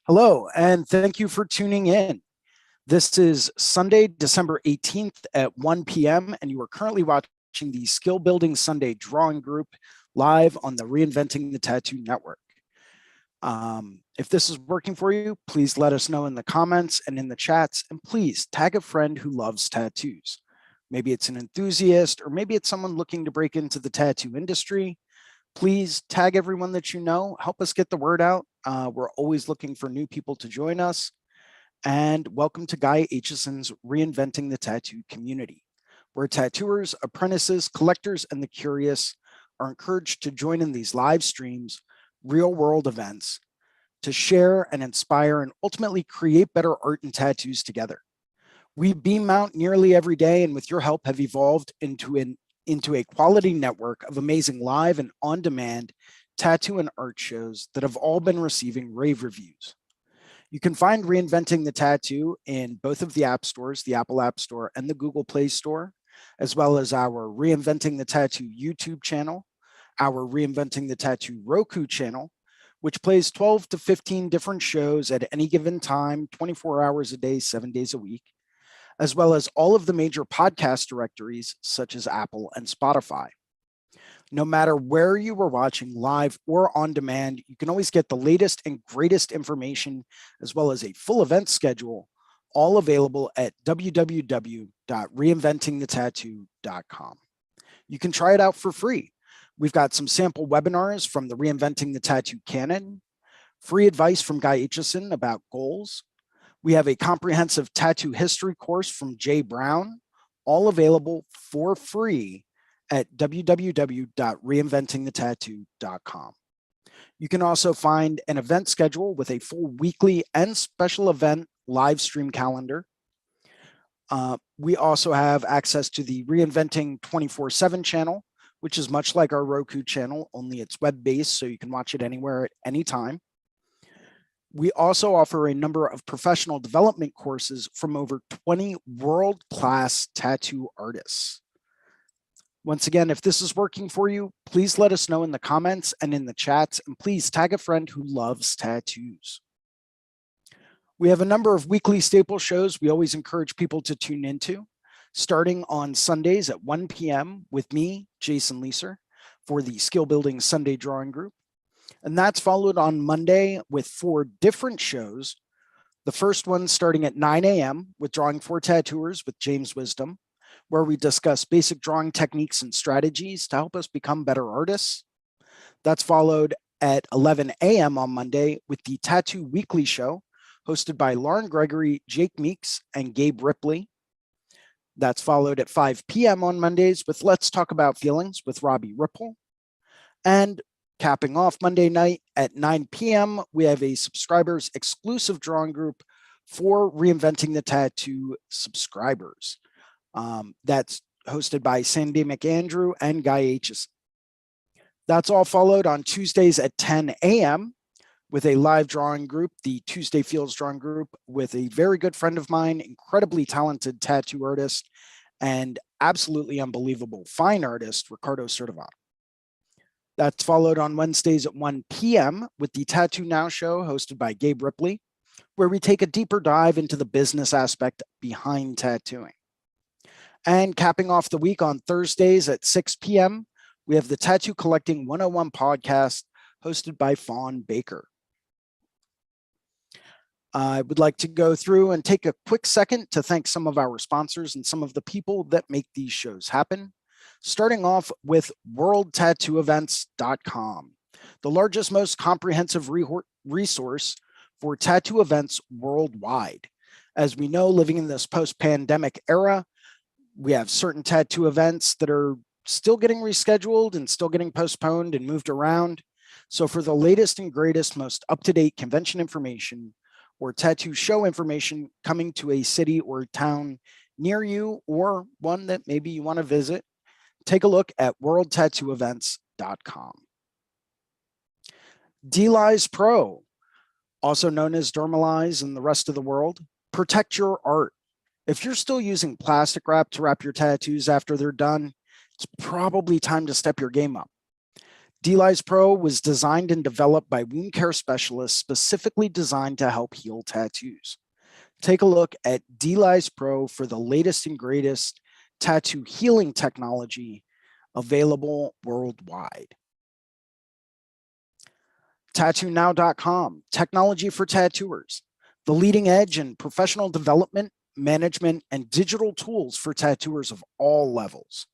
Hello, and thank you for tuning in. This is Sunday, December 18th at 1 p.m., and you are currently watching the Skill Building Sunday Drawing Group live on the Reinventing the Tattoo Network. If this is working for you, please let us know in the comments and in the chats, and please tag a friend who loves tattoos. Maybe it's an enthusiast, or maybe it's someone looking to break into the tattoo industry. Please tag everyone that you know. Help us get the word out. We're always looking for new people to join us. And welcome to Guy Aitchison's Reinventing the Tattoo community, where tattooers, apprentices, collectors, and the curious are encouraged to join in these live streams, real-world events, to share and inspire and ultimately create better art and tattoos together. We beam out nearly every day, and with your help have evolved into a quality network of amazing live and on-demand tattoo and art shows that have all been receiving rave reviews. You can find Reinventing the Tattoo in both of the app stores, the Apple App Store and the Google Play Store, as well as our Reinventing the Tattoo YouTube channel, our Reinventing the Tattoo Roku channel, which plays 12 to 15 different shows at any given time, 24 hours a day, 7 days a week, as well as all of the major podcast directories such as Apple and Spotify. No matter where you are watching live or on demand, you can always get the latest and greatest information, as well as a full event schedule, all available at www.reinventingthetattoo.com. You can try it out for free. We've got some sample webinars from the Reinventing the Tattoo canon, free advice from Guy Aitchison about goals. We have a comprehensive tattoo history course from Jay Brown, all available for free at www.reinventingthetattoo.com. You can also find an event schedule with a full weekly and special event live stream calendar. We also have access to the Reinventing 24/7 channel, which is much like our Roku channel, only it's web-based, so you can watch it anywhere at any time. We also offer a number of professional development courses from over 20 world-class tattoo artists. Once again, if this is working for you, please let us know in the comments and in the chats, and please tag a friend who loves tattoos. We have a number of weekly staple shows we always encourage people to tune into, starting on Sundays at 1 p.m. with me, Jason Leeser, for the Skill Building Sunday Drawing Group. And that's followed on Monday with 4 different shows. The first one starting at 9 a.m. with Drawing for Tattooers with James Wisdom, where we discuss basic drawing techniques and strategies to help us become better artists. That's followed at 11 a.m. on Monday with the Tattoo Weekly Show, hosted by Lauren Gregory, Jake Meeks, and Gabe Ripley. That's followed at 5 p.m. on Mondays with Let's Talk About Feelings with Robbie Ripple. And capping off Monday night at 9 p.m., we have a subscribers exclusive drawing group for Reinventing the Tattoo subscribers. That's hosted by Sandy McAndrew and Guy Aitchison. That's all followed on Tuesdays at 10 a.m. with a live drawing group, the Tuesday Fields Drawing Group, with a very good friend of mine, incredibly talented tattoo artist, and absolutely unbelievable fine artist, Ricardo Certivato. That's followed on Wednesdays at 1 p.m. with the Tattoo Now Show, hosted by Gabe Ripley, where we take a deeper dive into the business aspect behind tattooing. And capping off the week on Thursdays at 6 p.m., we have the Tattoo Collecting 101 podcast hosted by Fawn Baker. I would like to go through and take a quick second to thank some of our sponsors and some of the people that make these shows happen, starting off with worldtattooevents.com, the largest, most comprehensive resource for tattoo events worldwide. As we know, living in this post-pandemic era, we have certain tattoo events that are still getting rescheduled and still getting postponed and moved around. So for the latest and greatest, most up-to-date convention information or tattoo show information coming to a city or town near you, or one that maybe you want to visit, take a look at worldtattooevents.com. D-Lies Pro, also known as Dermalize in the rest of the world, protect your art. If you're still using plastic wrap to wrap your tattoos after they're done, it's probably time to step your game up. DLize Pro was designed and developed by wound care specialists specifically designed to help heal tattoos. Take a look at DLize Pro for the latest and greatest tattoo healing technology available worldwide. TattooNow.com, technology for tattooers, the leading edge in professional development, management, and digital tools for tattooers of all levels.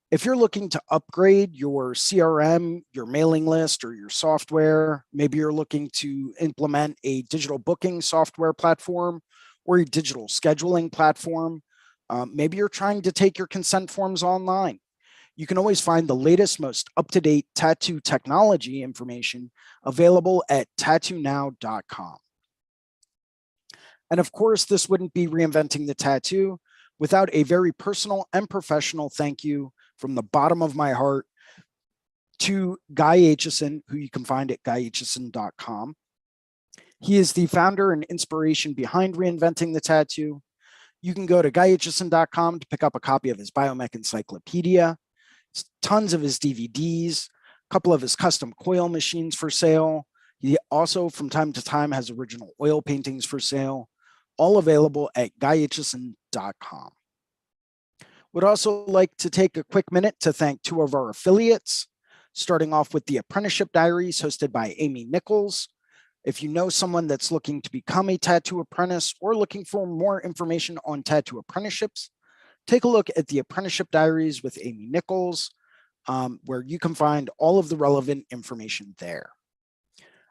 If you're looking to upgrade your CRM, your mailing list, or your software, maybe you're looking to implement a digital booking software platform or a digital scheduling platform, maybe you're trying to take your consent forms online. You can always find the latest, most up-to-date tattoo technology information available at tattoonow.com. And of course, this wouldn't be Reinventing the Tattoo without a very personal and professional thank you from the bottom of my heart to Guy Aitchison, who you can find at guyaitchison.com. He is the founder and inspiration behind Reinventing the Tattoo. You can go to guyaitchison.com to pick up a copy of his Biomech Encyclopedia, tons of his DVDs, a couple of his custom coil machines for sale. He also, from time to time, has original oil paintings for sale, all available at guyaitchison.com. Would also like to take a quick minute to thank two of our affiliates, starting off with the Apprenticeship Diaries hosted by Amy Nichols. If you know someone that's looking to become a tattoo apprentice or looking for more information on tattoo apprenticeships, take a look at the Apprenticeship Diaries with Amy Nichols, where you can find all of the relevant information there.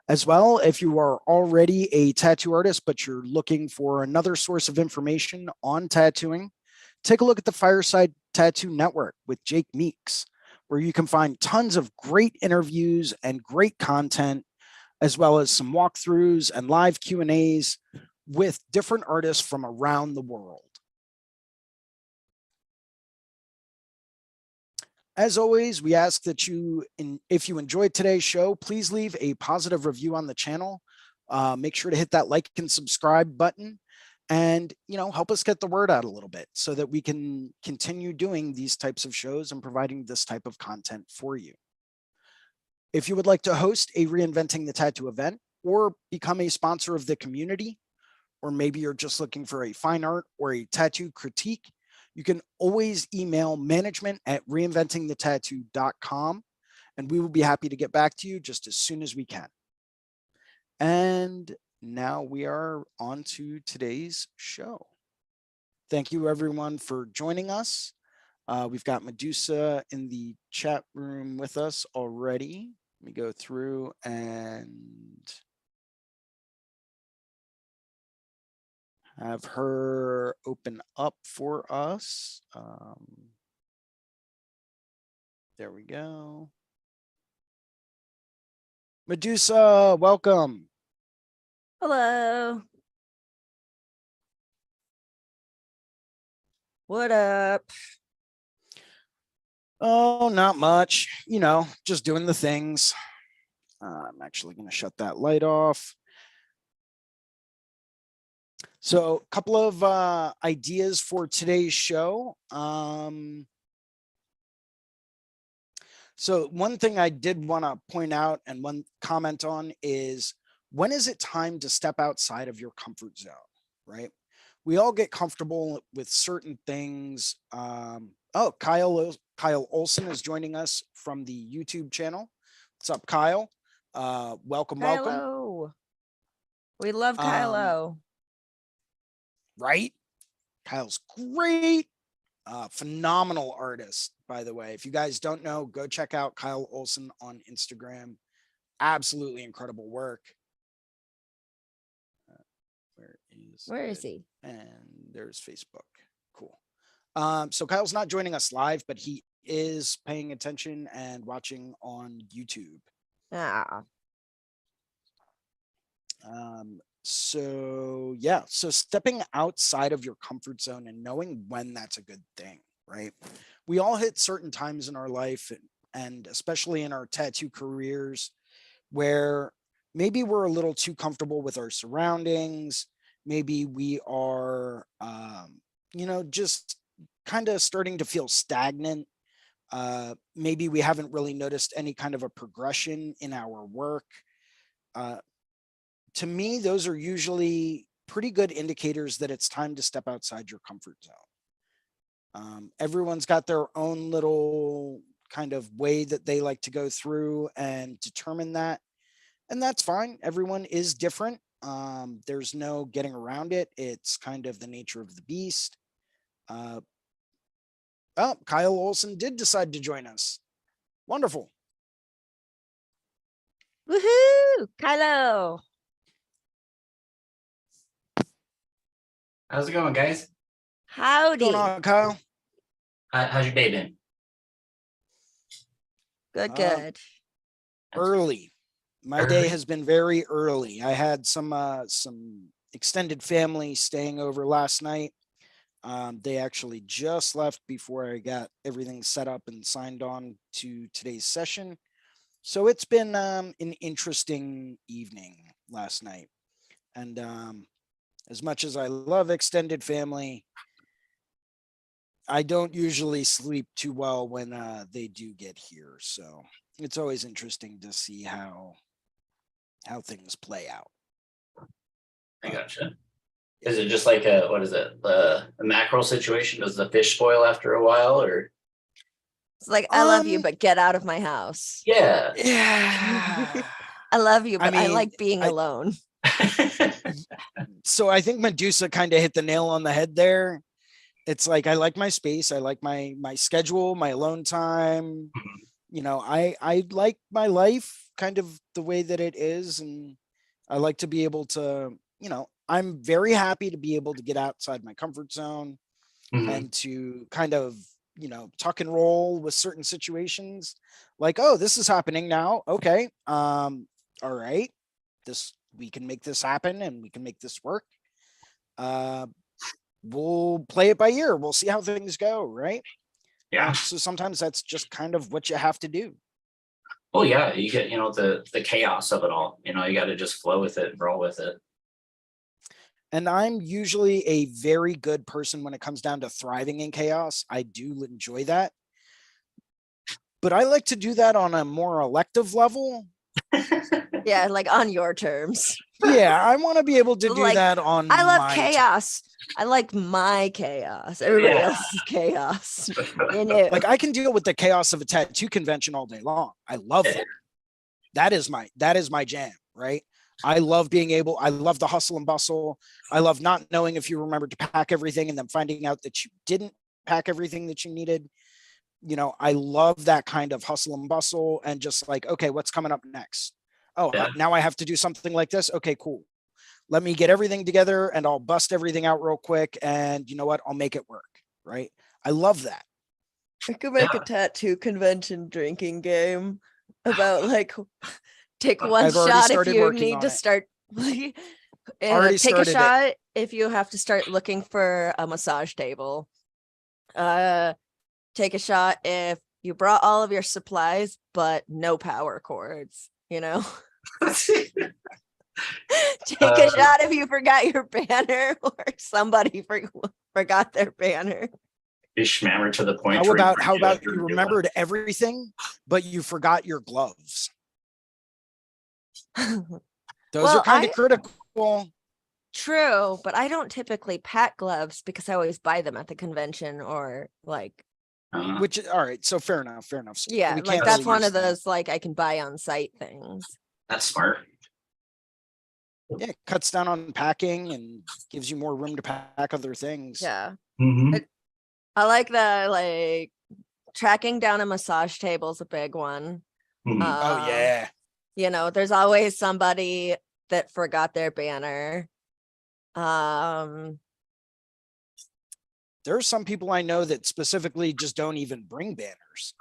As well, if you are already a tattoo artist, but you're looking for another source of information on tattooing, take a look at the Fireside Tattoo Network with Jake Meeks, where you can find tons of great interviews and great content, as well as some walkthroughs and live Q&As with different artists from around the world. As always, we ask that if you enjoyed today's show, please leave a positive review on the channel. Make sure to hit that like and subscribe button and, help us get the word out a little bit so that we can continue doing these types of shows and providing this type of content for you. If you would like to host a Reinventing the Tattoo event or become a sponsor of the community, or maybe you're just looking for a fine art or a tattoo critique, you can always email management@reinventingthetattoo.com, and we will be happy to get back to you just as soon as we can. And now we are on to today's show. Thank you, everyone, for joining us. We've got Medusa in the chat room with us already. Let me go through and have her open up for us. There we go. Medusa, welcome. Hello. What up? Oh, not much. Just doing the things. I'm actually going to shut that light off. So a couple of ideas for today's show. So one thing I did want to point out and one comment on is, when is it time to step outside of your comfort zone, right? We all get comfortable with certain things. Oh, Kyle Olson is joining us from the YouTube channel. What's up, Kyle? Welcome, welcome. Kylo. We love Kylo. Right? Kyle's great. Phenomenal artist, by the way. If you guys don't know, go check out Kyle Olson on Instagram. Absolutely incredible work. Where is he? And there's Facebook. Cool. So Kyle's not joining us live, but he is paying attention and watching on YouTube. So yeah, so stepping outside of your comfort zone and knowing when that's a good thing, right? We all hit certain times in our life, and especially in our tattoo careers, where maybe we're a little too comfortable with our surroundings. Maybe we are, just kind of starting to feel stagnant. Maybe we haven't really noticed any kind of a progression in our work. To me, those are usually pretty good indicators that it's time to step outside your comfort zone. Everyone's got their own little kind of way that they like to go through and determine that. And that's fine. Everyone is different. There's no getting around it. It's kind of the nature of the beast. Oh, Kyle Olson did decide to join us. Wonderful. Woohoo! Kylo. How's it going, guys? Howdy. What's going on, Kyle? How's your day been? Good. Early. My day has been very early. I had some extended family staying over last night. They actually just left before I got everything set up and signed on to today's session. So it's been an interesting evening last night. And as much as I love extended family, I don't usually sleep too well when they do get here. So it's always interesting to see how things play out. I gotcha. Is it just like a, what is it? A mackerel situation? Does the fish spoil after a while, or? It's like, I love you, but get out of my house. Yeah. Yeah. I love you, but I mean, like being alone. So I think Medusa kind of hit the nail on the head there. It's like, I like my space. I like my schedule, my alone time. You know, I like my life kind of the way that it is. And I like to be able to, you know, I'm very happy to be able to get outside my comfort zone and to kind of, you know, tuck and roll with certain situations. Like, oh, this is happening now. Okay. All right. We can make this happen and we can make this work. We'll play it by ear. We'll see how things go, right? Yeah. So sometimes that's just kind of what you have to do. Well, yeah, you get, you know, the chaos of it all. You know, you got to just flow with it and roll with it. And I'm usually a very good person when it comes down to thriving in chaos. I do enjoy that. But I like to do that on a more elective level. Yeah, like on your terms. Yeah, I want to be able to do Like, that on I love my chaos. I like my chaos. Everybody else's chaos. You know. Like, I can deal with the chaos of a tattoo convention all day long. I love that. That is my jam, right? I love the hustle and bustle. I love not knowing if you remembered to pack everything and then finding out that you didn't pack everything that you needed. You know, I love that kind of hustle and bustle and just like, okay, what's coming up next? Oh, now I have to do something like this. Okay, cool. Let me get everything together and I'll bust everything out real quick. And you know what? I'll make it work. Right. I love that. I could make a tattoo convention drinking game about like take one shot if you need to start. Take a shot if you have to start looking for a massage table. Take a shot if you brought all of your supplies but no power cords, you know. Take a shot if you forgot your banner or somebody forgot their banner. You schmammer to the point. How about you remembered everything, but you forgot your gloves? Those are kind of critical. True, but I don't typically pack gloves because I always buy them at the convention or like. Which, all right, so fair enough. So yeah, like that's one of those like I can buy on site things. That's smart. Yeah, it cuts down on packing and gives you more room to pack other things. Yeah. I like the like tracking down a massage table is a big one. Oh yeah. You know, there's always somebody that forgot their banner. There's some people I know that specifically just don't even bring banners.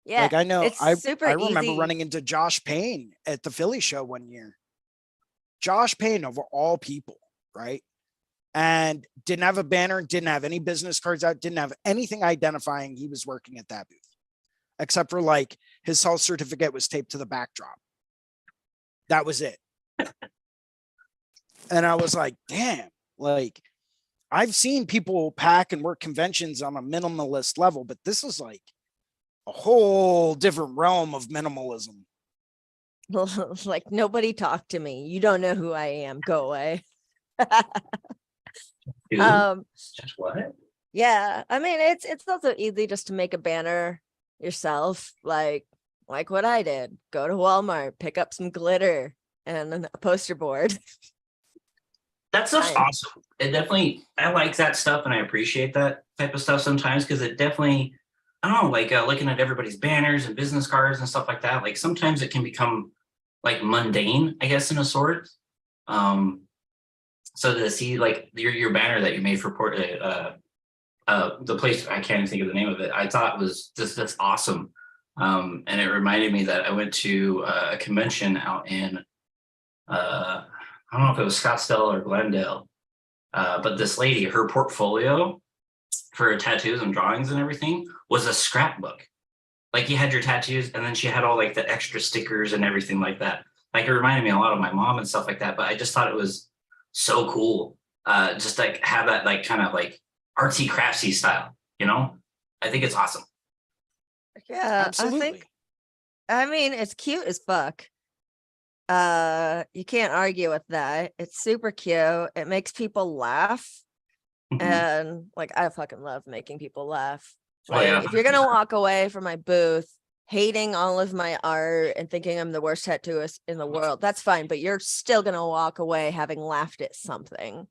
Yeah, like I know I remember easy. running into Josh Payne at the Philly show one year. Josh Payne, of all people, right? And didn't have a banner, didn't have any business cards out, didn't have anything identifying he was working at that booth, except for like his health certificate was taped to the backdrop. That was it. And I was like, damn, like I've seen people pack and work conventions on a minimalist level, but this is like a whole different realm of minimalism. Like, nobody talk to me. You don't know who I am. Go away. Just what? Yeah, I mean, it's also easy just to make a banner yourself, like what I did. Go to Walmart, pick up some glitter and a poster board. That stuff's awesome. It definitely, I like that stuff and I appreciate that type of stuff sometimes because it definitely, I don't know, like looking at everybody's banners and business cards and stuff like that. Like sometimes it can become like mundane, I guess, in a sort. So to see like your banner that you made for the place, I can't even think of the name of it, I thought was just that's awesome. And it reminded me that I went to a convention out in I don't know if it was Scottsdale or Glendale, but this lady, her portfolio for tattoos and drawings and everything was a scrapbook. Like you had your tattoos and then she had all like the extra stickers and everything like that. Like it reminded me a lot of my mom and stuff like that, but I just thought it was so cool. Just like have that like kind of like artsy craftsy style, you know? I think it's awesome. Yeah, absolutely. I mean, it's cute as fuck. You can't argue with that. It's super cute. It makes people laugh. And like, I fucking love making people laugh. Like, if you're gonna walk away from my booth hating all of my art and thinking I'm the worst tattooist in the world, that's fine, but you're still gonna walk away having laughed at something.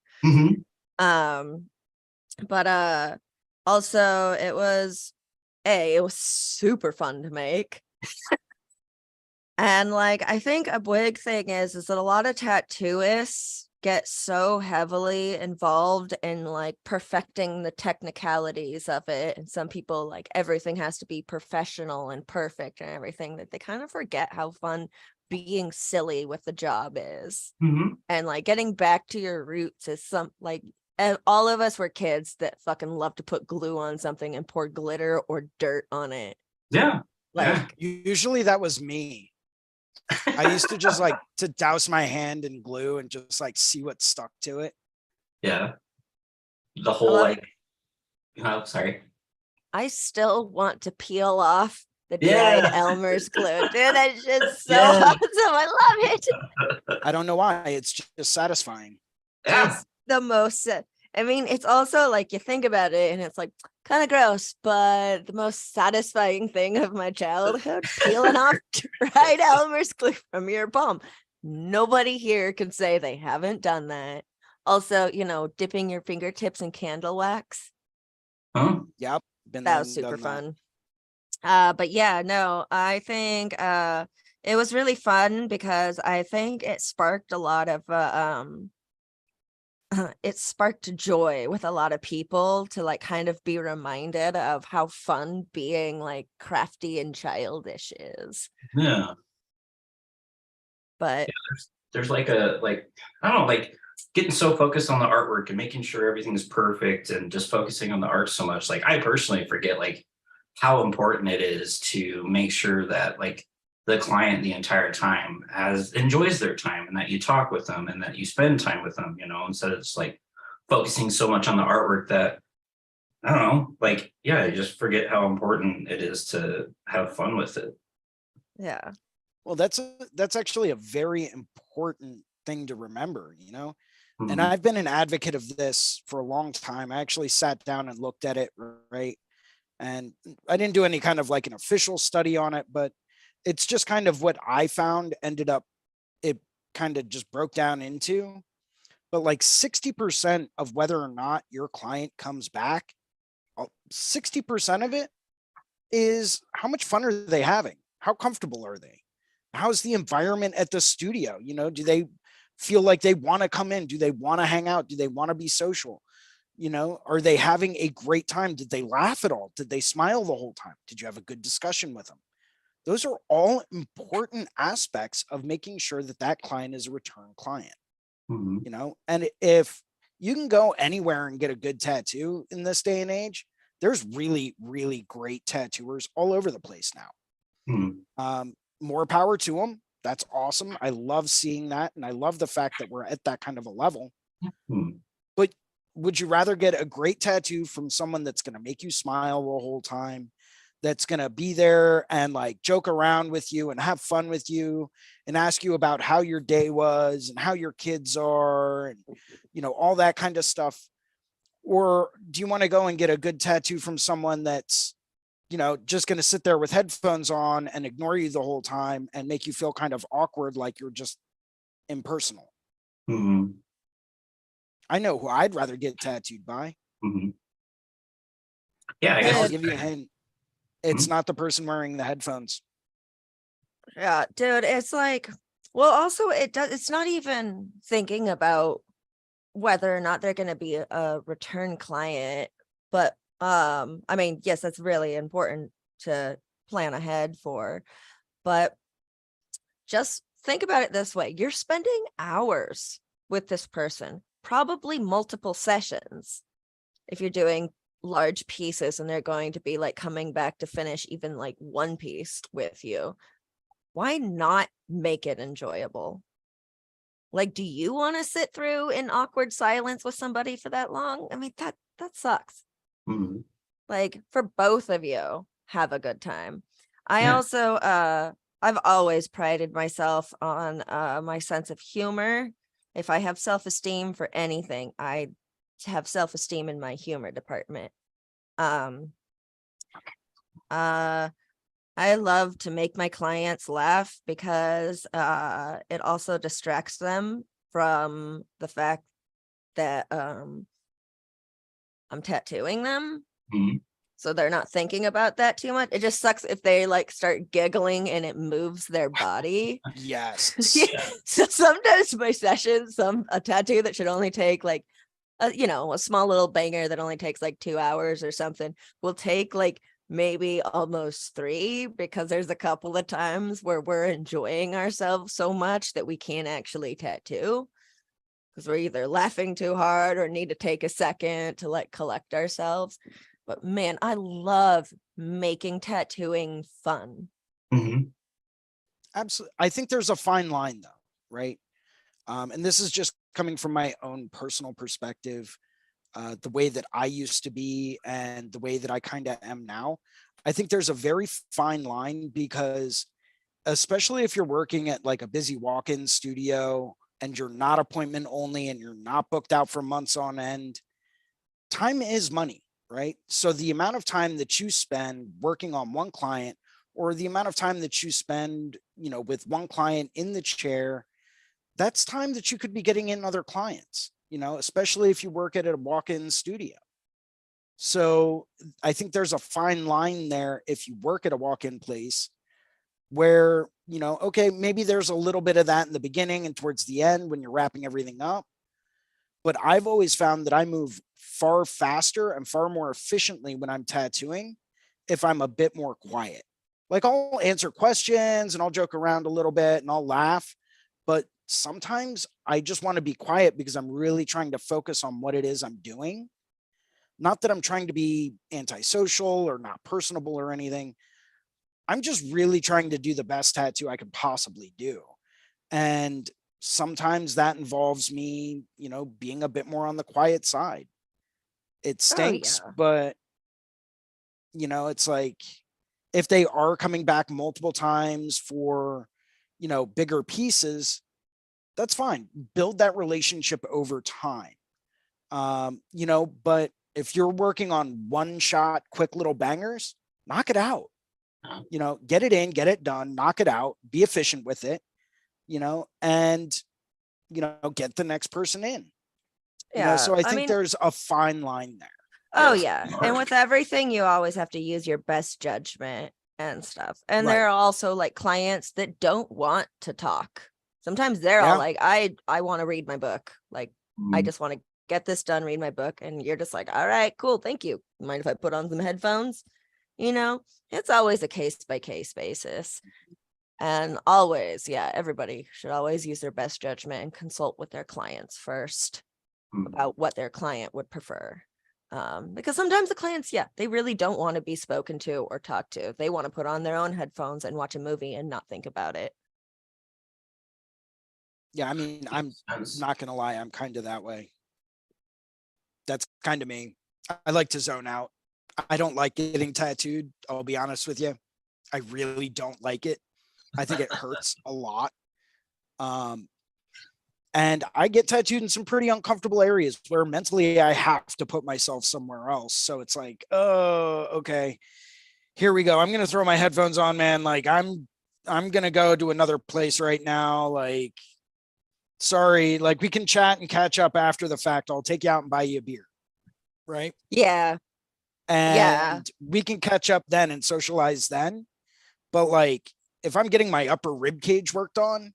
But also it was super fun to make. And like, I think a big thing is that a lot of tattooists get so heavily involved in like perfecting the technicalities of it. And some people like everything has to be professional and perfect and everything, that they kind of forget how fun being silly with the job is. And like getting back to your roots is some like, and all of us were kids that fucking love to put glue on something and pour glitter or dirt on it. Yeah. Like usually that was me. I used to just like to douse my hand in glue and just like see what stuck to it. Yeah. The whole like, sorry. I still want to peel off the dried Elmer's glue. Dude, that's just so awesome. I love it. I don't know why. It's just satisfying. It's the most, I mean, it's also like you think about it and it's like kind of gross, but the most satisfying thing of my childhood, peeling off dried Elmer's glue from your palm. Nobody here can say they haven't done that. Also, you know, dipping your fingertips in candle wax. Yep. That was super fun. But yeah, no, I think it was really fun because I think it sparked a lot of it sparked joy with a lot of people to like kind of be reminded of how fun being like crafty and childish is. Yeah. But there's like I don't know, like getting so focused on the artwork and making sure everything's perfect and just focusing on the art so much. Like I personally forget like how important it is to make sure that like the client the entire time enjoys their time and that you talk with them and that you spend time with them, you know, instead of just like focusing so much on the artwork that I don't know, like, yeah, I just forget how important it is to have fun with it. Yeah. Well, that's actually a very important thing to remember, you know. And I've been an advocate of this for a long time. I actually sat down and looked at it, right? And I didn't do any kind of like an official study on it, but it's just kind of what I found it kind of just broke down into. But like 60% of whether or not your client comes back, 60% of it is how much fun are they having? How comfortable are they? How's the environment at the studio? You know, do they feel like they want to come in? Do they want to hang out? Do they want to be social? You know, are they having a great time? Did they laugh at all? Did they smile the whole time? Did you have a good discussion with them? Those are all important aspects of making sure that that client is a return client, you know? And if you can go anywhere and get a good tattoo in this day and age, there's really, really great tattooers all over the place now. More power to them. That's awesome. I love seeing that. And I love the fact that we're at that kind of a level. But would you rather get a great tattoo from someone that's going to make you smile the whole time, that's going to be there and like joke around with you and have fun with you and ask you about how your day was and how your kids are and, you know, all that kind of stuff? Or do you want to go and get a good tattoo from someone that's, you know, just going to sit there with headphones on and ignore you the whole time and make you feel kind of awkward, like you're just impersonal? Mm-hmm. I know who I'd rather get tattooed by. Mm-hmm. Yeah, I guess I'll give you a hint. It's Mm-hmm. not the person wearing the headphones. Yeah, dude, it's like, well, also it's not even thinking about whether or not they're going to be a return client, but I mean, yes, that's really important to plan ahead for, but just think about it this way. You're spending hours with this person, probably multiple sessions. If you're doing large pieces and they're going to be like coming back to finish even like one piece with you, why not make it enjoyable? Like, do you want to sit through in awkward silence with somebody for that long? I mean, that sucks. Mm-hmm. Like, for both of you, have a good time. I Yeah. also I've always prided myself on my sense of humor. If I have self-esteem for anything, I have self-esteem in my humor department. I love to make my clients laugh because it also distracts them from the fact that I'm tattooing them. Mm-hmm. So they're not thinking about that too much. It just sucks if they like start giggling and it moves their body. Yes. Yeah. So sometimes my sessions, a tattoo that should only take like a small little banger that only takes like 2 hours or something will take like maybe almost 3, because there's a couple of times where we're enjoying ourselves so much that we can't actually tattoo because we're either laughing too hard or need to take a second to like collect ourselves. But man, I love making tattooing fun. Mm-hmm. Absolutely. I think there's a fine line though, right? And this is just coming from my own personal perspective, the way that I used to be and the way that I kind of am now. I think there's a very fine line, because especially if you're working at like a busy walk-in studio and you're not appointment only and you're not booked out for months on end, time is money, right? So the amount of time that you spend working on one client, or the amount of time that you spend, you know, with one client in the chair, that's time that you could be getting in other clients, you know, especially if you work at a walk-in studio. So I think there's a fine line there if you work at a walk-in place where, you know, okay, maybe there's a little bit of that in the beginning and towards the end when you're wrapping everything up. But I've always found that I move far faster and far more efficiently when I'm tattooing if I'm a bit more quiet. Like, I'll answer questions and I'll joke around a little bit and I'll laugh, but sometimes I just want to be quiet because I'm really trying to focus on what it is I'm doing. Not that I'm trying to be antisocial or not personable or anything. I'm just really trying to do the best tattoo I can possibly do. And sometimes that involves me, you know, being a bit more on the quiet side. It stinks, but, you know, it's like, if they are coming back multiple times for, you know, bigger pieces, that's fine. Build that relationship over time. You know, but if you're working on one shot, quick little bangers, knock it out. You know, get it in, get it done, knock it out, be efficient with it, you know, and, you know, get the next person in. You know, so I think there's a fine line there. Oh yeah. And with everything, you always have to use your best judgment and stuff. And there are also like clients that don't want to talk. Sometimes they're all like, I want to read my book. Like, I just want to get this done, read my book. And you're just like, all right, cool. Thank you. Mind if I put on some headphones? You know, it's always a case by case basis. And always, everybody should always use their best judgment and consult with their clients first about what their client would prefer. Because sometimes the clients, they really don't want to be spoken to or talked to. They want to put on their own headphones and watch a movie and not think about it. Yeah, I mean, I'm not going to lie. I'm kind of that way. That's kind of me. I like to zone out. I don't like getting tattooed. I'll be honest with you. I really don't like it. I think it hurts a lot. And I get tattooed in some pretty uncomfortable areas where mentally I have to put myself somewhere else. So it's like, oh, okay, here we go. I'm going to throw my headphones on, man. Like I'm going to go to another place right now. Like, sorry, like we can chat and catch up after the fact. I'll take you out and buy you a beer. Right. Yeah. And we can catch up then and socialize then. But like, if I'm getting my upper rib cage worked on,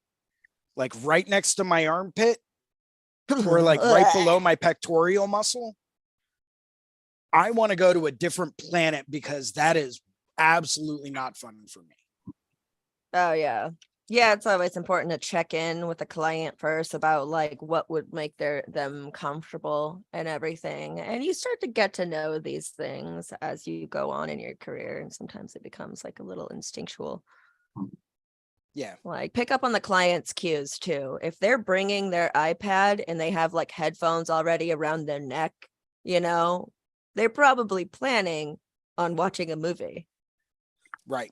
like right next to my armpit or like right below my pectoral muscle, I want to go to a different planet because that is absolutely not fun for me. Oh yeah. Yeah, it's always important to check in with the client first about like what would make them comfortable and everything. And you start to get to know these things as you go on in your career. And sometimes it becomes like a little instinctual. Yeah. Like pick up on the client's cues too. If they're bringing their iPad and they have like headphones already around their neck, you know, they're probably planning on watching a movie. Right.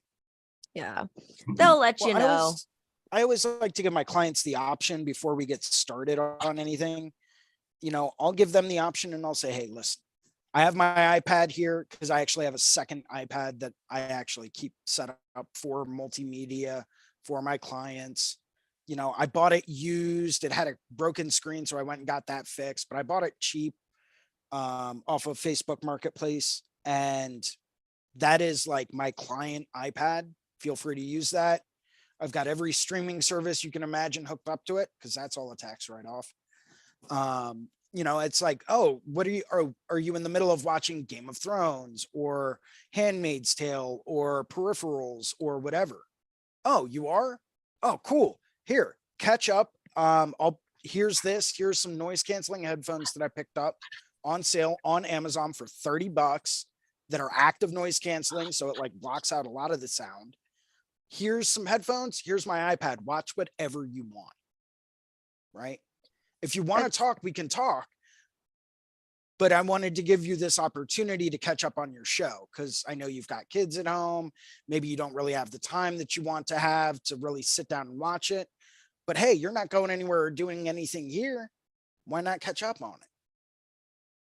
Yeah. They'll let you know. I always like to give my clients the option before we get started on anything. You know, I'll give them the option and I'll say, hey, listen, I have my iPad here because I actually have a second iPad that I actually keep set up for multimedia for my clients. You know, I bought it used. It had a broken screen, so I went and got that fixed, but I bought it cheap off of Facebook Marketplace. And that is like my client iPad. Feel free to use that. I've got every streaming service you can imagine hooked up to it because that's all a tax write-off. You know, it's like, oh, what are you in the middle of watching Game of Thrones or Handmaid's Tale or Peripherals or whatever? Oh, you are? Oh, cool. Here, catch up. Here's some noise canceling headphones that I picked up on sale on Amazon for $30 that are active noise canceling. So it like blocks out a lot of the sound. Here's some headphones. Here's my iPad. Watch whatever you want. Right. If you want to talk, we can talk. But I wanted to give you this opportunity to catch up on your show because I know you've got kids at home. Maybe you don't really have the time that you want to have to really sit down and watch it. But hey, you're not going anywhere or doing anything here. Why not catch up on it?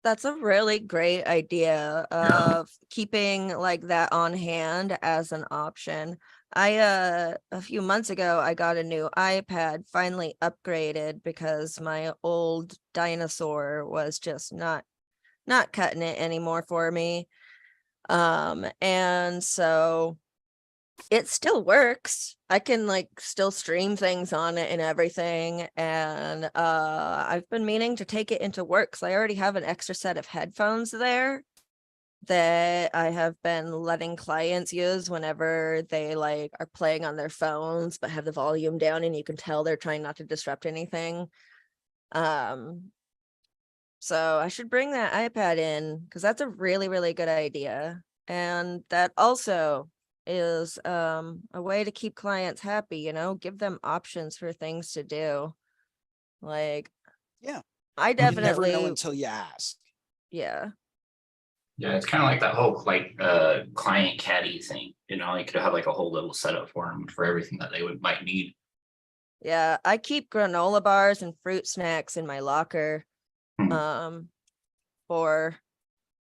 That's a really great idea of keeping like that on hand as an option. A few months ago, I got a new iPad, finally upgraded because my old dinosaur was just not cutting it anymore for me. And so it still works. I can like still stream things on it and everything. And I've been meaning to take it into work because I already have an extra set of headphones there that I have been letting clients use whenever they like are playing on their phones but have the volume down and you can tell they're trying not to disrupt anything. So I should bring that iPad in because that's a really, really good idea. And that also is a way to keep clients happy, you know, give them options for things to do. Like, yeah, I definitely you never know until you ask. Yeah. Yeah, it's kind of like that whole like client caddy thing, you know, you could have like a whole little setup for them for everything that they might need. Yeah, I keep granola bars and fruit snacks in my locker for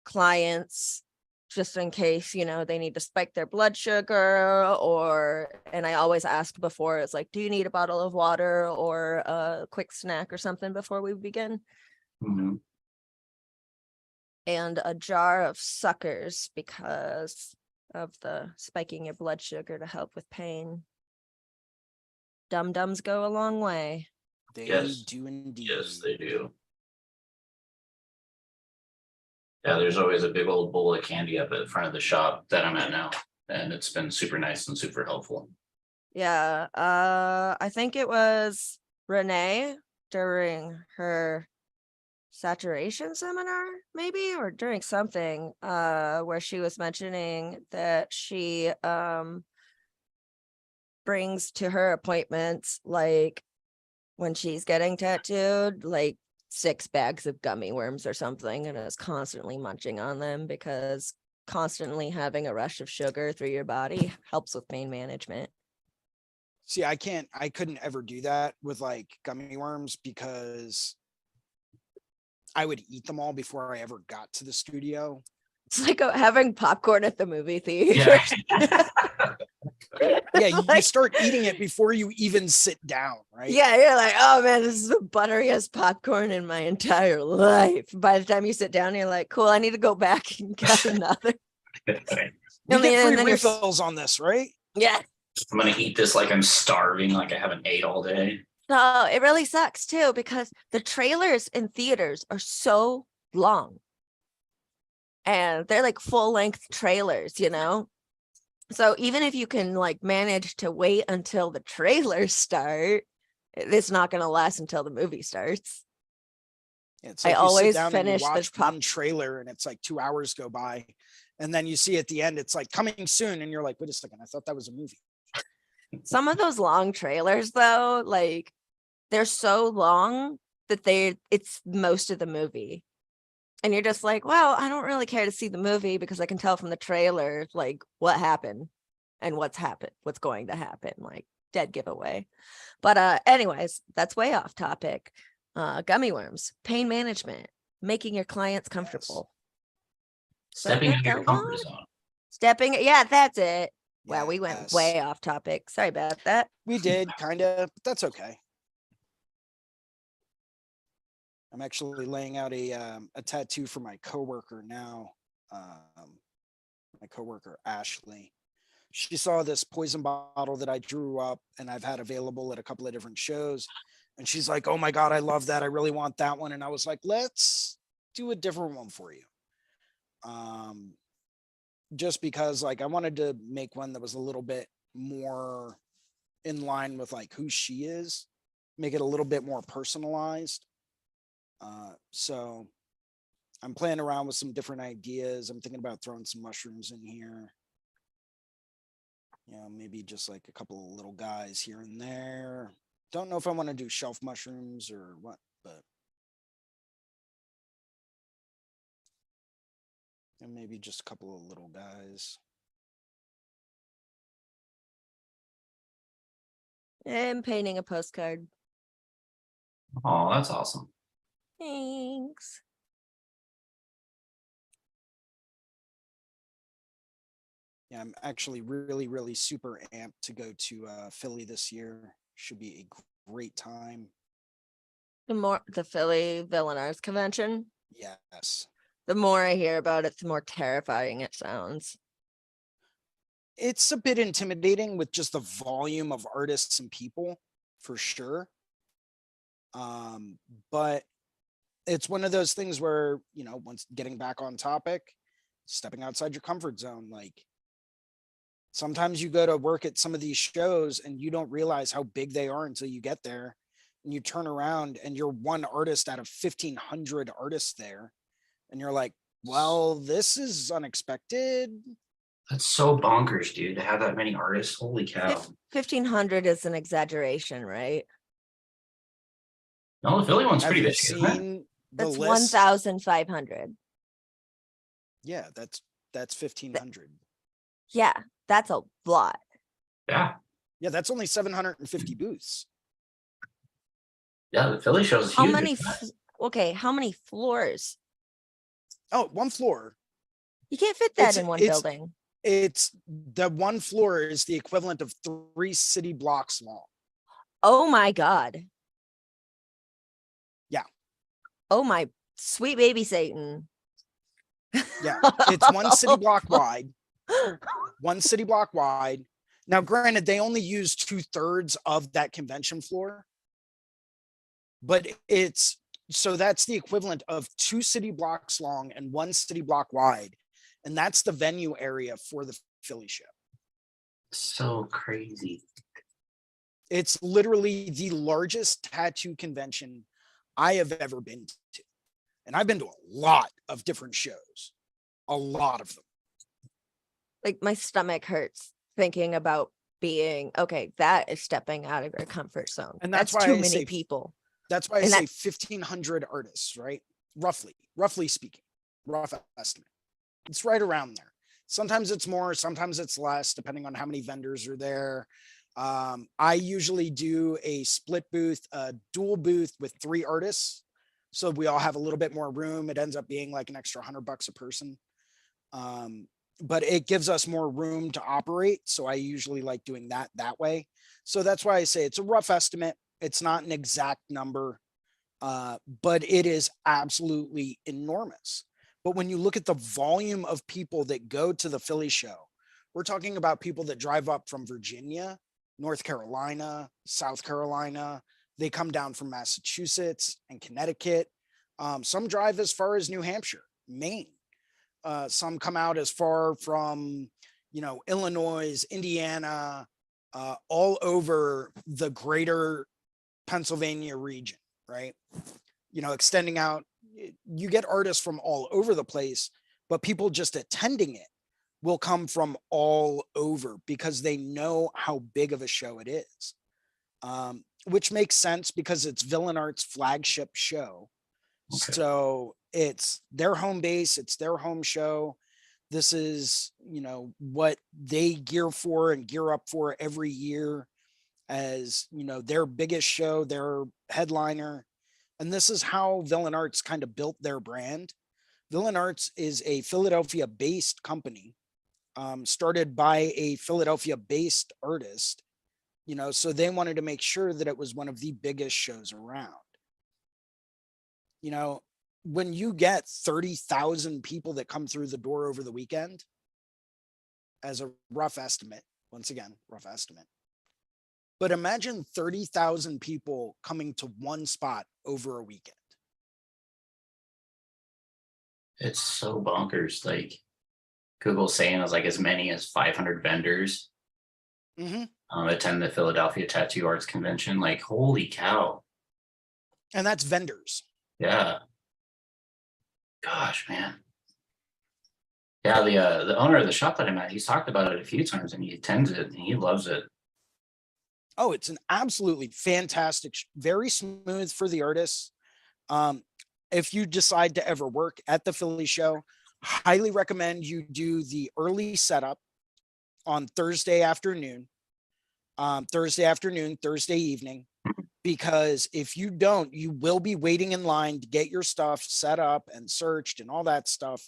clients just in case, you know, they need to spike their blood sugar and I always ask before, it's like, do you need a bottle of water or a quick snack or something before we begin? Mm-hmm. And a jar of suckers because of the spiking your blood sugar to help with pain. Dum-dums go a long way. They do indeed. Yes, they do. Yeah, there's always a big old bowl of candy up at the front of the shop that I'm at now, and it's been super nice and super helpful. Yeah, I think it was Renee during her saturation seminar, maybe, or during something, where she was mentioning that she brings to her appointments, like when she's getting tattooed, like 6 bags of gummy worms or something and is constantly munching on them, because constantly having a rush of sugar through your body helps with pain management. See, I couldn't ever do that with like gummy worms, because I would eat them all before I ever got to the studio. It's like having popcorn at the movie theater. Yeah. Yeah, you start eating it before you even sit down, right? Yeah, you're like, oh man, this is the butteriest popcorn in my entire life. By the time you sit down, you're like, cool, I need to go back and get another. We get free refills on this, right? Yeah. I'm gonna eat this like I'm starving, like I haven't ate all day. No, it really sucks too, because the trailers in theaters are so long. And they're like full-length trailers, you know? So even if you can like manage to wait until the trailers start, it's not going to last until the movie starts. It's like I always finish the one trailer and it's like 2 hours go by, and then you see at the end it's like coming soon, and you're like, wait a second, I thought that was a movie. Some of those long trailers though, like they're so long that it's most of the movie. And you're just like, well, I don't really care to see the movie because I can tell from the trailer, like what happened and what's going to happen, like dead giveaway. But anyways, that's way off topic. Gummy worms, pain management, making your clients comfortable. Stepping into your comfort zone. Yeah, that's it. Wow, we went way off topic. Sorry about that. We did kind of, but that's okay. I'm actually laying out a tattoo for my coworker now. My coworker, Ashley. She saw this poison bottle that I drew up and I've had available at a couple of different shows. And she's like, oh my God, I love that. I really want that one. And I was like, let's do a different one for you. Just because like I wanted to make one that was a little bit more in line with like who she is, make it a little bit more personalized. So I'm playing around with some different ideas. I'm thinking about throwing some mushrooms in here. You know, maybe just like a couple of little guys here and there. Don't know if I want to do shelf mushrooms or what, but. And maybe just a couple of little guys. I'm painting a postcard. Oh, that's awesome. Thanks. Yeah, I'm actually really super amped to go to Philly this year. Should be a great time. The Philly Villain Arts Convention. Yes. The more I hear about it, the more terrifying it sounds. It's a bit intimidating with just the volume of artists and people, for sure. But it's one of those things where, you know, once getting back on topic, stepping outside your comfort zone, like sometimes you go to work at some of these shows and you don't realize how big they are until you get there, and you turn around and you're one artist out of 1,500 artists there. And you're like, well, this is unexpected. That's so bonkers, dude, to have that many artists. Holy cow. 1,500 is an exaggeration, right? No, the Philly one's pretty big. Isn't That's 1,500. Yeah, that's 1,500. Yeah, that's a lot. Yeah. Yeah, that's only 750 booths. Yeah, the Philly show is huge. How many floors? Oh, one floor. You can't fit that in one building. It's the one floor is the equivalent of 3 city blocks long. Oh my God. Yeah. Oh my sweet baby Satan. Yeah, it's 1 city block wide. 1 city block wide. Now, granted, they only use 2/3 of that convention floor, but so that's the equivalent of 2 city blocks long and 1 city block wide. And that's the venue area for the Philly show. So crazy. It's literally the largest tattoo convention I have ever been to. And I've been to a lot of different shows, a lot of them. Like my stomach hurts thinking about being, okay, that is stepping out of your comfort zone. And that's why too many people. That's why I say 1,500 artists, right? Roughly speaking, rough estimate. It's right around there. Sometimes it's more, sometimes it's less, depending on how many vendors are there. I usually do a split booth, a dual booth with 3 artists. So we all have a little bit more room. It ends up being like an extra $100 a person. But it gives us more room to operate. So I usually like doing that way. So that's why I say it's a rough estimate. It's not an exact number, but it is absolutely enormous. But when you look at the volume of people that go to the Philly show, we're talking about people that drive up from Virginia, North Carolina, South Carolina. They come down from Massachusetts and Connecticut. Some drive as far as New Hampshire, Maine. Some come out as far from, Illinois, Indiana, all over the greater Pennsylvania region, right? Extending out, you get artists from all over the place, but people just attending it will come from all over because they know how big of a show it is. Which makes sense because it's Villain Art's flagship show. Okay. So it's their home base, it's their home show. This is, what they gear for and gear up for every year as, their biggest show, their headliner. And this is how Villain Arts kind of built their brand. Villain Arts is a Philadelphia-based company, started by a Philadelphia-based artist, so they wanted to make sure that it was one of the biggest shows around. When you get 30,000 people that come through the door over the weekend, as a rough estimate, once again, rough estimate, but imagine 30,000 people coming to one spot over a weekend. It's so bonkers. Like Google's saying it was like as many as 500 vendors attend the Philadelphia Tattoo Arts Convention. Like, holy cow. And that's vendors. Yeah. Gosh, man. Yeah, the owner of the shop that I'm at, he's talked about it a few times and he attends it and he loves it. Oh, it's an absolutely fantastic, very smooth for the artists. If you decide to ever work at the Philly show, highly recommend you do the early setup on Thursday afternoon, Thursday evening, because if you don't, you will be waiting in line to get your stuff set up and searched and all that stuff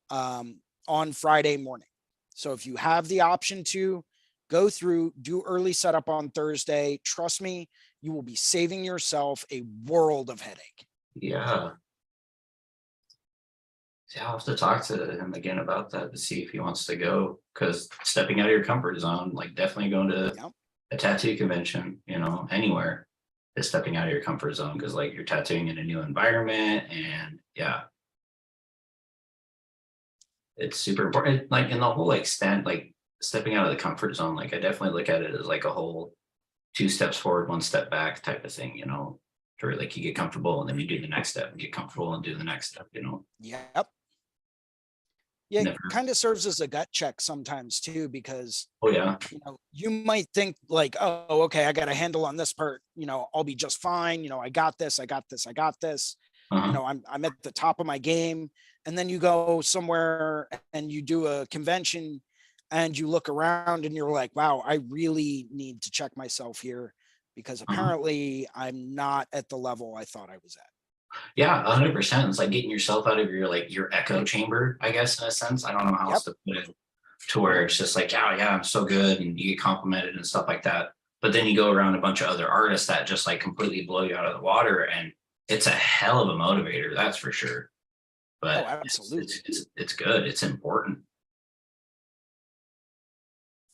on Friday morning. So if you have the option to go through, do early setup on Thursday, trust me, you will be saving yourself a world of headache. Yeah. Yeah, I'll have to talk to him again about that to see if he wants to go, because stepping out of your comfort zone, like definitely going to a tattoo convention, anywhere is stepping out of your comfort zone, because like you're tattooing in a new environment, and yeah, it's super important. Like in the whole extent, like stepping out of the comfort zone, like I definitely look at it as like a whole 2 steps forward, 1 step back type of thing, where like you get comfortable and then you do the next step and get comfortable and do the next step, Yep. Yeah, it kind of serves as a gut check sometimes too, because you might think like, oh, okay, I got a handle on this part, I'll be just fine, I got this. I'm at the top of my game. And then you go somewhere and you do a convention and you look around and you're like, wow, I really need to check myself here, because apparently I'm not at the level I thought I was at. Yeah, 100%. It's like getting yourself out of your echo chamber, I guess, in a sense. I don't know how else to put it, to where it's just like, oh yeah, I'm so good, and you get complimented and stuff like that. But then you go around a bunch of other artists that just like completely blow you out of the water, and it's a hell of a motivator, that's for sure. But absolutely, it's good. It's important,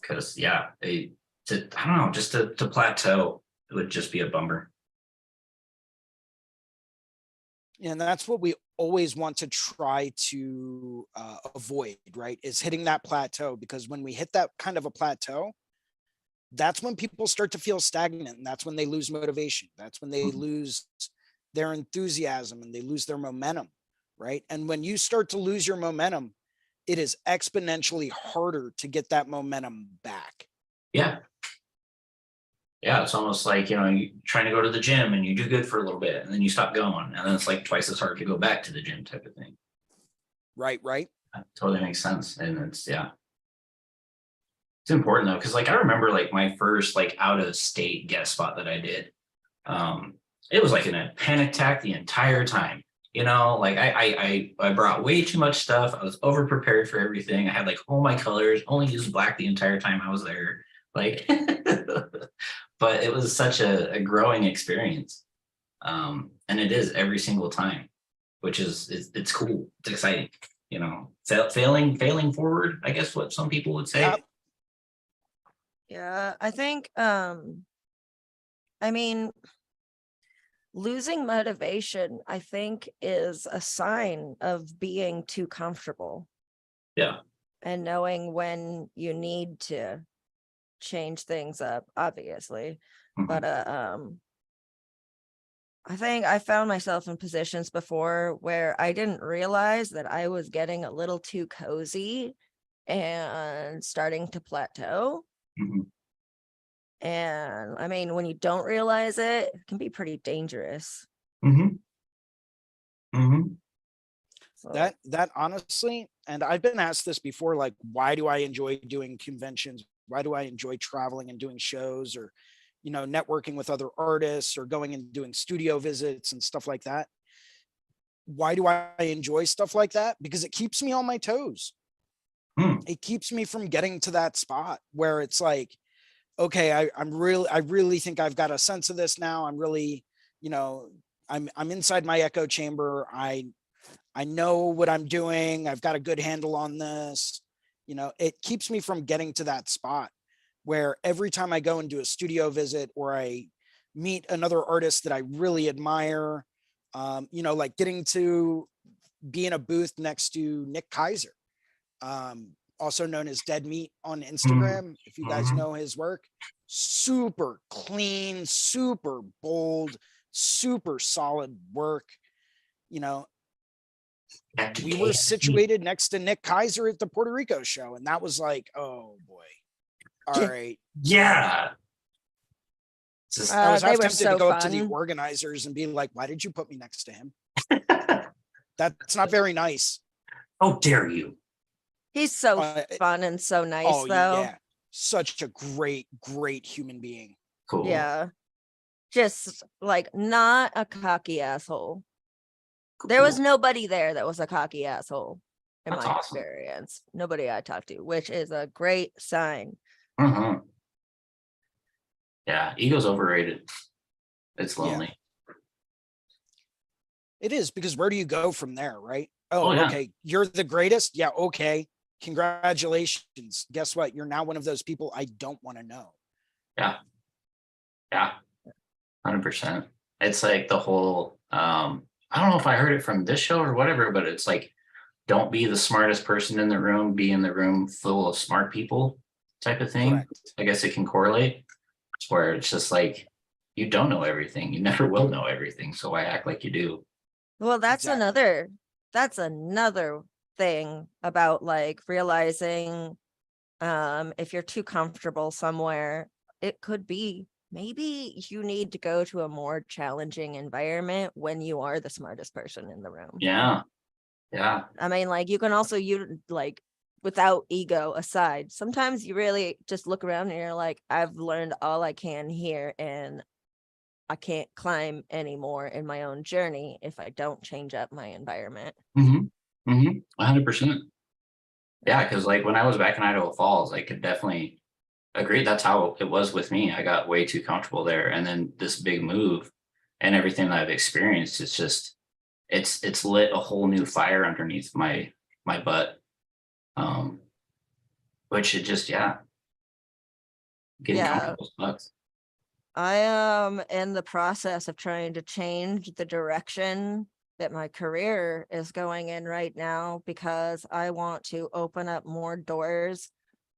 because I don't know, just to plateau, it would just be a bummer. And that's what we always want to try to avoid, right? Is hitting that plateau, because when we hit that kind of a plateau, that's when people start to feel stagnant, and that's when they lose motivation. That's when they lose their enthusiasm and they lose their momentum, right? And when you start to lose your momentum, it is exponentially harder to get that momentum back. Yeah. Yeah, it's almost like, you trying to go to the gym and you do good for a little bit and then you stop going. And then it's like twice as hard to go back to the gym type of thing. Right. That totally makes sense. And it's, yeah. It's important though, because like I remember like my first like out of state guest spot that I did. It was like in a panic attack the entire time. Like I brought way too much stuff. I was over prepared for everything. I had like all my colors, only used black the entire time I was there. Like, but it was such a growing experience. And it is every single time, which is it's cool. It's exciting. Failing forward, I guess what some people would say. Yep. Yeah, I think I mean, losing motivation, I think, is a sign of being too comfortable. Yeah. And knowing when you need to change things up, obviously. Mhm. But I think I found myself in positions before where I didn't realize that I was getting a little too cozy and starting to plateau. Mhm. And I mean, when you don't realize it, it can be pretty dangerous. Mhm. Mhm. So, That honestly, and I've been asked this before, like, why do I enjoy doing conventions? Why do I enjoy traveling and doing shows, or, networking with other artists, or going and doing studio visits and stuff like that? Why do I enjoy stuff like that? Because it keeps me on my toes. It keeps me from getting to that spot where it's like, okay, I really think I've got a sense of this now. I'm really, I'm inside my echo chamber. I know what I'm doing. I've got a good handle on this. It keeps me from getting to that spot where every time I go and do a studio visit, or I meet another artist that I really admire, like getting to be in a booth next to Nick Kaiser, also known as Dead Meat on Instagram. If you guys know his work, super clean, super bold, super solid work. We were situated next to Nick Kaiser at the Puerto Rico show, and that was like, oh boy. All right. Yeah. I was half tempted to go fun. up to the organizers and be like, why did you put me next to him? That's not very nice. How dare you? He's so fun and so nice, though. Yeah. Such a great human being. Cool. Yeah. Just like not a cocky asshole. Cool. There was nobody there that was a cocky asshole in my experience. Nobody I talked to, which is a great sign. Yeah, ego's overrated. It's lonely. Yeah. It is, because where do you go from there, right? Oh, yeah. Okay, you're the greatest. Yeah, okay. Congratulations. Guess what? You're now one of those people I don't want to know. Yeah. 100%. It's like the whole, I don't know if I heard it from this show or whatever, but it's like, don't be the smartest person in the room, be in the room full of smart people type of thing. Correct. I guess it can correlate. It's where it's just like, you don't know everything. You never will know everything. So why act like you do? Well, that's another thing about like realizing if you're too comfortable somewhere, it could be maybe you need to go to a more challenging environment when you are the smartest person in the room. Yeah. I mean, like you can also without ego aside, sometimes you really just look around and you're like, I've learned all I can here and I can't climb anymore in my own journey if I don't change up my environment. 100%. Yeah, because like when I was back in Idaho Falls, I could definitely agree. That's how it was with me. I got way too comfortable there. And then this big move and everything that I've experienced, it's just, it's lit a whole new fire underneath my butt. Which it just, getting comfortable sucks. I am in the process of trying to change the direction that my career is going in right now, because I want to open up more doors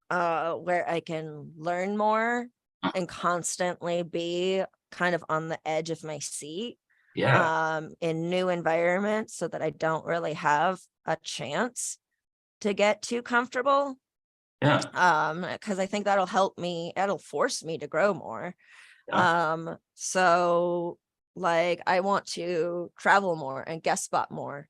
where I can learn more and constantly be kind of on the edge of my seat in new environments, so that I don't really have a chance to get too comfortable. Because I think that'll help me, it'll force me to grow more. So like I want to travel more and guest spot more,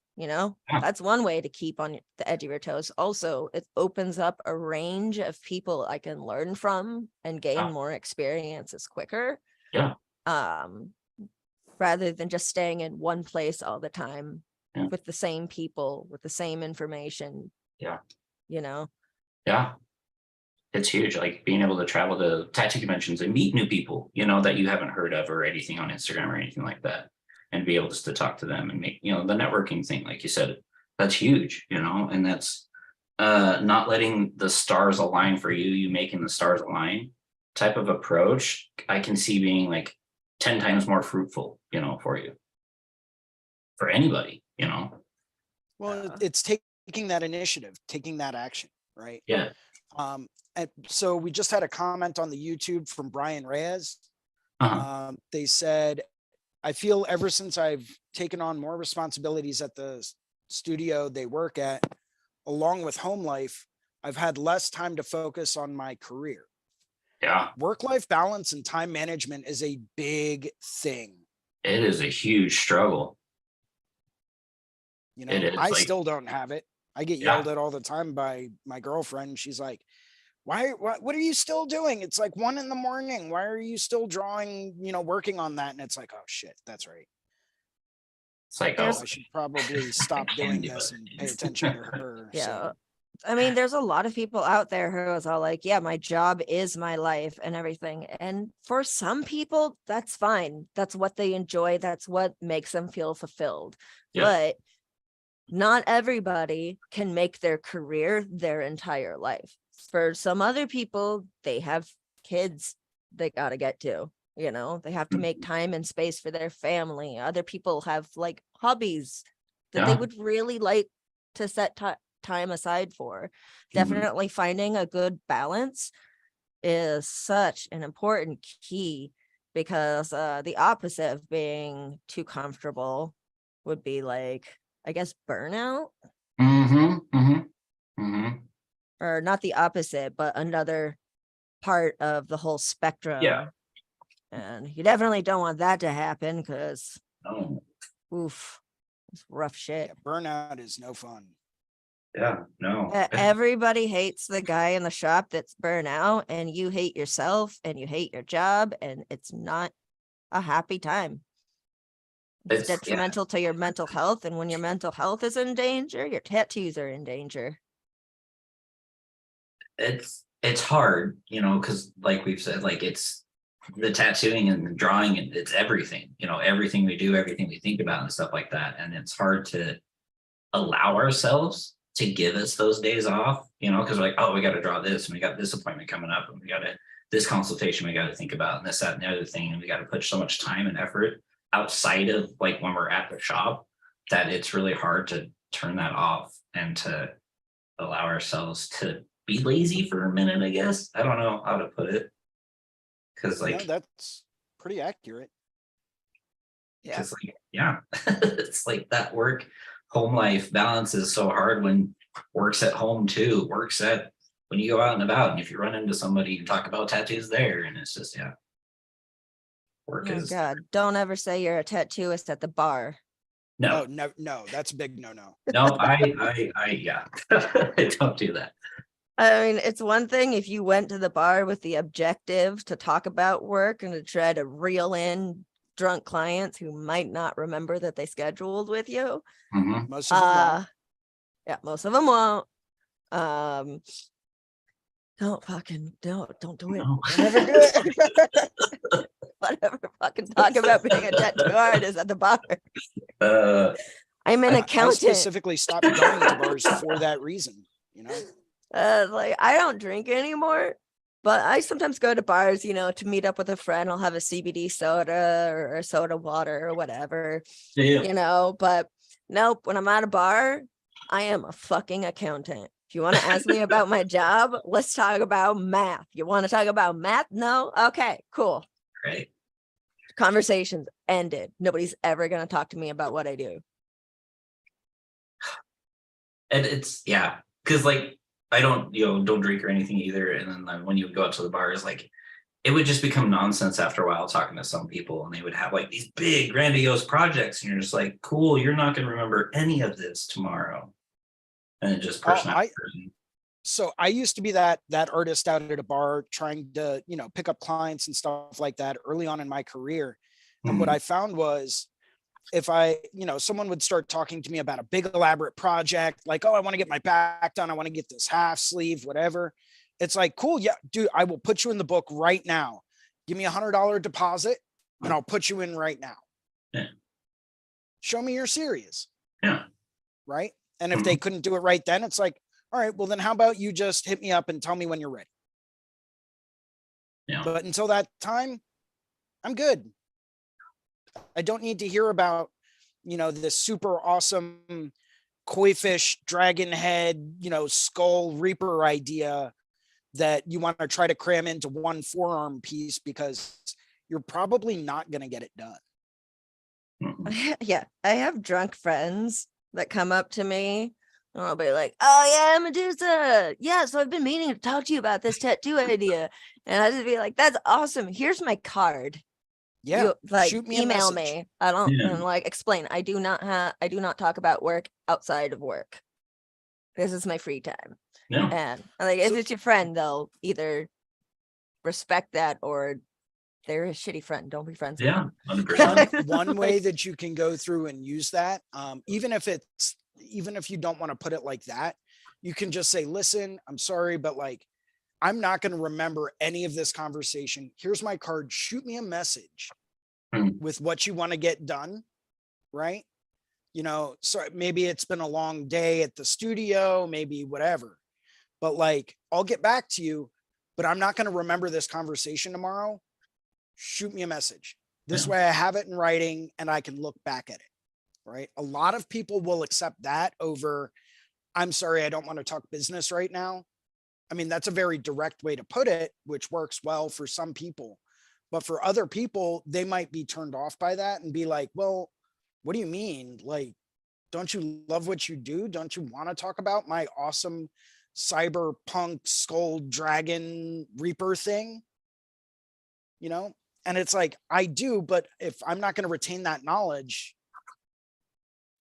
that's one way to keep on the edge of your toes. Also, it opens up a range of people I can learn from and gain more experiences quicker. Rather than just staying in one place all the time with the same people, with the same information. It's huge, like being able to travel to tattoo conventions and meet new people, that you haven't heard of or anything on Instagram or anything like that, and be able just to talk to them and make, the networking thing, like you said, that's huge, and that's not letting the stars align for you, you making the stars align type of approach, I can see being like 10 times more fruitful, for you, for anybody, Well, it's taking that initiative, taking that action, right? Yeah. And so we just had a comment on the YouTube from Brian Reyes. They said, I feel ever since I've taken on more responsibilities at the studio they work at, along with home life, I've had less time to focus on my career. Yeah. Work-life balance and time management is a big thing. It is a huge struggle. I still don't have it. I get yelled at all the time by my girlfriend. She's like, what are you still doing? It's like 1 a.m. Why are you still drawing, working on that? And it's like, oh shit, that's right. It's like, I should probably stop doing this and pay attention to her. Yeah. So. I mean, there's a lot of people out there who is all like, yeah, my job is my life and everything. And for some people, that's fine. That's what they enjoy. That's what makes them feel fulfilled. Yeah. But not everybody can make their career their entire life. For some other people, they have kids they got to get to, they have to make time and space for their family. Other people have like hobbies that they would really like to set time aside for. Definitely finding a good balance is such an important key, because the opposite of being too comfortable would be like, I guess, burnout. Or not the opposite, but another part of the whole spectrum. Yeah. And you definitely don't want that to happen, because oof, it's rough shit. Yeah, burnout is no fun. Yeah, no. Everybody hates the guy in the shop that's burnt out, and you hate yourself and you hate your job, and it's not a happy time. It's detrimental to your mental health. And when your mental health is in danger, your tattoos are in danger. It's hard, because like we've said, like it's the tattooing and the drawing, and it's everything, everything we do, everything we think about and stuff like that. And it's hard to allow ourselves to give us those days off, because we're like, oh, we got to draw this, and we got this appointment coming up, and we got this consultation we got to think about, and this, that, and the other thing. And we got to put so much time and effort outside of like when we're at the shop, that it's really hard to turn that off and to allow ourselves to be lazy for a minute, I guess. I don't know how to put it, because like that's pretty accurate. Yeah, it's like that work home life balance is so hard when work's at home too, work's at when you go out and about, and if you run into somebody, you talk about tattoos there, and it's just work is. God, don't ever say you're a tattooist at the bar. No, that's a big no. No, I I don't do that. I mean, it's one thing if you went to the bar with the objective to talk about work and to try to reel in drunk clients who might not remember that they scheduled with you. Most of them won't. Yeah, most of them won't. Don't do it. No. Never do it. Whatever, fucking talk about being a tattoo artist at the bar. I'm an accountant. I specifically stopped going to bars for that reason, Like I don't drink anymore, but I sometimes go to bars, to meet up with a friend. I'll have a CBD soda or a soda water or whatever, but nope. When I'm at a bar, I am a fucking accountant. If you want to ask me about my job, let's talk about math. You want to talk about math? No? Okay, cool. Right. Conversations ended. Nobody's ever going to talk to me about what I do. And it's, because like, I don't, don't drink or anything either. And then when you go out to the bar, it's like, it would just become nonsense after a while talking to some people, and they would have like these big grandiose projects, and you're just like, cool, you're not going to remember any of this tomorrow. And it just So I used to be that artist out at a bar trying to, pick up clients and stuff like that early on in my career. And what I found was if someone would start talking to me about a big elaborate project, like, oh, I want to get my back done, I want to get this half sleeve, whatever. It's like, cool, yeah, dude, I will put you in the book right now. Give me $100 deposit and I'll put you in right now. Yeah. Show me you're serious. Yeah. Right. And if they couldn't do it right then, it's like, all right, well then how about you just hit me up and tell me when you're ready. Yeah. But until that time, I'm good. I don't need to hear about, this super awesome koi fish, dragon head, skull reaper idea that you want to try to cram into one forearm piece because you're probably not going to get it done. Yeah. I have drunk friends that come up to me and I'll be like, oh yeah, Medusa. Yeah. So I've been meaning to talk to you about this tattoo idea. And I just be like, that's awesome. Here's my card. Yeah. Shoot me email me. I don't and explain. I do not talk about work outside of work. This is my free time. Yeah. And if it's your friend, they'll either respect that or they're a shitty friend. Don't be friends with them. 100%. One way that you can go through and use that, even if you don't want to put it like that, you can just say, listen, I'm sorry, but I'm not going to remember any of this conversation. Here's my card. Shoot me a message with what you want to get done. Right. So maybe it's been a long day at the studio, maybe whatever, but I'll get back to you, but I'm not going to remember this conversation tomorrow. Shoot me a message. This way I have it in writing and I can look back at it. Right. A lot of people will accept that over, I'm sorry, I don't want to talk business right now. I mean, that's a very direct way to put it, which works well for some people, but for other people, they might be turned off by that and be like, well, what do you mean? Don't you love what you do? Don't you want to talk about my awesome cyberpunk skull dragon reaper thing? And it's like, I do, but if I'm not going to retain that knowledge,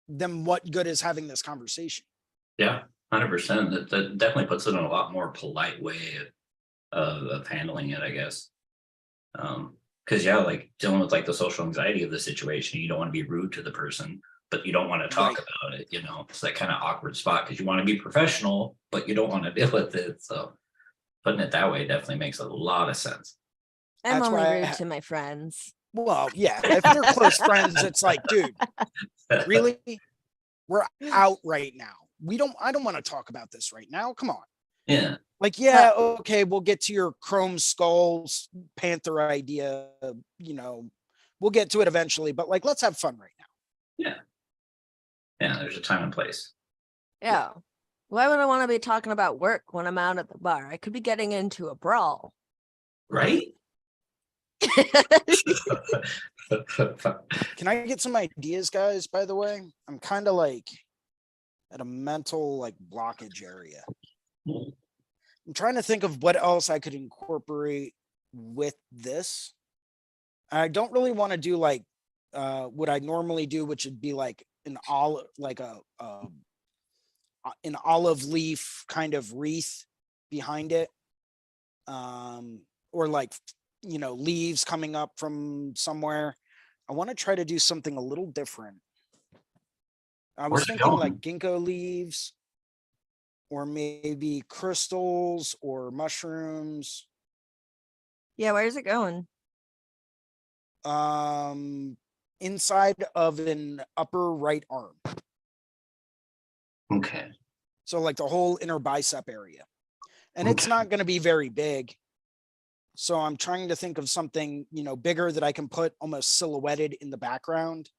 then what good is having this conversation? Yeah, 100%. That definitely puts it in a lot more polite way of handling it, I guess. Because dealing with the social anxiety of the situation, you don't want to be rude to the person, but you don't want to talk about it. It's that kind of awkward spot because you want to be professional, but you don't want to deal with it. So putting it that way definitely makes a lot of sense. I'm only rude to my friends. Well, yeah, if they're close friends, it's like, dude, really? We're out right now. I don't want to talk about this right now. Come on. Yeah. Okay, we'll get to your chrome skulls panther idea. We'll get to it eventually, but let's have fun right now. Yeah. Yeah, there's a time and place. Yeah. Why would I want to be talking about work when I'm out at the bar? I could be getting into a brawl. Right? Can I get some ideas, guys? By the way, I'm kind of at a mental blockage area. I'm trying to think of what else I could incorporate with this. I don't really want to do what I normally do, which would be an olive, an olive leaf kind of wreath behind it, or leaves coming up from somewhere. I want to try to do something a little different. I was thinking ginkgo leaves, or maybe crystals or mushrooms. Yeah, where's it going? Inside of an upper right arm. Okay. So the whole inner bicep area. And it's not going to be very big. So I'm trying to think of something, bigger that I can put almost silhouetted in the background.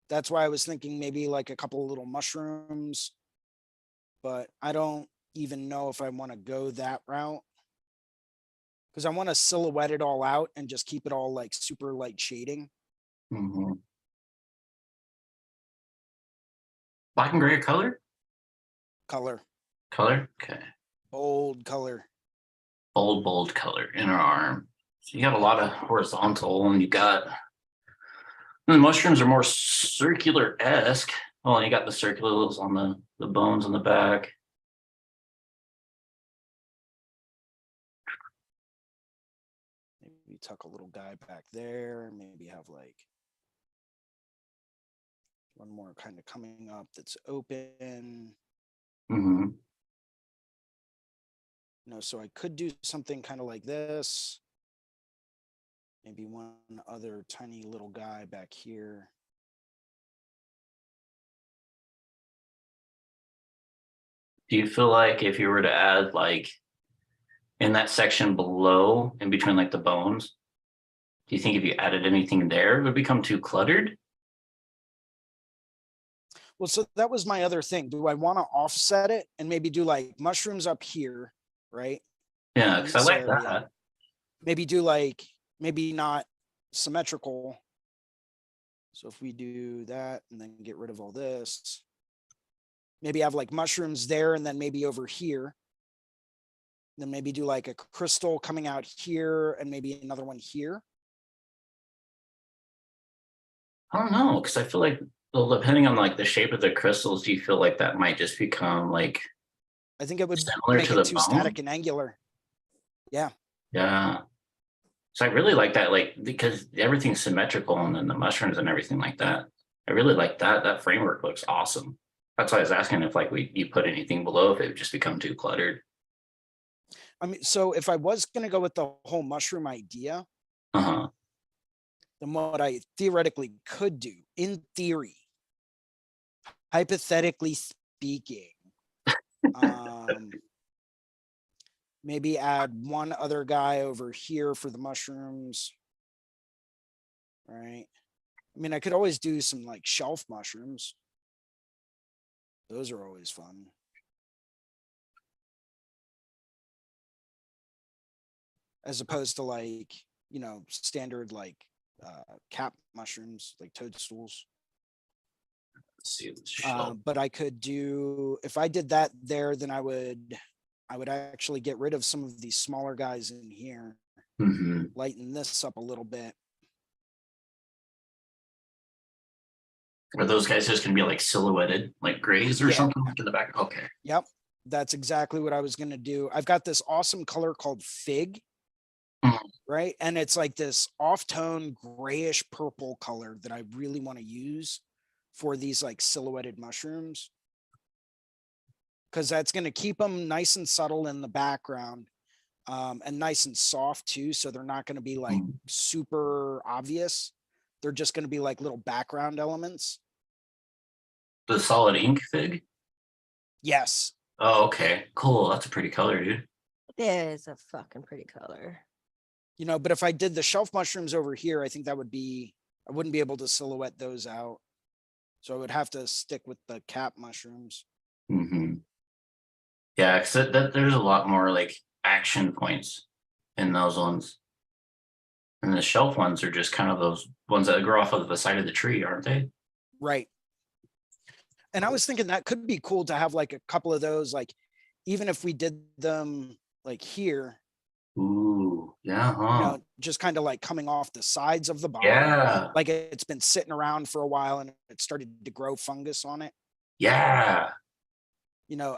That's why I was thinking maybe a couple of little mushrooms, but I don't even know if I want to go that route because I want to silhouette it all out and just keep it all super light shading. Mm-hmm. Black and gray color? Color. Color? Okay. Bold color. Bold color, inner arm. So you got a lot of horizontal, and you got the mushrooms are more circular-esque. Oh, and you got the circulars on the bones on the back. Maybe tuck a little guy back there. Maybe have like one more kind of coming up that's open. Mm-hmm. So I could do something kind of like this. Maybe one other tiny little guy back here. Do you feel like if you were to add like in that section below, in between like the bones, do you think if you added anything there, it would become too cluttered? Well, so that was my other thing. Do I want to offset it and maybe do like mushrooms up here, right? Yeah, because I like that. Maybe do like, maybe not symmetrical. So if we do that and then get rid of all this, maybe have like mushrooms there and then maybe over here. Then maybe do like a crystal coming out here and maybe another one here. I don't know, because I feel like, well, depending on like the shape of the crystals, do you feel like that might just become like, I think it would similar make to it the too bone? static and angular. Yeah. Yeah. So I really like that, like, because everything's symmetrical and then the mushrooms and everything like that. I really like that. That framework looks awesome. That's why I was asking if like you put anything below, if it would just become too cluttered. I mean, so if I was going to go with the whole mushroom idea, Uh-huh. then what I theoretically could do, in theory, hypothetically speaking, maybe add one other guy over here for the mushrooms. Right. I mean, I could always do some like shelf mushrooms. Those are always fun. As opposed to like, standard like cap mushrooms, like toadstools. Let's see. But I could do, if I did that there, then I would actually get rid of some of these smaller guys in here, lighten this up a little bit. Are those guys just gonna be like silhouetted, like grays or something like in the back? Okay. Yep. That's exactly what I was going to do. I've got this awesome color called Fig, right? And it's like this off-tone grayish purple color that I really want to use for these like silhouetted mushrooms. Because that's going to keep them nice and subtle in the background, and nice and soft too. So they're not going to be like super obvious. They're just going to be like little background elements. The solid ink fig? Yes. Oh, okay. Cool. That's a pretty color, dude. It is a fucking pretty color. But if I did the shelf mushrooms over here, I think that would be, I wouldn't be able to silhouette those out. So I would have to stick with the cap mushrooms. Yeah, because there's a lot more like action points in those ones. And the shelf ones are just kind of those ones that grow off of the side of the tree, aren't they? Right. And I was thinking that could be cool to have like a couple of those, like even if we did them like here. Ooh, yeah. Just kind of like coming off the sides of the bottom. Yeah. Like it's been sitting around for a while and it started to grow fungus on it. Yeah.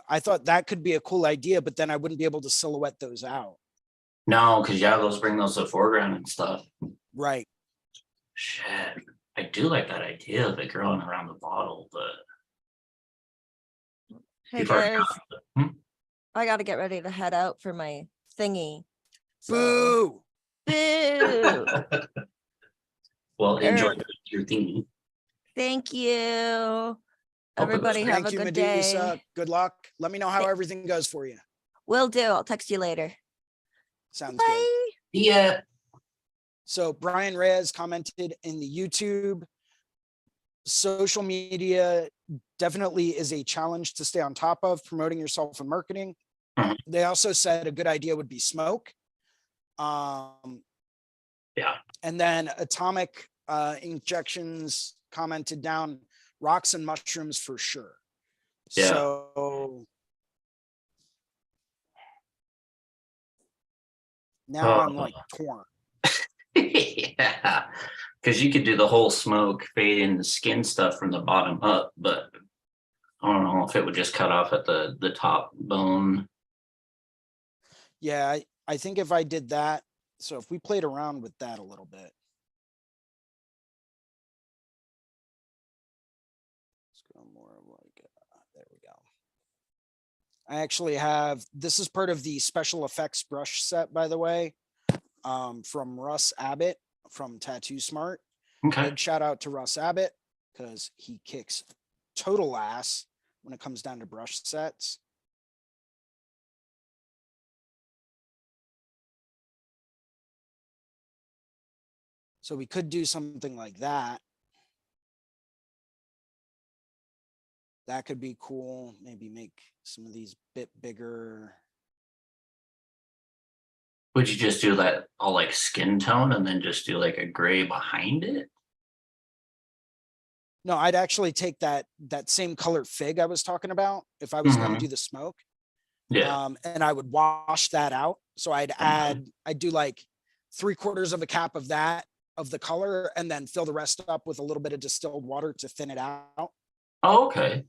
I thought that could be a cool idea, but then I wouldn't be able to silhouette those out. No, because those bring those to the foreground and stuff. Right. Shit. I do like that idea of it growing around the bottle, but hey guys, I gotta get ready to head out for my thingy. So... Boo! Well, enjoy your thingy. Thank you. Everybody have a good Medusa. day. Good luck. Let me know how everything goes for you. Will do. I'll text you later. Sounds Bye. good. Yeah. So Brian Reyes commented in the YouTube. Social media definitely is a challenge to stay on top of, promoting yourself and marketing. They also said a good idea would be smoke. Yeah. And then Atomic Injections commented down rocks and mushrooms for sure. Yeah. So now I'm like torn. Yeah, because you could do the whole smoke fade in the skin stuff from the bottom up, but I don't know if it would just cut off at the top bone. Yeah, I think if I did that, so if we played around with that a little bit. Let's go more like, there we go. I actually have, this is part of the special effects brush set, by the way, from Russ Abbott from Tattoo Smart. Okay. Big shout out to Russ Abbott because he kicks total ass when it comes down to brush sets. So we could do something like that. That could be cool. Maybe make some of these bit bigger. Would you just do that all like skin tone and then just do like a gray behind it? No, I'd actually take that same color fig I was talking about if I was going to do the smoke. Yeah. And I would wash that out. So I'd do like 3/4 of a cap of that, of the color, and then fill the rest up with a little bit of distilled water to thin it out. Oh, okay.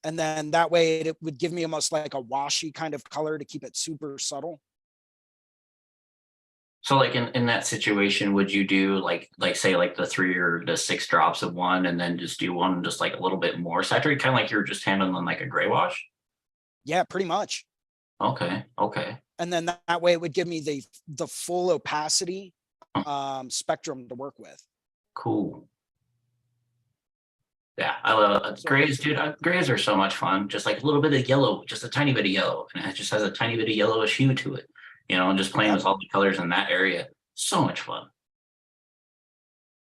And then that way it would give me almost like a washy kind of color to keep it super subtle. So like in that situation, would you do like say like the 3 or the 6 drops of one and then just do one just like a little bit more saturated, kind of like you're just handling like a gray wash? Yeah, pretty much. Okay. Okay. And then that way it would give me the full opacity spectrum to work with. Cool. Yeah, I love grays, dude. Grays are so much fun. Just like a little bit of yellow, just a tiny bit of yellow, and it just has a tiny bit of yellowish hue to it. You know, and just playing with all the colors in that area, so much fun.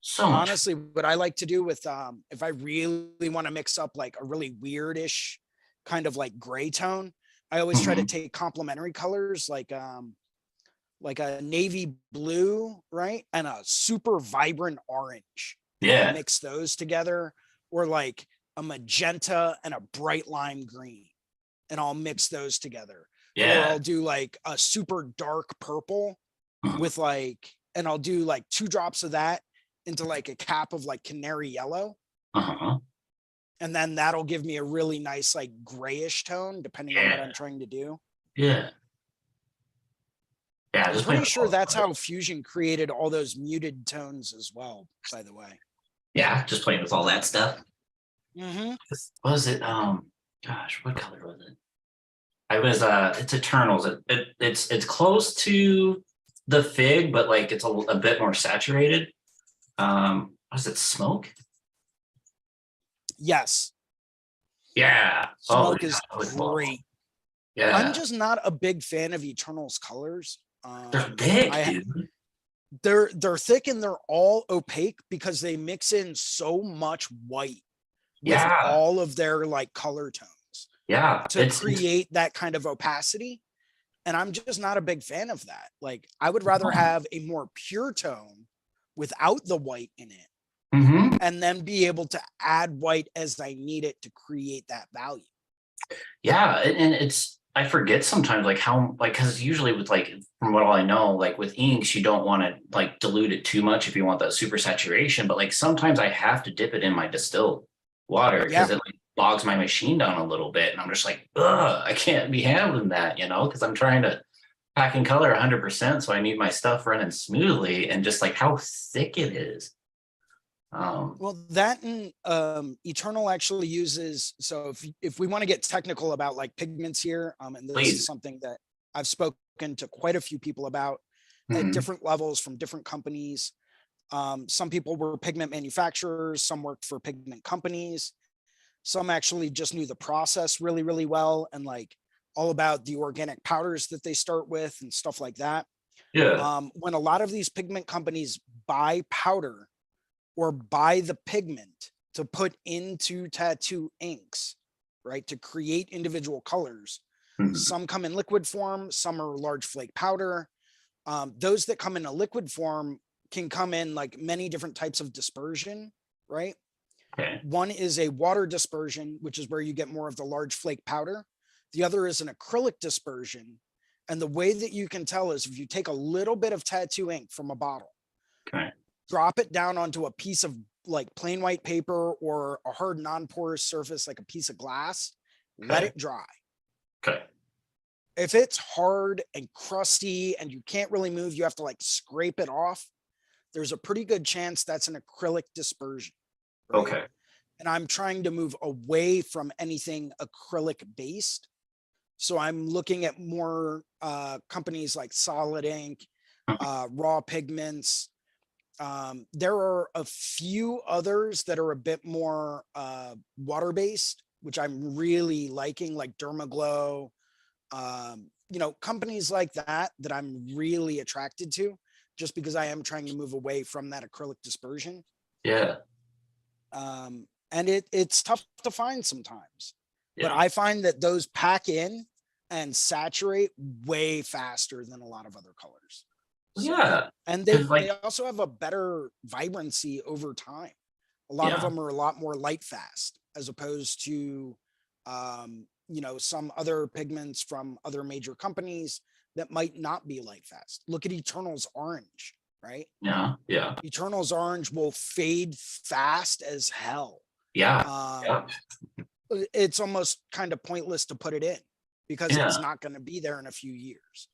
So much. Honestly, what I like to do with if I really want to mix up like a really weirdish kind of like gray tone, I always try to take complementary colors like a navy blue, right, and a super vibrant orange. Yeah. Mix those together, or like a magenta and a bright lime green, and I'll mix those together. Yeah. Or I'll do like a super dark purple with like, and I'll do like 2 drops of that into like a cap of like canary yellow. And then that'll give me a really nice like grayish tone depending on what I'm trying to do. Yeah. Yeah, I'm pretty sure that's how Fusion created all those muted tones as well, by the way. Yeah, just playing with all that stuff. Mm-hmm. Was it gosh, what color was it? I was it's Eternals. It's close to the fig, but like it's a bit more saturated. Was it smoke? Yes. Yeah. Smoke is great. Yeah. I'm just not a big fan of Eternals colors. They're big, dude. They're thick and they're all opaque because they mix in so much white with all of their like color tones. Yeah. To create that kind of opacity. And I'm just not a big fan of that. Like I would rather have a more pure tone without the white in it. And then be able to add white as I need it to create that value. Yeah, and I forget sometimes like how, like, because usually with like from what I know, like with inks you don't want to like dilute it too much if you want that super saturation, but like sometimes I have to dip it in my distilled water because it like bogs my machine down a little bit, and I'm just like, ugh, I can't be handling that, you know, because I'm trying to pack in color 100%, so I need my stuff running smoothly, and just like how thick it is. Well, that and Eternal actually uses, so if we want to get technical about like pigments here, and this is something that I've spoken to quite a few people about at different levels from different companies. Some people were pigment manufacturers, some worked for pigment companies, some actually just knew the process really, really well, and like all about the organic powders that they start with and stuff like that. Yeah. When a lot of these pigment companies buy powder or buy the pigment to put into tattoo inks, right, to create individual colors. Some come in liquid form, some are large flake powder. Those that come in a liquid form can come in like many different types of dispersion, right? Okay. One is a water dispersion, which is where you get more of the large flake powder. The other is an acrylic dispersion. And the way that you can tell is if you take a little bit of tattoo ink from a bottle, Okay. Drop it down onto a piece of like plain white paper or a hard non-porous surface, like a piece of glass. Let it dry. Okay. If it's hard and crusty and you can't really move, you have to like scrape it off. There's a pretty good chance that's an acrylic dispersion. Right? Okay. And I'm trying to move away from anything acrylic based. So I'm looking at more companies like Solid Ink, Raw Pigments. There are a few others that are a bit more water-based, which I'm really liking, like Dermaglow. Companies like that I'm really attracted to, just because I am trying to move away from that acrylic dispersion. Yeah. And it's tough to find sometimes, but Yeah. I find that those pack in and saturate way faster than a lot of other colors. Yeah. And they also have a better vibrancy over time. A lot of them are a lot more light fast, as opposed to, some other pigments from other major companies that might not be light fast. Look at Eternal's Orange, right? Yeah. Yeah. Eternal's Orange will fade fast as hell. Yeah. It's almost kind of pointless to put it in because it's not going to be there in a few years.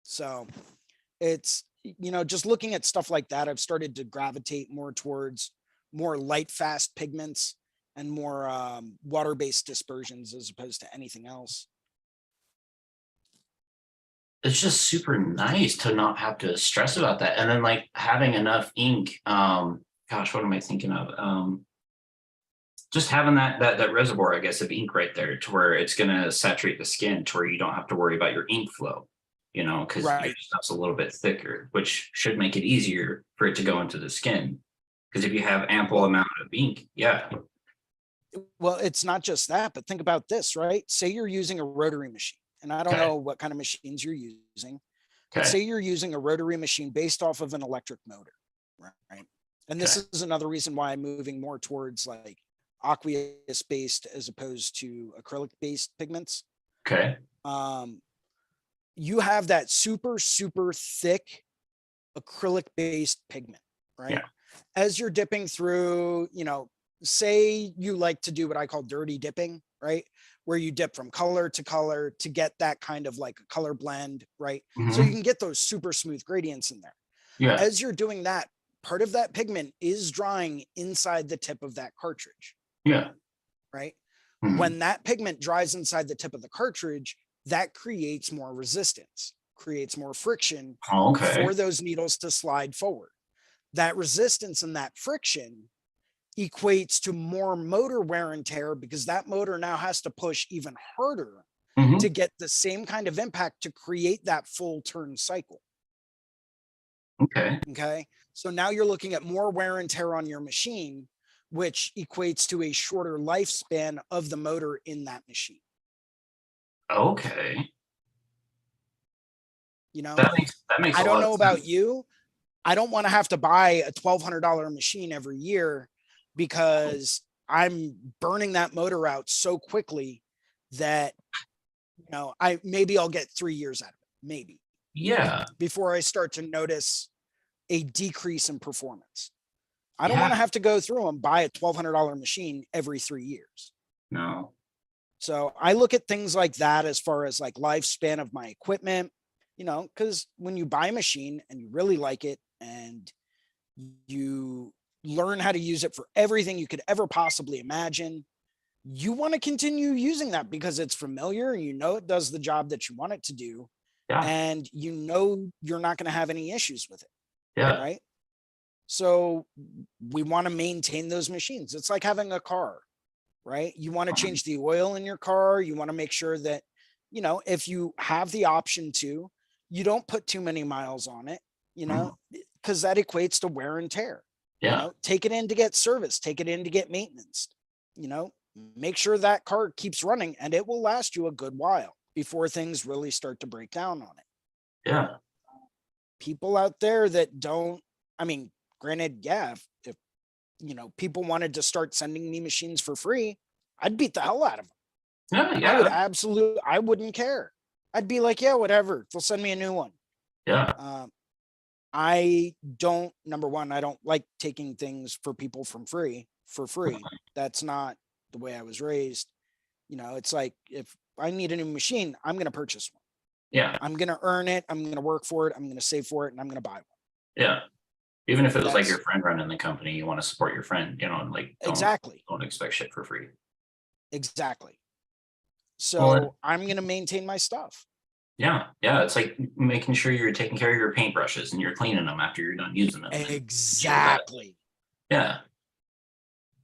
So it's, just looking at stuff like that, I've started to gravitate more towards more light, fast pigments and more water-based dispersions as opposed to anything else. It's just super nice to not have to stress about that. And then like having enough ink, gosh, what am I thinking of? Just having that reservoir, I guess, of ink right there to where it's gonna saturate the skin to where you don't have to worry about your ink flow, because your stuff's a little bit thicker, which should make it easier for it to go into the skin. Because if you have ample amount of ink, Well, it's not just that, but think about this, right? Say you're using a rotary machine, and I don't know what kind of machines you're using, but say you're using a rotary machine based off of an electric motor, right? And this is another reason why I'm moving more towards like aqueous based as opposed to acrylic based pigments. Okay. You have that super, super thick acrylic based pigment, right? Yeah. As you're dipping through, say you like to do what I call dirty dipping, right? Where you dip from color to get that kind of like a color blend, right? Mm-hmm. So you can get those super smooth gradients in there. Yeah. As you're doing that, part of that pigment is drying inside the tip of that cartridge. Yeah. Right. Mm-hmm. When that pigment dries inside the tip of the cartridge, that creates more resistance, creates more friction for those needles to slide forward. That resistance and that friction equates to more motor wear and tear because that motor now has to push even harder to get the same kind of impact to create that full turn cycle. Okay. So now you're looking at more wear and tear on your machine, which equates to a shorter lifespan of the motor in that machine. Okay. That makes I don't know about you. I don't want to have to buy a $1,200 machine every year because I'm burning that motor out so quickly that, maybe I'll get 3 years out of it, maybe. Yeah. Before I start to notice a decrease in performance. I don't want to have to go through and buy a $1,200 machine every 3 years. No. So I look at things like that as far as like lifespan of my equipment, because when you buy a machine and you really like it and you learn how to use it for everything you could ever possibly imagine, you want to continue using that because it's familiar and it does the job that you want it to do. Yeah. And you're not going to have any issues with it. Yeah. Right. So we want to maintain those machines. It's like having a car, right? You want to change the oil in your car. You want to make sure that, if you have the option to, you don't put too many miles on it, because that equates to wear and tear. Yeah. Take it in to get service, take it in to get maintenance, make sure that car keeps running and it will last you a good while before things really start to break down on it. Yeah. People out there that don't, granted, if people wanted to start sending me machines for free, I'd beat the hell out of them. Yeah. I wouldn't care. I'd be like, yeah, whatever. They'll send me a new one. Yeah. I don't, number one, I don't like taking things for people for free. That's not the way I was raised. You know, it's like, if I need a new machine, I'm going to purchase one. Yeah. I'm going to earn it. I'm going to work for it. I'm going to save for it, and I'm going to buy one. Yeah. Even if it was like your That's friend running the company, you want to support your friend, you know, and like exactly, don't expect shit for free. exactly. Well, So I'm going to maintain my stuff. yeah. Yeah. It's like making sure you're taking care of your paintbrushes and you're cleaning them after you're done using them. Exactly. Yeah.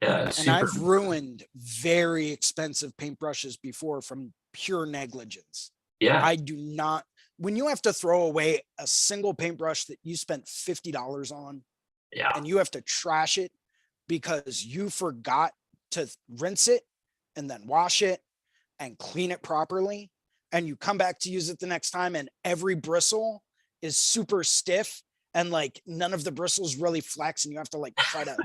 Yeah. It's And super. I've ruined very expensive paintbrushes before from pure negligence. Yeah. I do not, when you have to throw away a single paintbrush that you spent $50 on, Yeah. and you have to trash it because you forgot to rinse it and then wash it and clean it properly, and you come back to use it the next time and every bristle is super stiff and like none of the bristles really flex, and you have to like try to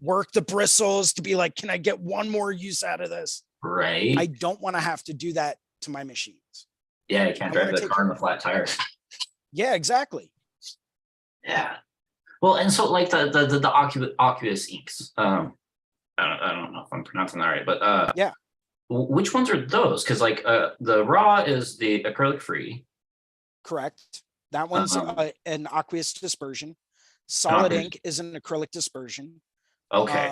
work the bristles to be like, can I get one more use out of this? Right. I don't want to have to do that to my machines. Yeah, you can't drive the car on the flat tire. Yeah, exactly. Yeah. Well, and so like the Oculus inks. I don't know if I'm pronouncing that right, but yeah. Which ones are those? Because like the raw is the acrylic free. Correct. That one's an aqueous dispersion. Solid ink is an acrylic dispersion. Okay.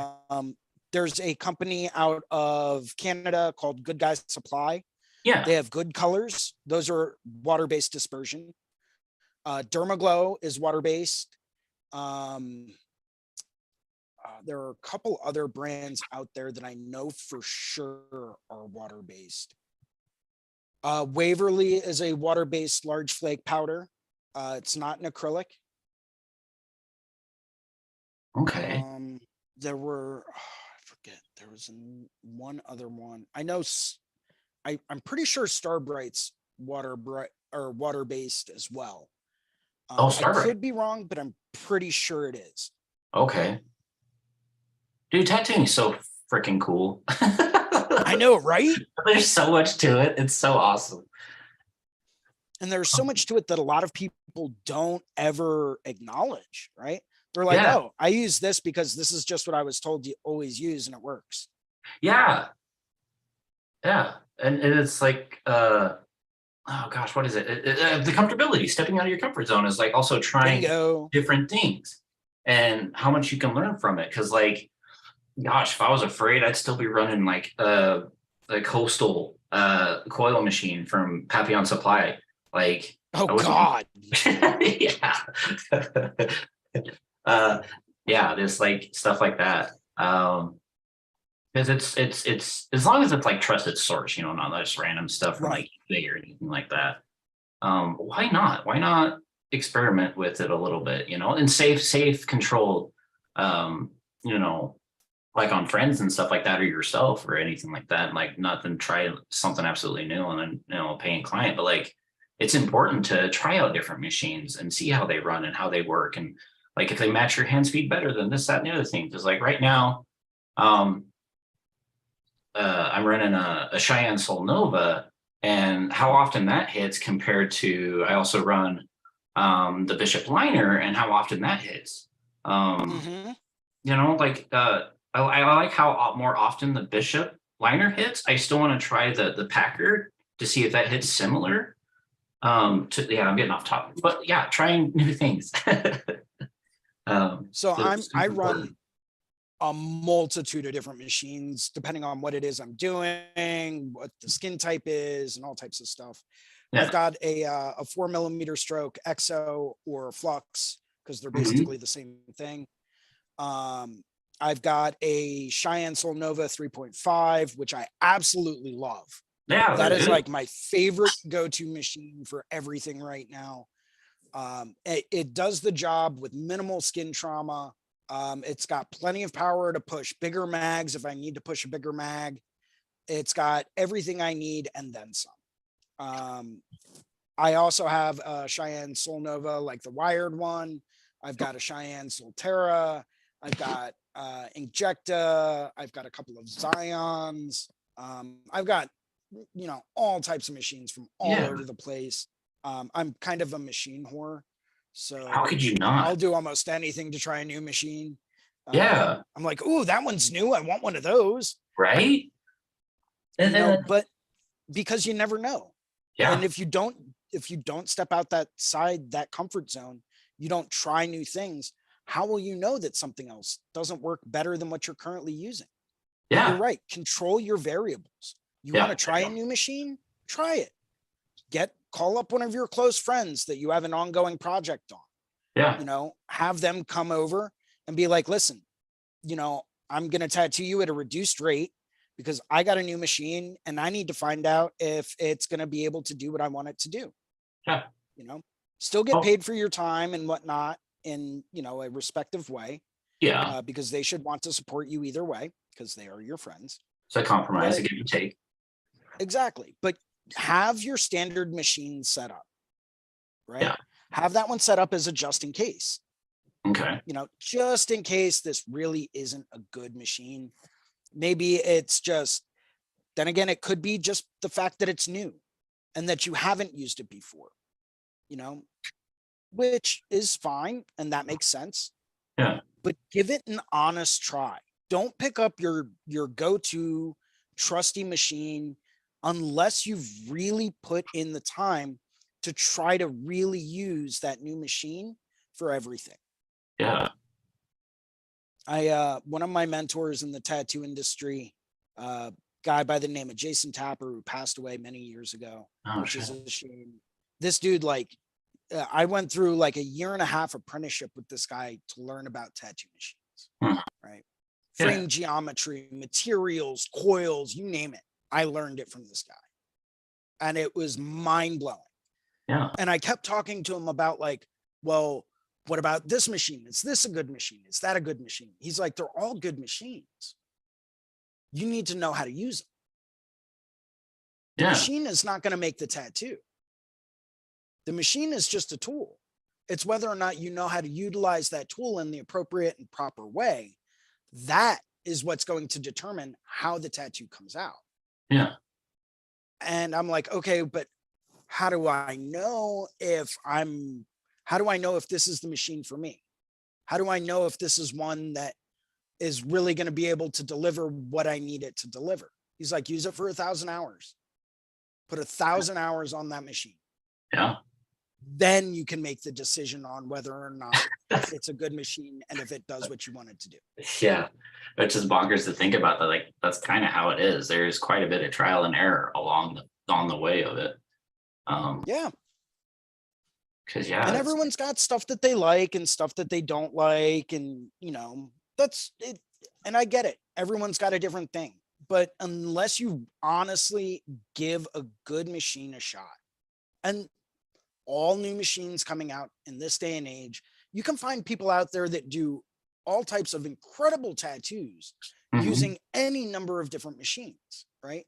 There's a company out of Canada called Good Guys Supply. Yeah. They have good colors. Those are water-based dispersion. Dermaglow is water-based. There are a couple other brands out there that I know for sure are water-based. Waverly is a water-based large flake powder. It's not an acrylic. Okay. There were, I forget, there was one other one. I know, I'm pretty sure Starbright's water-based as well. I could be wrong, but I'm pretty sure it is. Okay. Dude, tattooing is so freaking cool. I know, right? There's so much to it. It's so awesome. And there's so much to it that a lot of people don't ever acknowledge, right? They're like, oh, I use this because this is just what I was told you always use, and it works. Yeah. Yeah. And it's like, oh gosh, what is it? The comfortability, stepping out of your comfort zone is like also trying different things and how much you can learn from it. Cause like, gosh, if I was afraid, I'd still be running like a coastal coil machine from Papillon Supply. Like, oh God. Yeah. Yeah, there's like stuff like that. Because it's as long as it's like trusted source, you know, not just random stuff from like eBay or anything like that. Why not? Why not experiment with it a little bit, you know, and safe, controlled, you know, like on friends and stuff like that, or yourself or anything like that. Like not then try something absolutely new and then, you know, paying client, but like it's important to try out different machines and see how they run and how they work. And like if they match your hand speed better than this, that, and the other thing. Because like right now, I'm running a Cheyenne Sol Nova, and how often that hits compared to I also run the Bishop Liner and how often that hits. You know, like I like how more often the Bishop Liner hits. I still want to try the Packard to see if that hits similar. I'm getting off topic, but yeah, trying new things. So I run a multitude of different machines depending on what it is I'm doing, what the skin type is, and all types of stuff. Yeah. I've got a 4mm stroke EXO or Flux because they're basically the same thing. I've got a Cheyenne Sol Nova 3.5, which I absolutely love. Yeah, that is like my favorite go-to machine for everything right now. It does the job with minimal skin trauma. It's got plenty of power to push bigger mags if I need to push a bigger mag. It's got everything I need and then some. I also have a Cheyenne Sol Nova, like the wired one. I've got a Cheyenne Solterra. I've got Injecta. I've got a couple of Zions. I've got, you know, all types of machines from all over the place. I'm kind of a machine whore. So how could you I'll not? do almost anything to try a new machine. Yeah. I'm like, ooh, that one's new. I want one of those. Right. And But because you never know. yeah. And if you don't step out that comfort zone, you don't try new things, how will you know that something else doesn't work better than what you're currently using? Yeah. You're right. Control your variables. You want to try a new machine? Try it. Call up one of your close friends that you have an ongoing project on. Yeah. Have them come over and be like, listen, I'm going to tattoo you at a reduced rate because I got a new machine and I need to find out if it's going to be able to do what I want it to do. Yeah. Still get paid for your time and whatnot in, a respective way. Yeah. Because they should want to support you either way because they are your friends. It's a compromise, a give and take. Exactly. But have your standard machine set up, right? Yeah. Have that one set up as a just in case. Okay. Just in case this really isn't a good machine. Maybe it's just, then again, it could be just the fact that it's new and that you haven't used it before, which is fine. And that makes sense. Yeah. But give it an honest try. Don't pick up your go-to trusty machine unless you've really put in the time to try to really use that new machine for everything. Yeah. One of my mentors in the tattoo industry, guy by the name of Jason Tapper, who passed away many years ago, which is a shame. This dude, I went through like a 1.5 year apprenticeship with this guy to learn about tattoo machines, right? Frame geometry, materials, coils, you name it. I learned it from this guy. And it was mind blowing. Yeah. And I kept talking to him about well, what about this machine? Is this a good machine? Is that a good machine? He's like, they're all good machines. You need to know how to use them. The machine is not going to make the tattoo. The machine is just a tool. It's whether or not you know how to utilize that tool in the appropriate and proper way. That is what's going to determine how the tattoo comes out. Yeah. And I'm like, okay, but how do I know if this is the machine for me? How do I know if this is one that is really going to be able to deliver what I need it to deliver? He's like, use it for 1,000 hours. Put 1,000 hours on that machine. Yeah. Then you can make the decision on whether or not it's a good machine and if it does what you want it to do. Yeah. It's just bonkers to think about that. That's kind of how it is. There's quite a bit of trial and error on the way of it. Yeah. Because and everyone's got stuff that they like and stuff that they don't like, and that's it. And I get it. Everyone's got a different thing, but unless you honestly give a good machine a shot, and all new machines coming out in this day and age, you can find people out there that do all types of incredible tattoos using any number of different machines, right?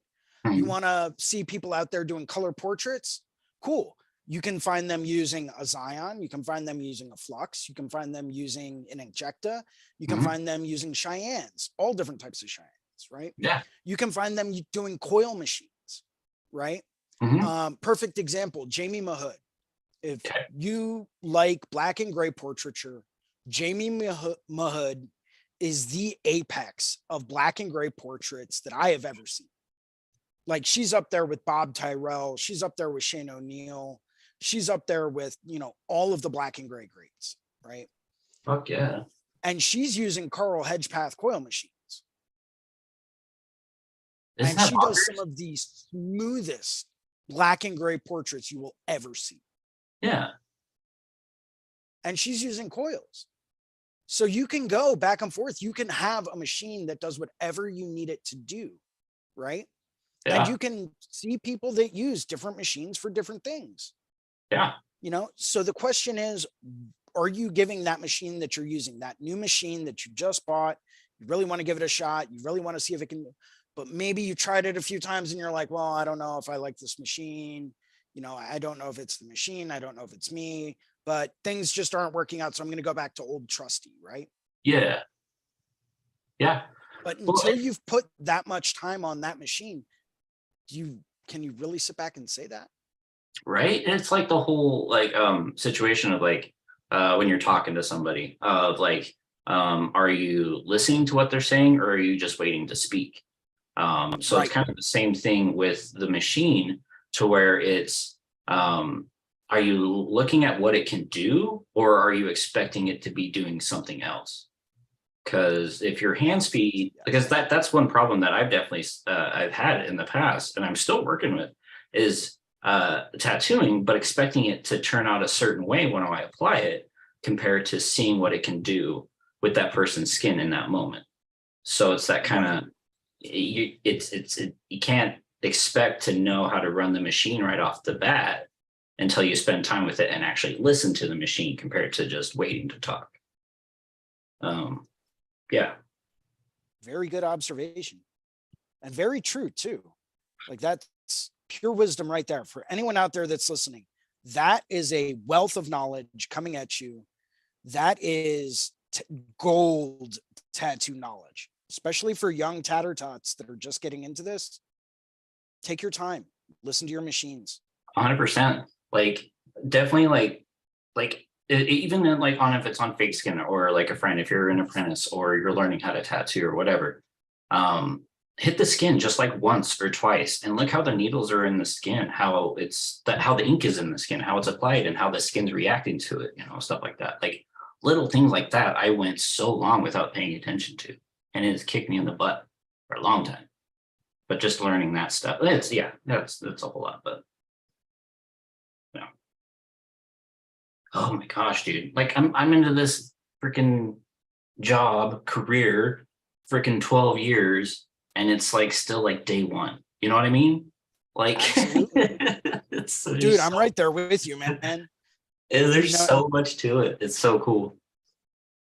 You want to see people out there doing color portraits? Cool. You can find them using a Zion. You can find them using a Flux. You can find them using an Injecta. You can find them using Cheyennes, all different types of Cheyennes, right? Yeah. You can find them doing coil machines, right? Perfect example, Jamie Mahood. If you like black and gray portraiture, Jamie Mahood is the apex of black and gray portraits that I have ever seen. Like, she's up there with Bob Tyrell. She's up there with Shane O'Neill. She's up there with, all of the black and gray greats, right? Fuck yeah. And she's using Carl Hedgepath coil machines. Isn't and she bonkers? does some of the smoothest black and gray portraits you will ever see. Yeah. And she's using coils. So you can go back and forth. You can have a machine that does whatever you need it to do, right? Yeah. And you can see people that use different machines for different things. Yeah. So the question is, are you giving that machine that you're using, that new machine that you just bought, you really want to give it a shot, you really want to see if it can, but maybe you tried it a few times and you're like, well, I don't know if I like this machine. I don't know if it's the machine. I don't know if it's me, but things just aren't working out. So I'm going to go back to old trusty, right? Yeah. Yeah. But until you've put that much time on that machine, can you really sit back and say that? Right. And it's like the whole situation of when you're talking to somebody of like, are you listening to what they're saying or are you just waiting to speak? So it's kind of the same thing with the machine to where it's, are you looking at what it can do or are you expecting it to be doing something else? Because if your hand speed, because that's one problem that I've definitely I've had in the past and I'm still working with is tattooing, but expecting it to turn out a certain way when I apply it compared to seeing what it can do with that person's skin in that moment. So it's that kind of, you can't expect to know how to run the machine right off the bat until you spend time with it and actually listen to the machine compared to just waiting to talk. Yeah. Very good observation and very true too. Like that's pure wisdom right there for anyone out there that's listening. That is a wealth of knowledge coming at you. That is gold tattoo knowledge, especially for young tatter tots that are just getting into this. Take your time, listen to your machines. 100%. Like definitely like even in like on if it's on fake skin or like a friend, if you're an apprentice or you're learning how to tattoo or whatever, hit the skin just like once or twice and look how the needles are in the skin, how how the ink is in the skin, how it's applied and how the skin's reacting to it, you know, stuff like that. Like little things like that I went so long without paying attention to, and it's kicked me in the butt for a long time. But just learning that stuff, that's a whole lot, but yeah. Oh my gosh, dude. Like I'm into this freaking job career, freaking 12 years, and it's like still like day one. You know what I mean? Like it's dude, I'm right there with you, man. There's so much to it. It's so cool.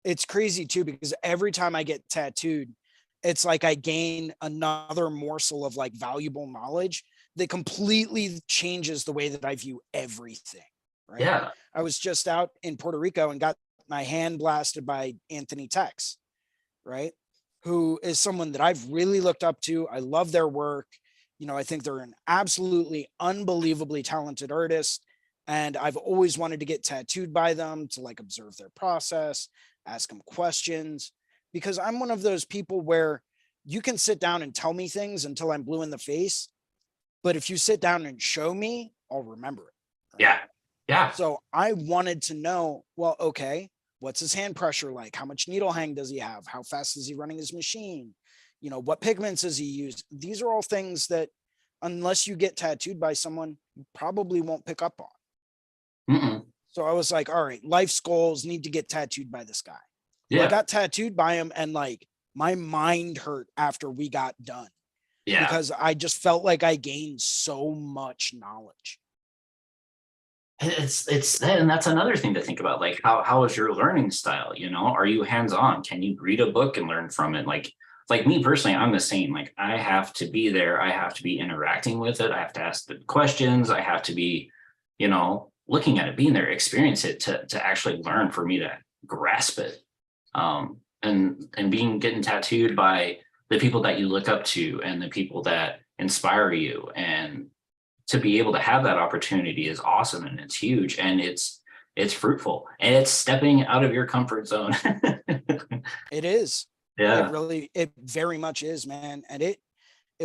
It's crazy too, because every time I get tattooed, it's like I gain another morsel of like valuable knowledge that completely changes the way that I view everything. Right. Yeah. I was just out in Puerto Rico and got my hand blasted by Anthony Tex, right? Who is someone that I've really looked up to. I love their work. You know, I think they're an absolutely unbelievably talented artist. And I've always wanted to get tattooed by them to like observe their process, ask them questions, because I'm one of those people where you can sit down and tell me things until I'm blue in the face. But if you sit down and show me, I'll remember it. Right? Yeah. Yeah. So I wanted to know, well, okay, what's his hand pressure like? How much needle hang does he have? How fast is he running his machine? You know, what pigments does he use? These are all things that unless you get tattooed by someone, you probably won't pick up on. Mm-mm. So I was like, all right, life's goals need to get tattooed by this guy. Yeah. So I got tattooed by him and like my mind hurt after we got done. Yeah. Because I just felt like I gained so much knowledge. It's that, and that's another thing to think about. Like, how is your learning style? You know, are you hands-on? Can you read a book and learn from it? Like me personally, I'm the same. Like, I have to be there. I have to be interacting with it. I have to ask the questions. I have to be, you know, looking at it, being there, experience it to actually learn, for me to grasp it. And getting tattooed by the people that you look up to and the people that inspire you, and to be able to have that opportunity is awesome, and it's huge, and it's fruitful, and it's stepping out of your comfort zone. It is. Yeah. It very much is, man. And it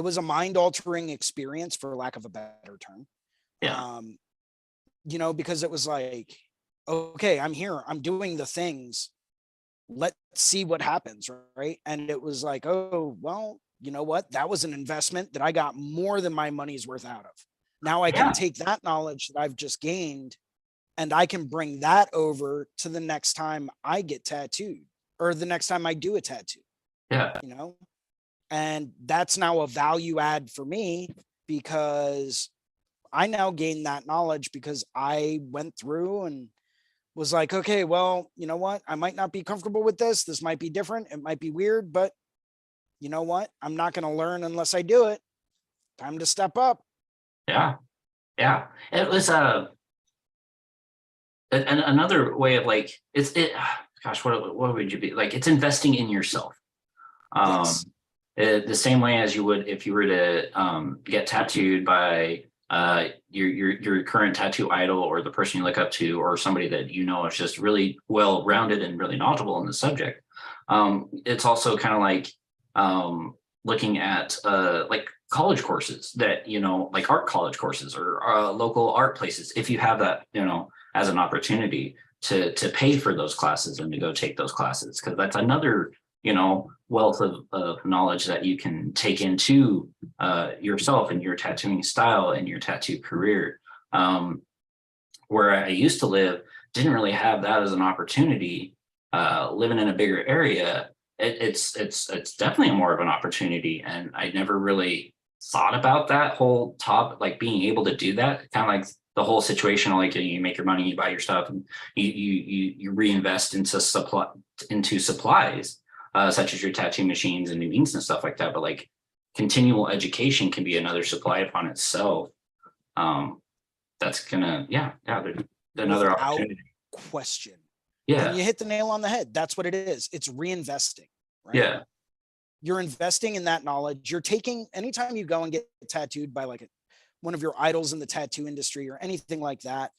was a mind-altering experience, for lack of a better term. Yeah. You know, because it was like, okay, I'm here, I'm doing the things, let's see what happens, right? And it was like, oh, well, you know what? That was an investment that I got more than my money's worth out of. Now I can take that knowledge that I've just gained and I can bring that over to the next time I get tattooed, or the next time I do a tattoo. Yeah. You know, and that's now a value add for me, because I now gain that knowledge because I went through and was like, okay, well, you know what? I might not be comfortable with this. This might be different. It might be weird, but you know what? I'm not going to learn unless I do it. Time to step up. Yeah. Yeah. It was another way of like, gosh, what would you be like? It's investing in yourself. Yes. The same way as you would if you were to get tattooed by your current tattoo idol or the person you look up to or somebody that you know is just really well rounded and really knowledgeable in the subject. It's also kind of like looking at like college courses that, you know, like art college courses or local art places, if you have that, you know, as an opportunity to pay for those classes and to go take those classes, because that's another, you know, wealth of knowledge that you can take into yourself and your tattooing style and your tattoo career. Where I used to live, didn't really have that as an opportunity. Living in a bigger area, it's definitely more of an opportunity, and I never really thought about that whole top, like being able to do that, kind of like the whole situation, like you make your money, you buy your stuff, and you reinvest into supplies, such as your tattoo machines and new inks and stuff like that. But like continual education can be another supply upon itself. That's gonna, another Without opportunity. question. Yeah. And you hit the nail on the head. That's what it is. It's reinvesting, right? Yeah. You're investing in that knowledge. You're taking, anytime you go and get tattooed by like one of your idols in the tattoo industry or anything like that,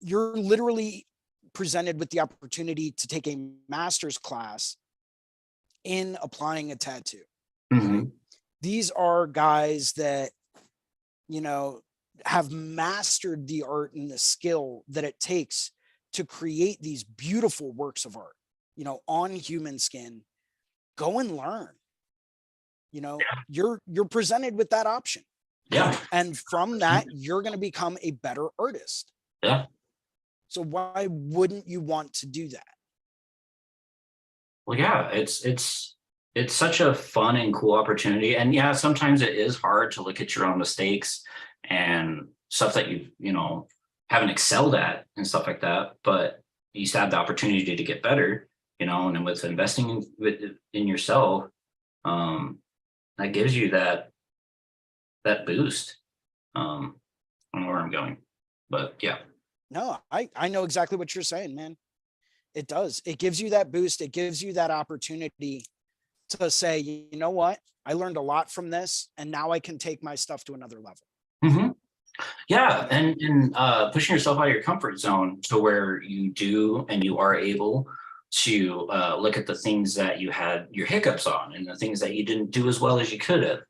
you're literally presented with the opportunity to take a master's class in applying a tattoo. Mm-hmm. These are guys that, you know, have mastered the art and the skill that it takes to create these beautiful works of art, you know, on human skin. Go and learn. You know, you're presented with that option. Yeah. And from that, you're going to become a better artist. Yeah. So why wouldn't you want to do that? Well, yeah, it's such a fun and cool opportunity. And yeah, sometimes it is hard to look at your own mistakes and stuff that you know, haven't excelled at and stuff like that, but you still have the opportunity to get better, you know, and with investing in yourself, that gives you that boost. I don't know where I'm going, but yeah. No, I know exactly what you're saying, man. It does. It gives you that boost. It gives you that opportunity to say, you know what? I learned a lot from this, and now I can take my stuff to another level. Mm-hmm. Yeah, and pushing yourself out of your comfort zone to where you do and you are able to look at the things that you had your hiccups on and the things that you didn't do as well as you could have,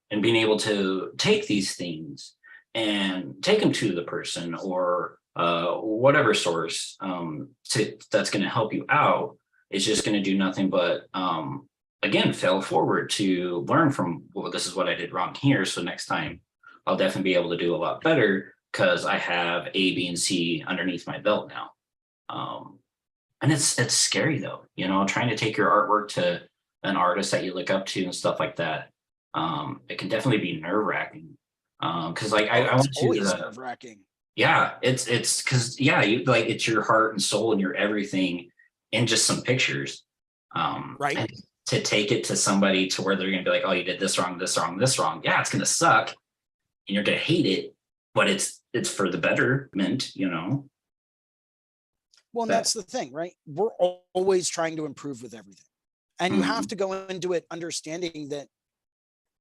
and being able to take these things and take them to the person or whatever source that's going to help you out. It's just going to do nothing but again fail forward to learn from, well, this is what I did wrong here, so next time I'll definitely be able to do a lot better because I have A, B, and C underneath my belt now. And it's scary though, you know, trying to take your artwork to an artist that you look up to and stuff like that. It can definitely be nerve-wracking. Because like I want to always nerve-wracking. Yeah, it's because you like it's your heart and soul and your everything in just some pictures. Right. And to take it to somebody to where they're gonna be like, oh, you did this wrong, this wrong, this wrong. Yeah, it's gonna suck. And you're gonna hate it, but it's for the betterment, you know. Well, and that's the thing, right? We're always trying to improve with everything, and you have to go into it understanding that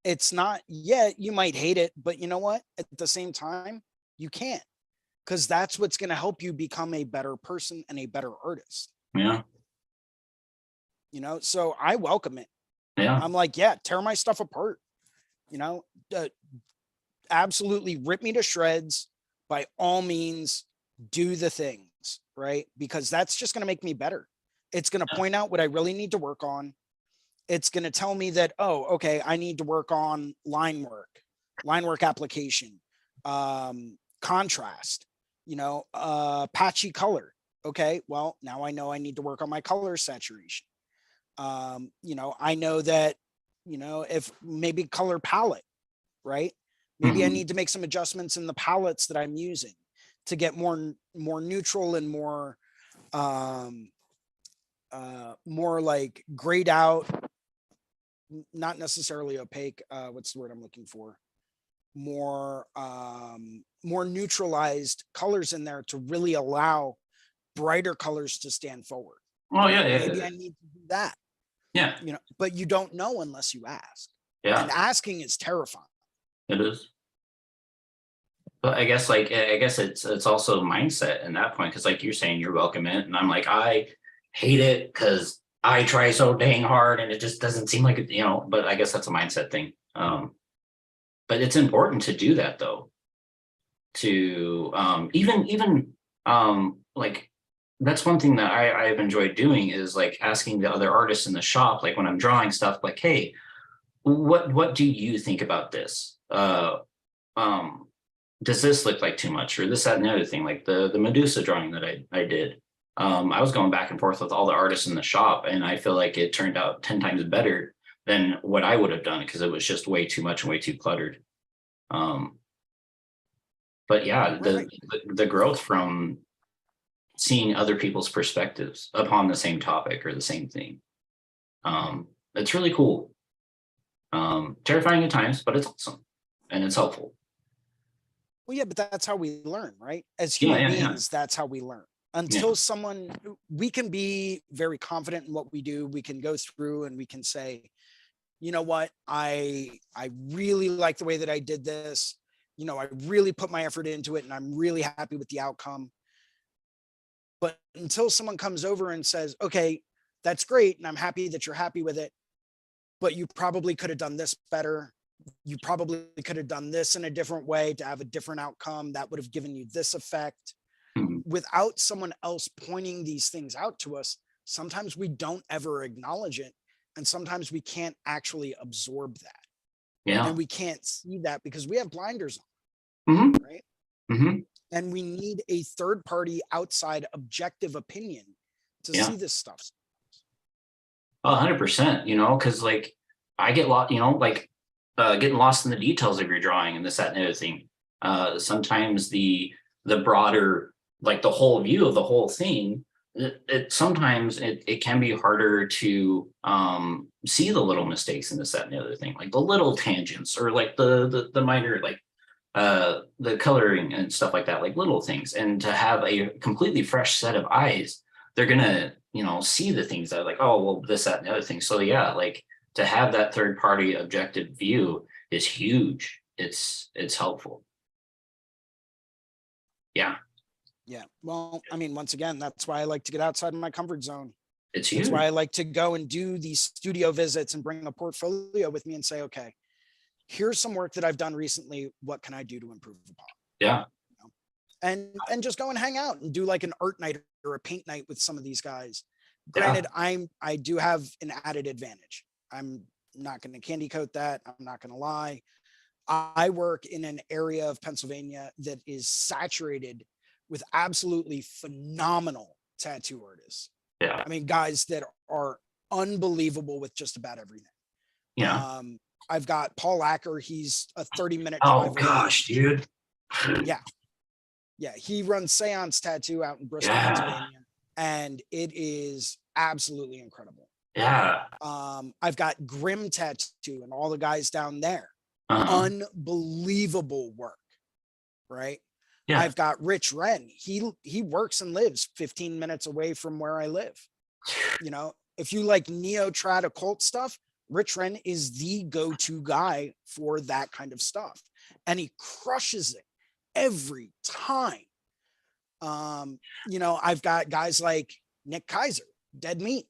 it's not. Yeah, you might hate it, but you know what? At the same time, you can't, because that's what's going to help you become a better person and a better artist. Yeah. You know, so I welcome it. Yeah. I'm like, yeah, tear my stuff apart. You know. Absolutely rip me to shreds. By all means, do the things, right? Because that's just going to make me better. It's going to point out what I really need to work on. It's going to tell me that, oh, okay, I need to work on line work application, contrast, you know, patchy color. Okay, well, now I know I need to work on my color saturation. You know, I know that, you know, if maybe color palette, right? Maybe I need to make some adjustments in the palettes that I'm using to get more neutral and more like grayed out, not necessarily opaque. What's the word I'm looking for? More neutralized colors in there to really allow brighter colors to stand forward. Oh yeah, Maybe I need to do that. Yeah. You know, but you don't know unless you ask. Yeah. And asking is terrifying. It is. But I guess it's also mindset in that point, because like you're saying, you're welcome in, and I'm like, I hate it because I try so dang hard and it just doesn't seem like it, but I guess that's a mindset thing. But it's important to do that though, to even like that's one thing that I've enjoyed doing, is like asking the other artists in the shop, like when I'm drawing stuff, like, hey, what do you think about this? Does this look like too much, or this, that, and the other thing, like the Medusa drawing that I did. I was going back and forth with all the artists in the shop, and I feel like it turned out 10 times better than what I would have done, because it was just way too much and way too cluttered. But yeah, the growth from seeing other people's perspectives upon the same topic or the same thing, it's really cool. Terrifying at times, but it's awesome and it's helpful. Well, yeah, but that's how we learn, right? As human beings, that's how we learn. Until we can be very confident in what we do. We can go through and we can say, you know what, I really like the way that I did this. I really put my effort into it and I'm really happy with the outcome. But until someone comes over and says, okay, that's great, and I'm happy that you're happy with it, but you probably could have done this better. You probably could have done this in a different way to have a different outcome that would have given you this effect. Without someone else pointing these things out to us, sometimes we don't ever acknowledge it. And sometimes we can't actually absorb that. And we can't see that because we have blinders on, right? And we need a third party outside objective opinion to see this stuff. 100%, because like I get lost, like getting lost in the details of your drawing and this, that, and the other thing. Sometimes the broader, like the whole view of the whole thing, sometimes it can be harder to see the little mistakes in this, that, and the other thing, like the little tangents, or like the minor, like the coloring and stuff like that, like little things. And to have a completely fresh set of eyes, they're gonna see the things that are like, oh well, this, that, and the other thing. So yeah, like to have that third party objective view is huge. It's helpful. Yeah. Well, I mean, once again, that's why I like to get outside of my comfort zone. It's huge. That's why I like to go and do these studio visits and bring a portfolio with me and say, okay, here's some work that I've done recently. What can I do to improve upon? Yeah. And just go and hang out and do like an art night or a paint night with some of these guys. Granted, I do have an added advantage. I'm not going to candy coat that. I'm not going to lie. I work in an area of Pennsylvania that is saturated with absolutely phenomenal tattoo artists. Yeah. I mean, guys that are unbelievable with just about everything. Yeah. I've got Paul Acker. He's a 30-minute drive. Oh gosh, dude. Yeah. Yeah. He runs Seance Tattoo out in Bristol, Pennsylvania, and it is absolutely incredible. Yeah. I've got Grim Tattoo and all the guys down there. Unbelievable work. Right. Yeah. I've got Rich Wren. He works and lives 15 minutes away from where I live. If you like neo-trad occult stuff, Rich Wren is the go-to guy for that kind of stuff. And he crushes it every time. I've got guys like Nick Kaiser, Dead Meat.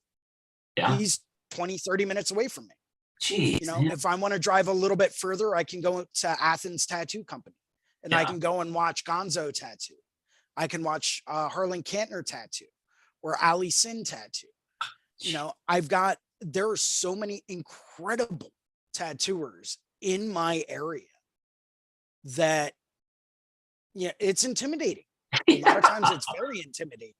Yeah. He's 20, 30 minutes away from me. Jeez, if I want to drive a little bit further, I can go to Athens Tattoo Company. And I can go and watch Gonzo Tattoo. I can watch Harlan Kantner Tattoo or Ali Sin Tattoo. There are so many incredible tattooers in my area that, it's intimidating. A lot of times it's very intimidating.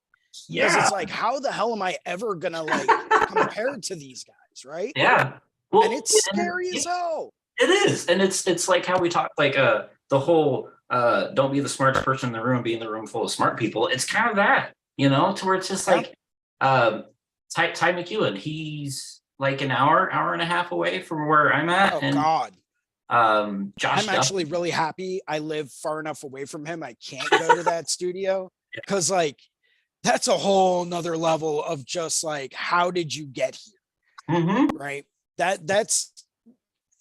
Because it's like, how the hell am I ever going to compare to these guys, right? Yeah. Well, and it's scary as hell. It is. And it's like how we talk, like the whole don't be the smartest person in the room, be in the room full of smart people. It's kind of that, to where it's just like Ty McEwen, he's like an hour and a half away from where I'm at. Oh, and, God. Josh, I'm actually really happy I live far enough away from him. I can't go to that studio because like that's a whole nother level of just like, how did you get here? Right. That's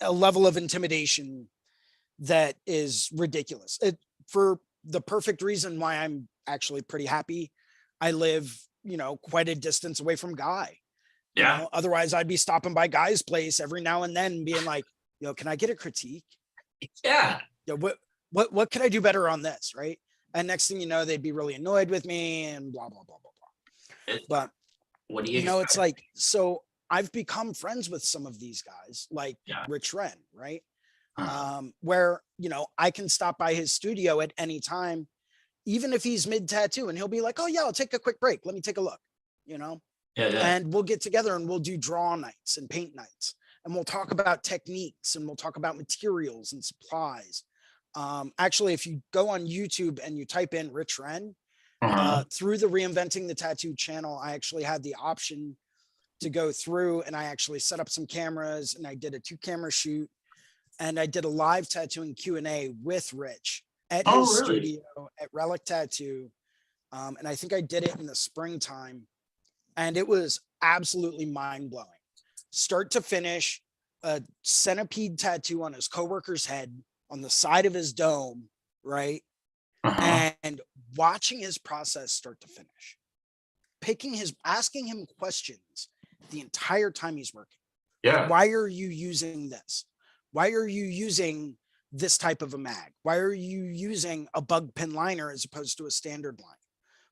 a level of intimidation that is ridiculous. for the perfect reason why I'm actually pretty happy. I live, quite a distance away from Guy. Otherwise I'd be stopping by Guy's place every now and then being like, can I get a critique? Yeah. What can I do better on this? Right. And next thing you know, they'd be really annoyed with me and blah, blah, blah, blah, blah. But what do you it's like, so I've become friends with some of these guys, like Rich Wren, right? Where, I can stop by his studio at any time, even if he's mid tattoo, and he'll be like, oh yeah, I'll take a quick break. Let me take a look, and we'll get together and we'll do draw nights and paint nights. And we'll talk about techniques and we'll talk about materials and supplies. Actually, if you go on YouTube and you type in Rich Wren, through the Reinventing the Tattoo channel, I actually had the option to go through and I actually set up some cameras and I did a 2-camera shoot and I did a live tattooing Q&A with Rich at his studio at Relic Tattoo. And I think I did it in the springtime and it was absolutely mind blowing. Start to finish, a centipede tattoo on his coworker's head on the side of his dome, right? And watching his process start to finish, asking him questions the entire time he's working. Yeah. Why are you using this? Why are you using this type of a mag? Why are you using a bug pin liner as opposed to a standard line?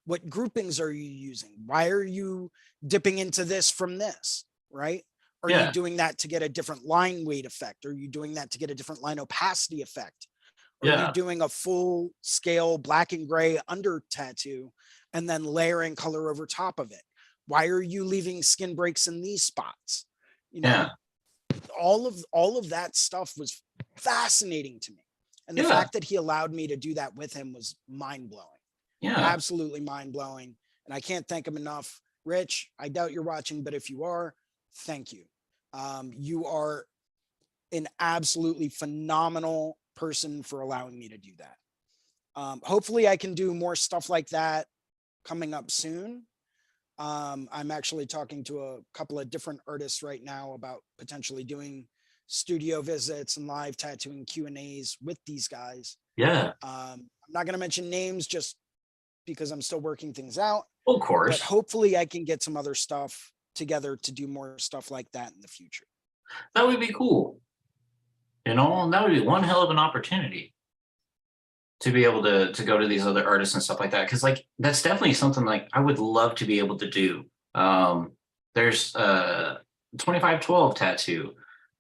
What groupings are you using? Why are you dipping into this from this, right? Are you doing that to get a different line weight effect? Are you doing that to get a different line opacity effect? Are you doing a full scale black and gray under tattoo and then layering color over top of it? Why are you leaving skin breaks in these spots? All of that stuff was fascinating to me. And the fact that he allowed me to do that with him was mind blowing. Absolutely mind blowing. And I can't thank him enough. Rich, I doubt you're watching, but if you are, thank you. You are an absolutely phenomenal person for allowing me to do that. Hopefully I can do more stuff like that coming up soon. I'm actually talking to a couple of different artists right now about potentially doing studio visits and live tattooing Q&As with these guys. I'm not going to mention names just because I'm still working things out. Of course. But hopefully I can get some other stuff together to do more stuff like that in the future. That would be cool. And that would be one hell of an opportunity to be able to go to these other artists and stuff like that. Cause like, that's definitely something like I would love to be able to do. There's 2512 tattoo.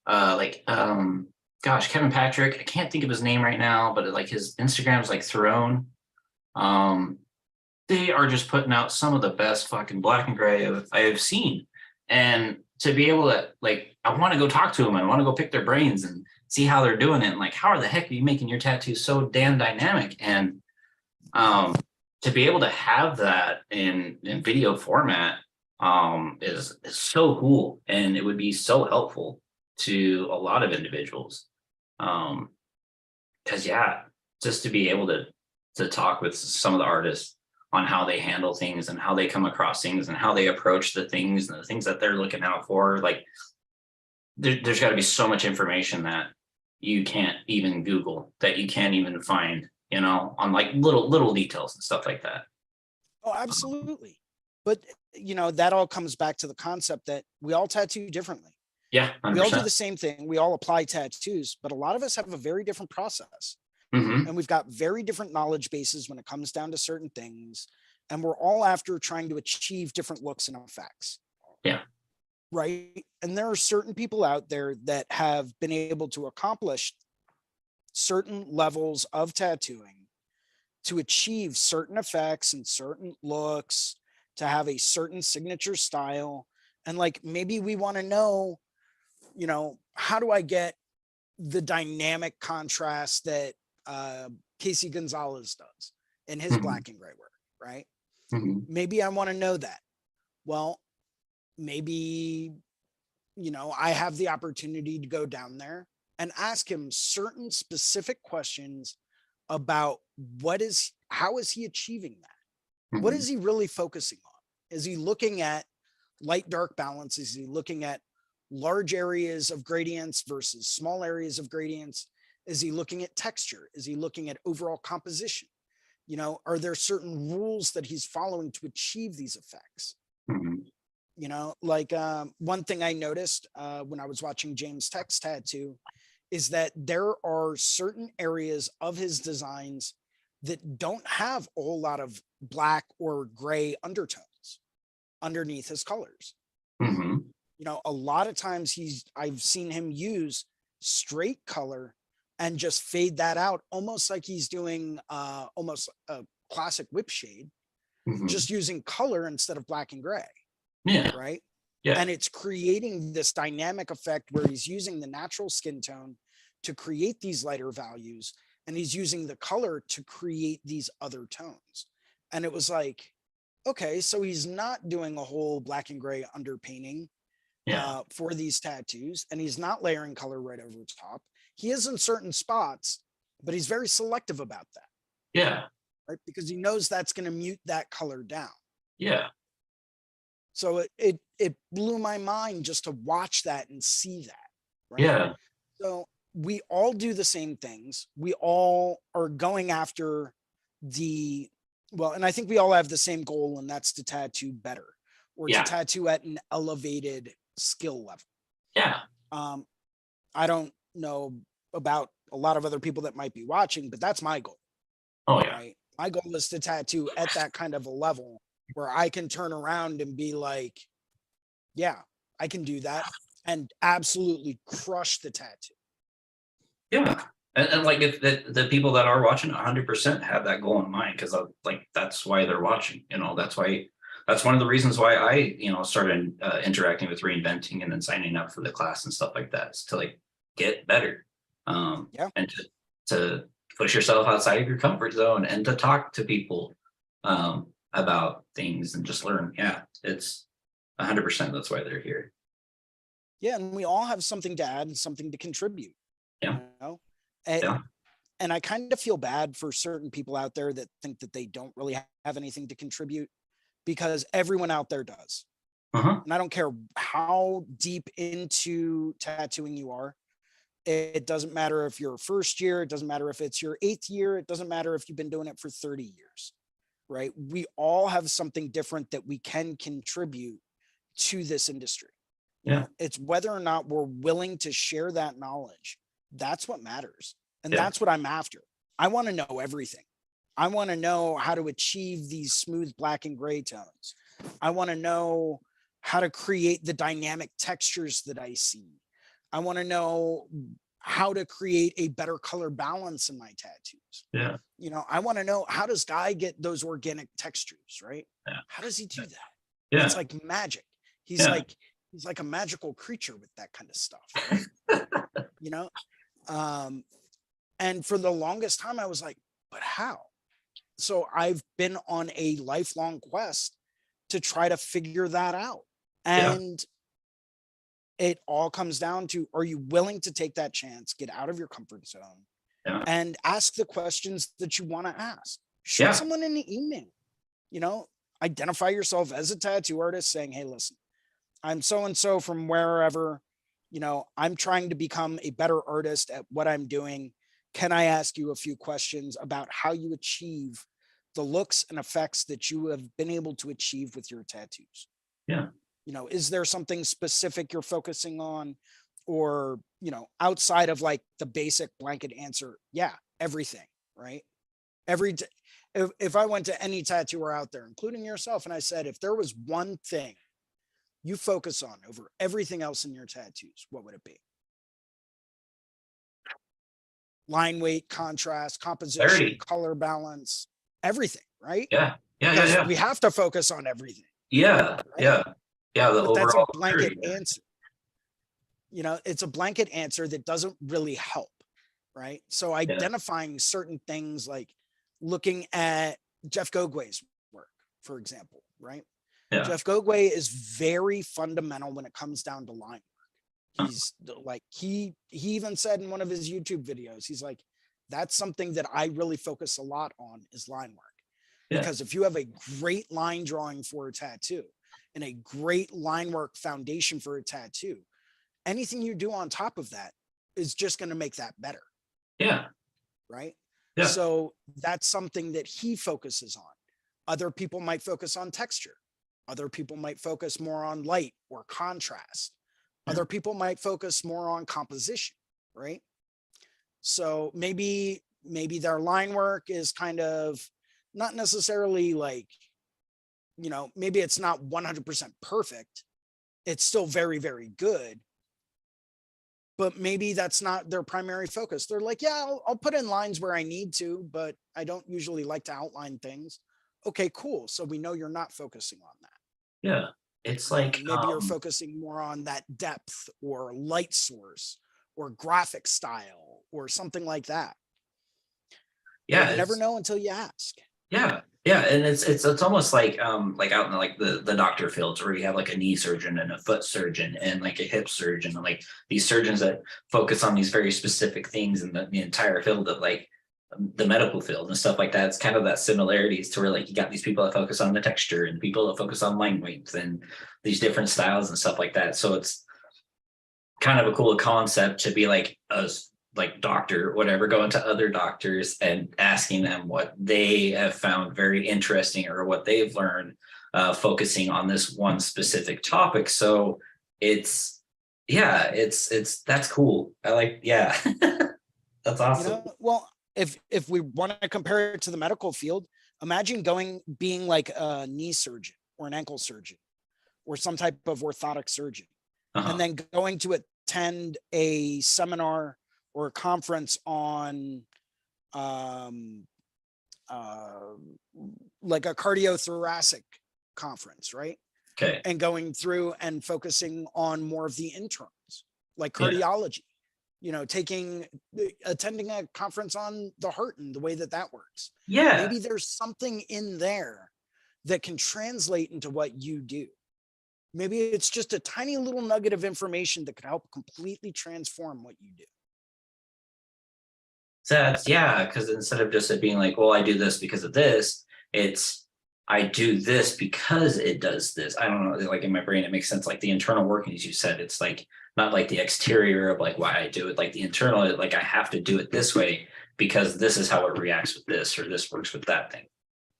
Gosh, Kevin Patrick, I can't think of his name right now, but like his Instagram's like Throne. They are just putting out some of the best fucking black and gray I have seen. And to be able to, like, I want to go talk to them. I want to go pick their brains and see how they're doing it. And like, how the heck are you making your tattoos so damn dynamic? And to be able to have that in video format is so cool. And it would be so helpful to a lot of individuals. Because just to be able to talk with some of the artists on how they handle things and how they come across things and how they approach the things and the things that they're looking out for. Like there's got to be so much information that you can't even Google, that you can't even find, on like little details and stuff like that. Oh, absolutely. But that all comes back to the concept that we all tattoo differently. Yeah, 100%. We all do the same thing. We all apply tattoos, but a lot of us have a very different process. And we've got very different knowledge bases when it comes down to certain things. And we're all after trying to achieve different looks and effects. Yeah. Right. And there are certain people out there that have been able to accomplish certain levels of tattooing to achieve certain effects and certain looks, to have a certain signature style. And like, maybe we want to know, how do I get the dynamic contrast that Casey Gonzalez does in his black and gray work, right? Maybe I want to know that. Well, maybe, I have the opportunity to go down there and ask him certain specific questions about how is he achieving that? What is he really focusing on? Is he looking at light dark balance? Is he looking at large areas of gradients versus small areas of gradients? Is he looking at texture? Is he looking at overall composition? You know, are there certain rules that he's following to achieve these effects? You know, like one thing I noticed when I was watching James Tech's tattoo is that there are certain areas of his designs that don't have a whole lot of black or gray undertones underneath his colors. You know, a lot of times I've seen him use straight color and just fade that out, almost like he's doing almost a classic whip shade, just using color instead of black and gray. Yeah. Right. Yeah. And it's creating this dynamic effect where he's using the natural skin tone to create these lighter values, and he's using the color to create these other tones. And it was like, okay, so he's not doing a whole black and gray underpainting for these tattoos, and he's not layering color right over the top. He is in certain spots, but he's very selective about that. Yeah. Right. Because he knows that's going to mute that color down. Yeah. So it blew my mind just to watch that and see that. Right. Yeah. So we all do the same things. We all are going after and I think we all have the same goal, and that's to tattoo better, or to tattoo at an elevated skill level. Yeah. I don't know about a lot of other people that might be watching, but that's my goal. Oh yeah. Right? My goal is to tattoo at that kind of a level where I can turn around and be like, yeah, I can do that, and absolutely crush the tattoo. Yeah. And like if the people that are watching 100% have that goal in mind, because like that's why they're watching, you know, that's one of the reasons why I, you know, started interacting with Reinventing and then signing up for the class and stuff like that, is to like get better. And to push yourself outside of your comfort zone and to talk to people about things and just learn. Yeah, it's 100%. That's why they're here. Yeah, and we all have something to add and something to contribute. Yeah. You know? And I kind of feel bad for certain people out there that think that they don't really have anything to contribute, because everyone out there does. And I don't care how deep into tattooing you are. It doesn't matter if you're first year. It doesn't matter if it's your 8th year. It doesn't matter if you've been doing it for 30 years, right? We all have something different that we can contribute to this industry. You know, it's whether or not we're willing to share that knowledge. That's what matters. And that's what I'm after. I want to know everything. I want to know how to achieve these smooth black and gray tones. I want to know how to create the dynamic textures that I see. I want to know how to create a better color balance in my tattoos. Yeah. You know, I want to know, how does Guy get those organic textures, right? Yeah. How does he do that? Yeah. It's like magic. He's like a magical creature with that kind of stuff, right? You know? And for the longest time I was like, but how? So I've been on a lifelong quest to try to figure that out. And it all comes down to, are you willing to take that chance, get out of your comfort zone, and ask the questions that you want to ask? Shoot someone an email, you know, identify yourself as a tattoo artist saying, hey, listen, I'm so-and-so from wherever, you know, I'm trying to become a better artist at what I'm doing. Can I ask you a few questions about how you achieve the looks and effects that you have been able to achieve with your tattoos? Yeah. You know, is there something specific you're focusing on, or, you know, outside of like the basic blanket answer? Yeah, everything, right? If I went to any tattooer out there, including yourself, and I said, if there was one thing you focus on over everything else in your tattoos, what would it be? Line weight, contrast, composition, 30. color balance, everything, right? Yeah. We have to focus on everything. Yeah. Right? But that's a blanket 30. answer. You know, it's a blanket answer that doesn't really help, right? So identifying certain things, like looking at Jeff Gogwe's work, for example, right? Jeff Gogwe is very fundamental when it comes down to line work. He's like, he even said in one of his YouTube videos, he's like, that's something that I really focus a lot on, is line work. Because if you have a great line drawing for a tattoo and a great line work foundation for a tattoo, anything you do on top of that is just going to make that better. Yeah. Right. Yeah. So that's something that he focuses on. Other people might focus on texture. Other people might focus more on light or contrast. Other people might focus more on composition, right? So maybe their line work is kind of not necessarily like, you know, maybe it's not 100% perfect. It's still very, very good. But maybe that's not their primary focus. They're like, yeah, I'll put in lines where I need to, but I don't usually like to outline things. Okay, cool. So we know you're not focusing on that. Yeah. It's like maybe you're focusing more on that depth or light source or graphic style or something like that. Yeah, but you never know until you ask. Yeah. Yeah. And it's almost like out in like the doctor fields where you have like a knee surgeon and a foot surgeon and like a hip surgeon and like these surgeons that focus on these very specific things in the entire field of like the medical field and stuff like that. It's kind of that similarities to where like you got these people that focus on the texture and people that focus on line weights and these different styles and stuff like that. So it's kind of a cool concept to be like a like doctor or whatever, going to other doctors and asking them what they have found very interesting or what they've learned, focusing on this one specific topic. So it's that's cool. I like, yeah. That's awesome. You know, well, if we want to compare it to the medical field, imagine being like a knee surgeon or an ankle surgeon or some type of orthotic surgeon, and then going to attend a seminar or a conference on like a cardiothoracic conference, right? Okay. And going through and focusing on more of the interns, like cardiology, you know, attending a conference on the heart and the way that works. Yeah. Maybe there's something in there that can translate into what you do. Maybe it's just a tiny little nugget of information that could help completely transform what you do. So that's, yeah, because instead of just it being like, well, I do this because of this, it's I do this because it does this. I don't know, like in my brain, it makes sense. Like the internal workings you said, it's like not like the exterior of like why I do it, like the internal, like I have to do it this way because this is how it reacts with this or this works with that thing.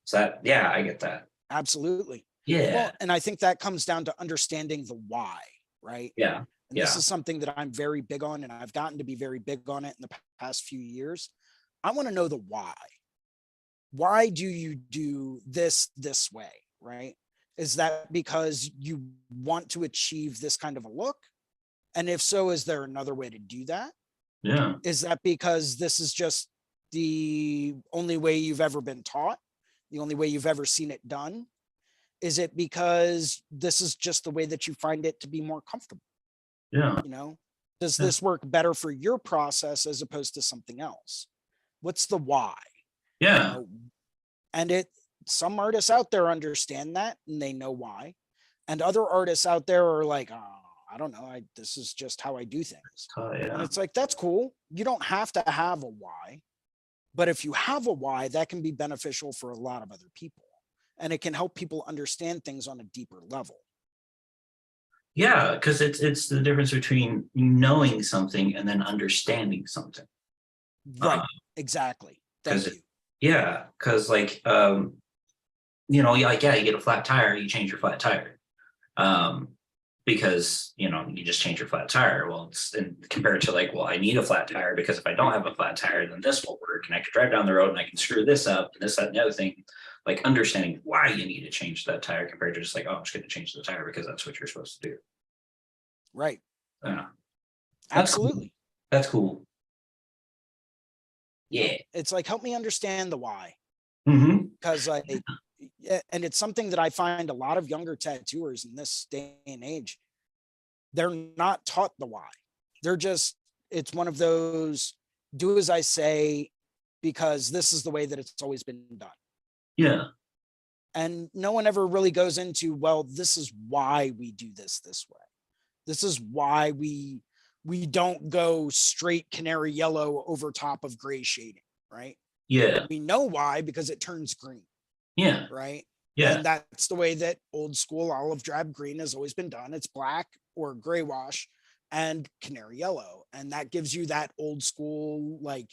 So that, yeah, I get that. Absolutely. Yeah. Well, and I think that comes down to understanding the why, right? Yeah. And this is something that I'm very big on, and I've gotten to be very big on it in the past few years. I want to know the why. Why do you do this way, right? Is that because you want to achieve this kind of a look? And if so, is there another way to do that? Yeah. Is that because this is just the only way you've ever been taught? The only way you've ever seen it done? Is it because this is just the way that you find it to be more comfortable? Yeah. You know, does this work better for your process as opposed to something else? What's the why? Yeah. You know, and some artists out there understand that and they know why. And other artists out there are like, oh, I don't know. This is just how I do things. And it's like, that's cool. You don't have to have a why. But if you have a why, that can be beneficial for a lot of other people. And it can help people understand things on a deeper level. Yeah, because it's the difference between knowing something and then understanding something. Right. Exactly. Thank you. Yeah, because like you know, like you get a flat tire, you change your flat tire. Because you know, you just change your flat tire. Well, it's compared to like, well, I need a flat tire because if I don't have a flat tire, then this won't work. And I can drive down the road and I can screw this up and this, that, and the other thing. Like understanding why you need to change that tire compared to just like, oh, I'm just going to change the tire because that's what you're supposed to do. Right. Yeah. Absolutely. That's cool. Yeah. It's like, help me understand the why. Because and it's something that I find a lot of younger tattooers in this day and age, they're not taught the why. They're just, it's one of those do as I say, because this is the way that it's always been done. Yeah. And no one ever really goes into, well, this is why we do this way. This is why we don't go straight canary yellow over top of gray shading, right? Yeah. We know why, because it turns green. Yeah. Right. Yeah. And that's the way that old school olive drab green has always been done. It's black or gray wash and canary yellow. And that gives you that old school, like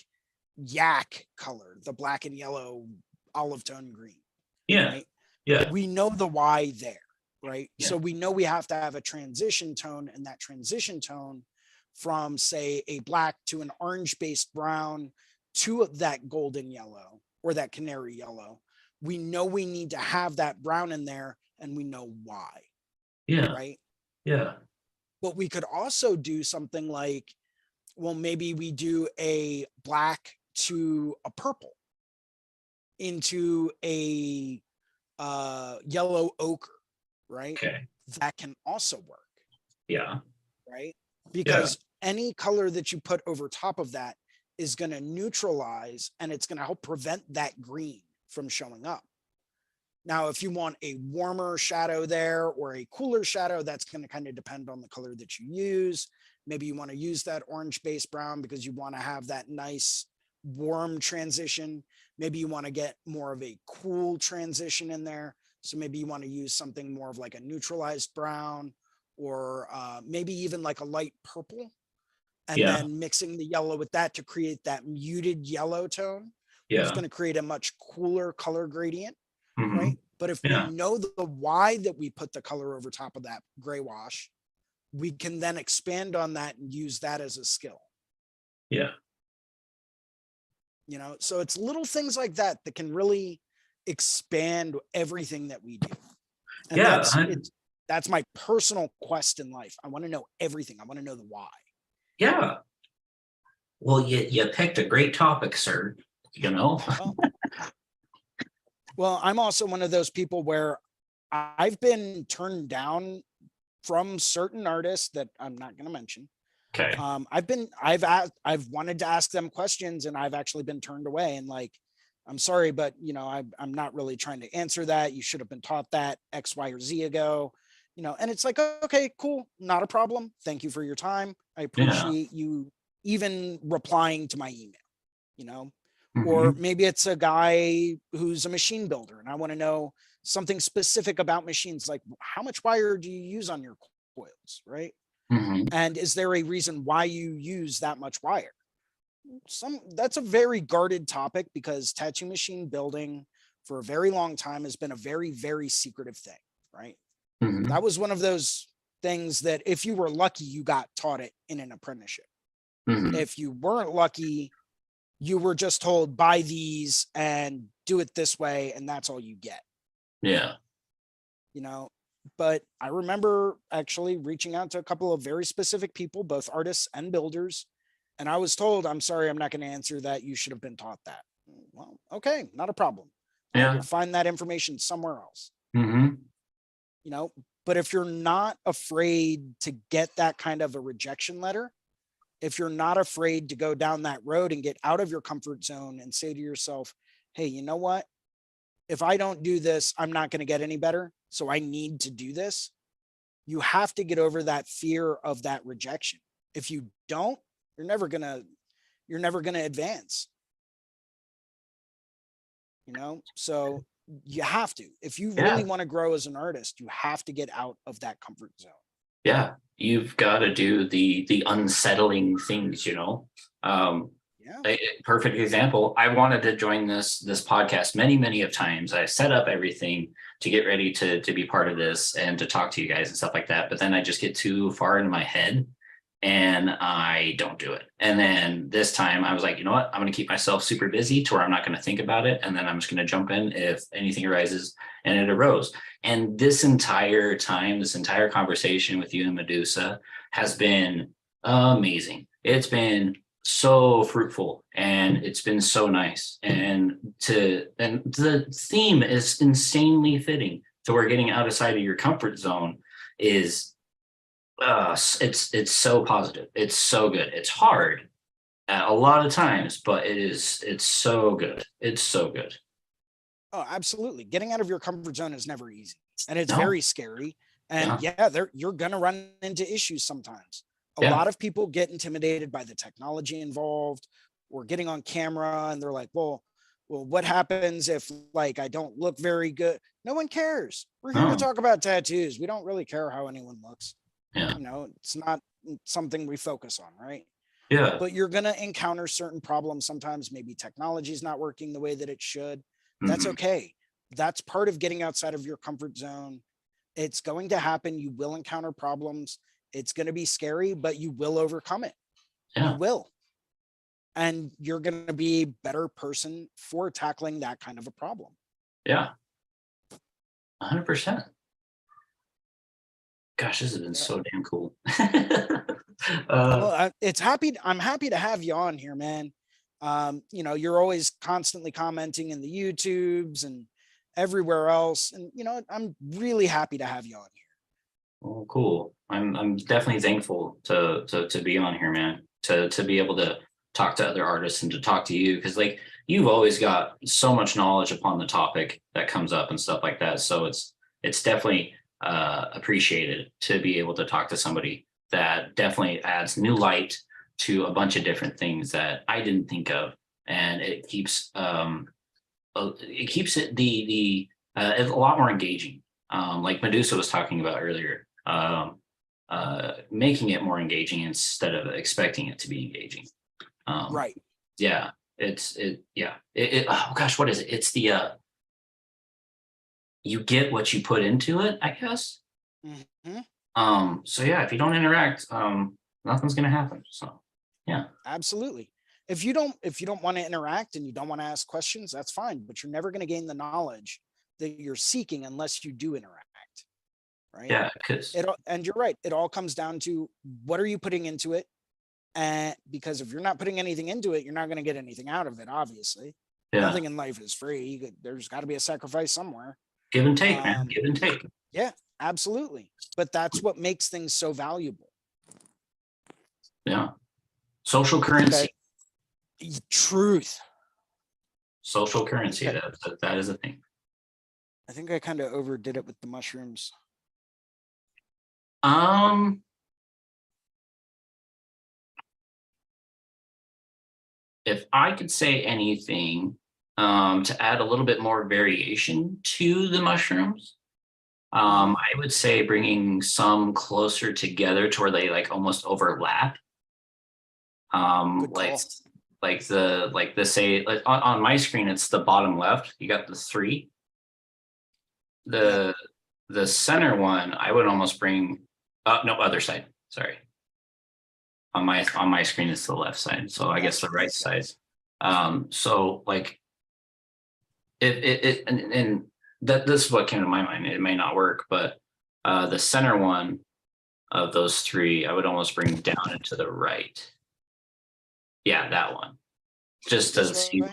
yak color, the black and yellow olive tone green. Yeah. Right? Yeah. We know the why there, right? Yeah. So we know we have to have a transition tone, and that transition tone from, say, a black to an orange based brown to that golden yellow or that canary yellow. We know we need to have that brown in there, and we know why. Yeah. Right. Yeah. But we could also do something like, well, maybe we do a black to a purple into a yellow ochre, right? Okay. That can also work. Yeah. Right. Because any color that you put over top of that is going to neutralize, and it's going to help prevent that green from showing up. Now, if you want a warmer shadow there or a cooler shadow, that's going to kind of depend on the color that you use. Maybe you want to use that orange base brown because you want to have that nice warm transition. Maybe you want to get more of a cool transition in there. So maybe you want to use something more of like a neutralized brown, or maybe even like a light purple, and then mixing the yellow with that to create that muted yellow tone. It's going to create a much cooler color gradient. Mm-hmm. Right. But if we know the why that we put the color over top of that gray wash, we can then expand on that and use that as a skill. Yeah. You know, so it's little things like that that can really expand everything that we do. And that's my personal quest in life. I want to know everything. I want to know the why. Yeah. Well, you picked a great topic, sir. You know. Well, I'm also one of those people where I've been turned down from certain artists that I'm not going to mention. Okay. I've wanted to ask them questions, and I've actually been turned away, and like, I'm sorry, but you know, I'm not really trying to answer that. You should have been taught that X, Y, or Z ago, you know, and it's like, okay, cool. Not a problem. Thank you for your time. I appreciate you even replying to my email, you know. Mm-hmm. Or maybe it's a guy who's a machine builder, and I want to know something specific about machines, like how much wire do you use on your coils, right? Mm-hmm. And is there a reason why you use that much wire? That's a very guarded topic, because tattoo machine building for a very long time has been a very, very secretive thing, right? Mm-hmm. That was one of those things that if you were lucky, you got taught it in an apprenticeship. Mm-hmm. If you weren't lucky, you were just told, buy these and do it this way, and that's all you get. Yeah. You know, but I remember actually reaching out to a couple of very specific people, both artists and builders, and I was told, I'm sorry, I'm not going to answer that. You should have been taught that. Well, okay, not a problem. I will find that information somewhere else. Mm-hmm. You know, but if you're not afraid to get that kind of a rejection letter, if you're not afraid to go down that road and get out of your comfort zone and say to yourself, hey, you know what? If I don't do this, I'm not going to get any better. So I need to do this. You have to get over that fear of that rejection. If you don't, you're never going to advance. You know, so you have to, if you really want to grow as an artist, you have to get out of that comfort zone. Yeah. You've got to do the unsettling things, you know. A perfect example. I wanted to join this podcast many of times. I set up everything to get ready to be part of this and to talk to you guys and stuff like that. But then I just get too far into my head and I don't do it. And then this time I was like, you know what? I'm going to keep myself super busy to where I'm not going to think about it. And then I'm just going to jump in if anything arises, and it arose. And this entire time, this entire conversation with you and Medusa has been amazing. It's been so fruitful and it's been so nice. And the theme is insanely fitting. So we're getting outside of your comfort zone is it's so positive. It's so good. It's hard a lot of times, but it's so good. It's so good. Oh, absolutely. Getting out of your comfort zone is never easy, and it's very scary. And you're going to run into issues sometimes. A lot of people get intimidated by the technology involved or getting on camera, and they're like, well, what happens if like I don't look very good? No one cares. We're here to talk about tattoos. We don't really care how anyone looks. You know, it's not something we focus on, right? Yeah. But you're going to encounter certain problems sometimes. Maybe technology is not working the way that it should. That's okay. That's part of getting outside of your comfort zone. It's going to happen. You will encounter problems. It's going to be scary, but you will overcome it. Yeah. You will. And you're going to be a better person for tackling that kind of a problem. Yeah. 100%. Gosh, this has been so damn cool. Well, I'm happy to have you on here, man. You know, you're always constantly commenting in the YouTubes and everywhere else. And, you know, I'm really happy to have you on here. Oh, cool. I'm definitely thankful to be on here, man, to be able to talk to other artists and to talk to you, because like you've always got so much knowledge upon the topic that comes up and stuff like that. So it's definitely appreciated to be able to talk to somebody that definitely adds new light to a bunch of different things that I didn't think of, and it keeps it a lot more engaging. Like Medusa was talking about earlier, making it more engaging instead of expecting it to be engaging. Right. Yeah. Oh gosh, what is it? It's the you get what you put into it, I guess. So yeah, if you don't interact, nothing's gonna happen. So yeah. Absolutely. If you don't want to interact and you don't want to ask questions, that's fine, but you're never going to gain the knowledge that you're seeking unless you do interact. Right. Yeah. And you're right. It all comes down to what are you putting into it? And because if you're not putting anything into it, you're not going to get anything out of it. Obviously, nothing in life is free. There's got to be a sacrifice somewhere. Give and take, man. Give and take. Yeah, absolutely. But that's what makes things so valuable. Yeah. Social currency. Okay. Truth. Social currency. Okay. That is a thing. I think I kind of overdid it with the mushrooms. If I could say anything, to add a little bit more variation to the mushrooms, I would say bringing some closer together to where they like almost overlap. Like the say like on my screen, it's the bottom left. You got the 3. The center one, I would almost bring. No, other side. Sorry. On my screen, it's the left side. So I guess the right side. So like, and that this is what came to my mind. It may not work, but the center one of those 3, I would almost bring down and to the right. Yeah, that one. Just to see.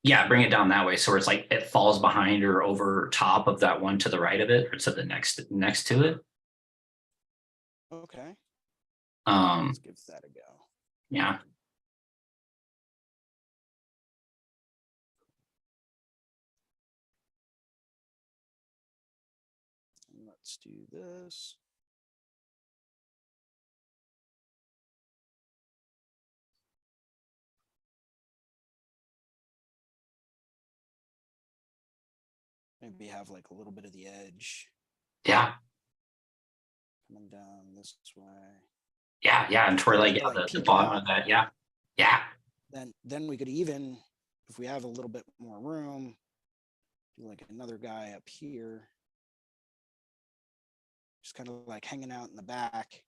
Yeah, bring it down that way. So it's like it falls behind or over top of that one to the right of it, or to the next to it. Okay. Let's give that a go. Yeah. Let's do this. Maybe have like a little bit of the edge. Yeah. Coming down this way. Yeah, and toward like the bottom of that. Yeah. Then we could even, if we have a little bit more room, do like another guy up here. Just kind of like hanging out in the back.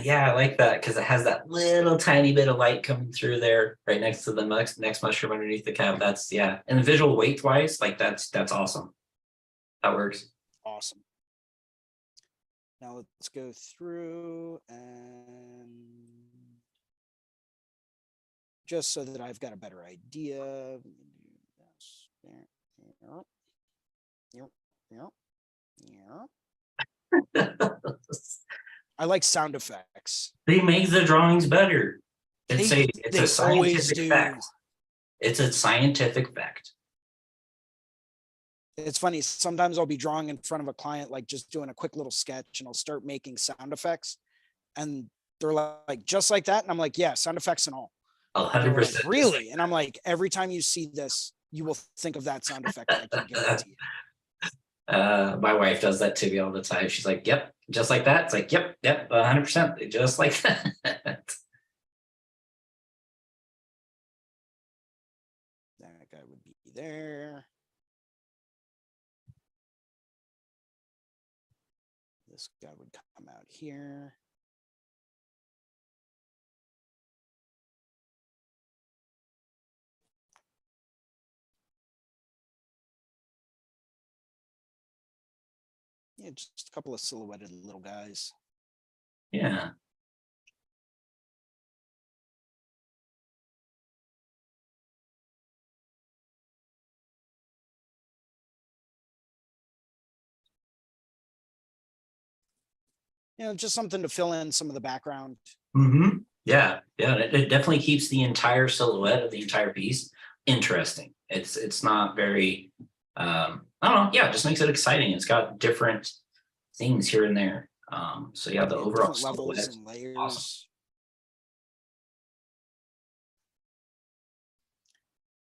Yeah, I like that because it has that little tiny bit of light coming through there right next to the next mushroom underneath the cap. That's and the visual weight wise, like that's awesome. That works. Awesome. Now let's go through and just so that I've got a better idea. I like sound effects. They make the drawings better. It's a scientific fact. It's a scientific fact. It's funny. Sometimes I'll be drawing in front of a client, like just doing a quick little sketch, and I'll start making sound effects. And they're like, just like that. And I'm like, yeah, sound effects and all. They're like, 100%. really? And I'm like, every time you see this, you will think of that sound effect. I can guarantee it. My wife does that to me all the time. She's like, yep, just like that. It's like, yep, 100%, just like that. That guy would be there. This guy would come out here. Yeah, just a couple of silhouetted little guys. Yeah. Just something to fill in some of the background. Mm-hmm. Yeah. It definitely keeps the entire silhouette of the entire piece interesting. It's not very, I don't know. Yeah, it just makes it exciting. It's got different things here and there. So yeah, the overall different levels and layers. awesome.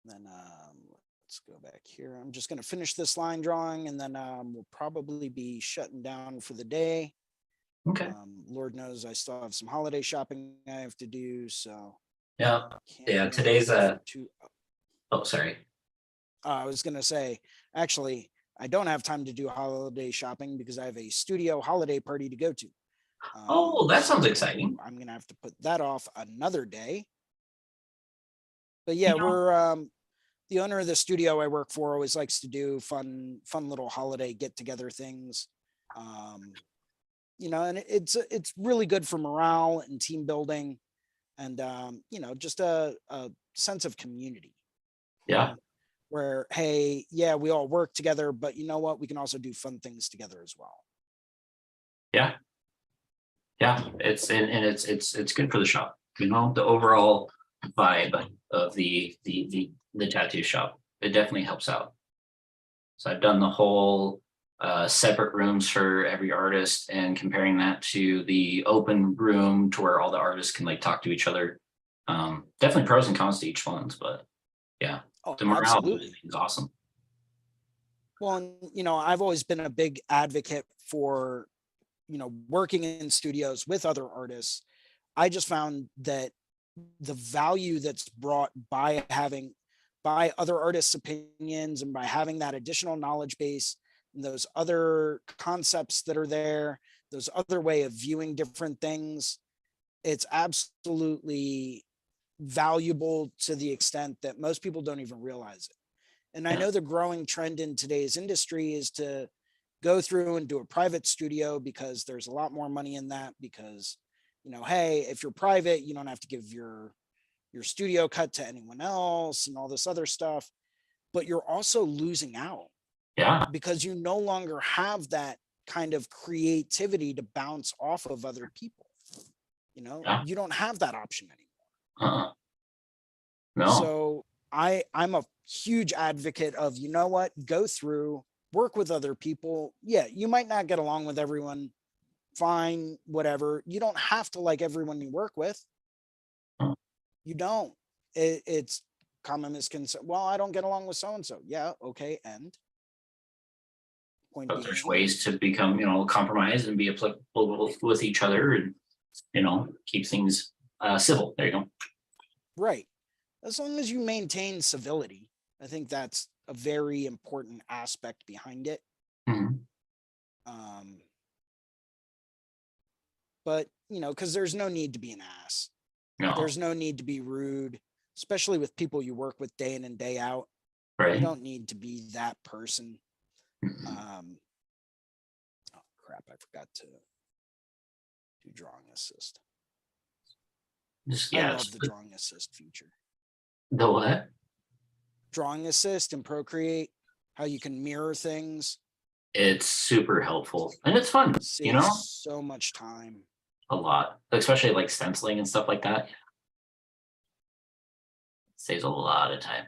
Then let's go back here. I'm just going to finish this line drawing, and then we'll probably be shutting down for the day. Okay. Lord knows I still have some holiday shopping I have to do. So Yeah. can't Today's oh, sorry. I was going to say, actually, I don't have time to do holiday shopping because I have a studio holiday party to go to. Oh, that sounds so exciting. I'm going to have to put that off another day. But yeah, we're the owner of the studio I work for always likes to do fun little holiday get together things. And it's really good for morale and team building, and just a sense of community. Yeah. Where, hey, yeah, we all work together, but you know what? We can also do fun things together as well. Yeah. Yeah. It's good for the shop. The overall vibe of the tattoo shop. It definitely helps out. So I've done the whole separate rooms for every artist and comparing that to the open room to where all the artists can like talk to each other. Definitely pros and cons to each ones, but yeah, the morale is awesome. Well, I've always been a big advocate for, working in studios with other artists. I just found that the value that's brought by other artists' opinions and by having that additional knowledge base and those other concepts that are there, those other way of viewing different things, it's absolutely valuable to the extent that most people don't even realize it. And I know the growing trend in today's industry is to go through and do a private studio because there's a lot more money in that, because, hey, if you're private, you don't have to give your studio cut to anyone else and all this other stuff, but you're also losing out. Yeah. Because you no longer have that kind of creativity to bounce off of other people. You don't have that option anymore. No. So I'm a huge advocate of, go through, work with other people. Yeah, you might not get along with everyone. Fine, whatever. You don't have to like everyone you work with. You don't. It's common misconception. Well, I don't get along with so-and-so. Yeah, okay, and point but being, there's ways to become, compromise and be applicable with each other and, keep things civil. There you go. Right. As long as you maintain civility, I think that's a very important aspect behind it. Mm-hmm. But, because there's no need to be an ass. No. There's no need to be rude, especially with people you work with day in and day out. Right. You don't need to be that person. Oh crap, I forgot to do drawing assist. I love the drawing assist feature. The what? Drawing assist and Procreate, how you can mirror things. It's super helpful and it's fun. Saves so much time. A lot, especially like stenciling and stuff like that. Saves a lot of time.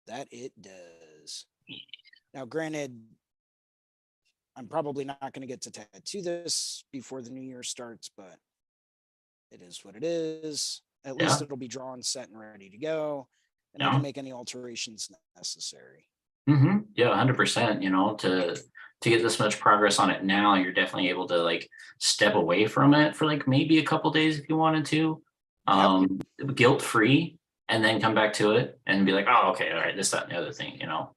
That it does. Now, granted, I'm probably not going to get to tattoo this before the new year starts, but it is what it is. At least it'll be drawn, set, and ready to go. And I can make any alterations necessary. Yeah, 100%. You know, to get this much progress on it now, you're definitely able to like step away from it for like maybe a couple days if you wanted to, guilt free, and then come back to it and be like, oh, okay, all right, this, that, and the other thing, you know.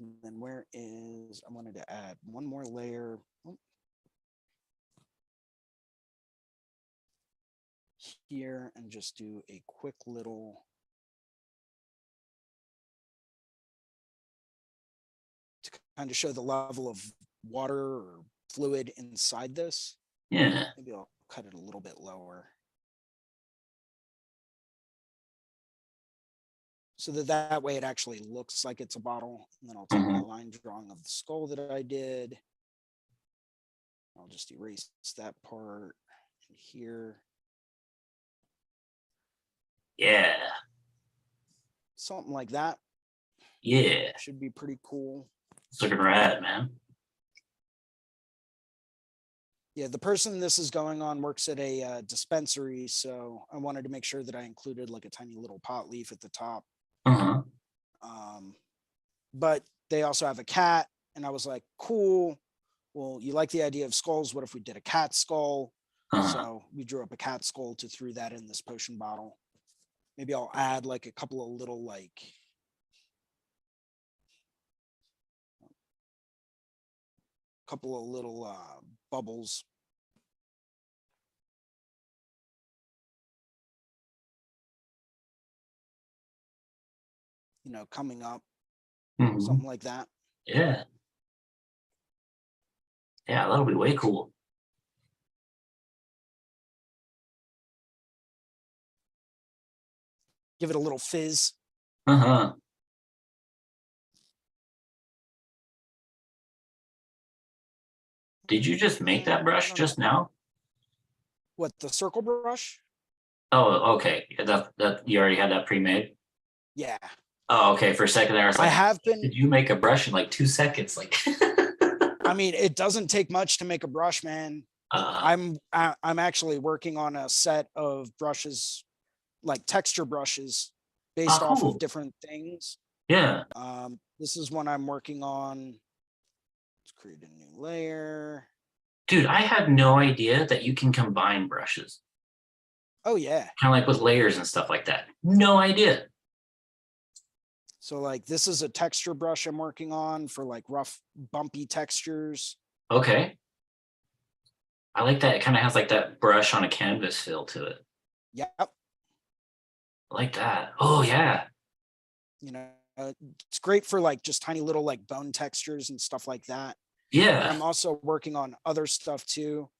And then where is, I wanted to add one more layer. Here, and just do a quick little to kind of show the level of water or fluid inside this. Yeah. Maybe I'll cut it a little bit lower, so that way it actually looks like it's a bottle. And then I'll take my line drawing of the skull that I did. I'll just erase that part here. Yeah. Something like that. Yeah. Should be pretty cool. It's looking rad, man. Yeah, the person this is going on works at a dispensary, so I wanted to make sure that I included like a tiny little pot leaf at the top. But they also have a cat, and I was like, cool. Well, you like the idea of skulls. What if we did a cat skull? So we drew up a cat skull to throw that in this potion bottle. Maybe I'll add like a couple of little bubbles. You know, coming up, something like that. Yeah. Yeah, that'll be way cool. Give it a little fizz. Did you just make that brush just now? What, the circle brush? Oh, okay. That you already had that pre-made? Yeah. Oh, okay. For a second there, I was like, I have been. Did you make a brush in like 2 seconds? Like, I mean, it doesn't take much to make a brush, man. I'm actually working on a set of brushes, like texture brushes, based off of different things. Yeah. This is one I'm working on. Let's create a new layer. Dude, I had no idea that you can combine brushes. Oh yeah. Kind of like with layers and stuff like that. No idea. So like this is a texture brush I'm working on for like rough, bumpy textures. Okay. I like that. It kind of has like that brush on a canvas feel to it. Yep. I like that. Oh yeah. You know, it's great for like just tiny little like bone textures and stuff like that. Yeah. And I'm also working on other stuff too.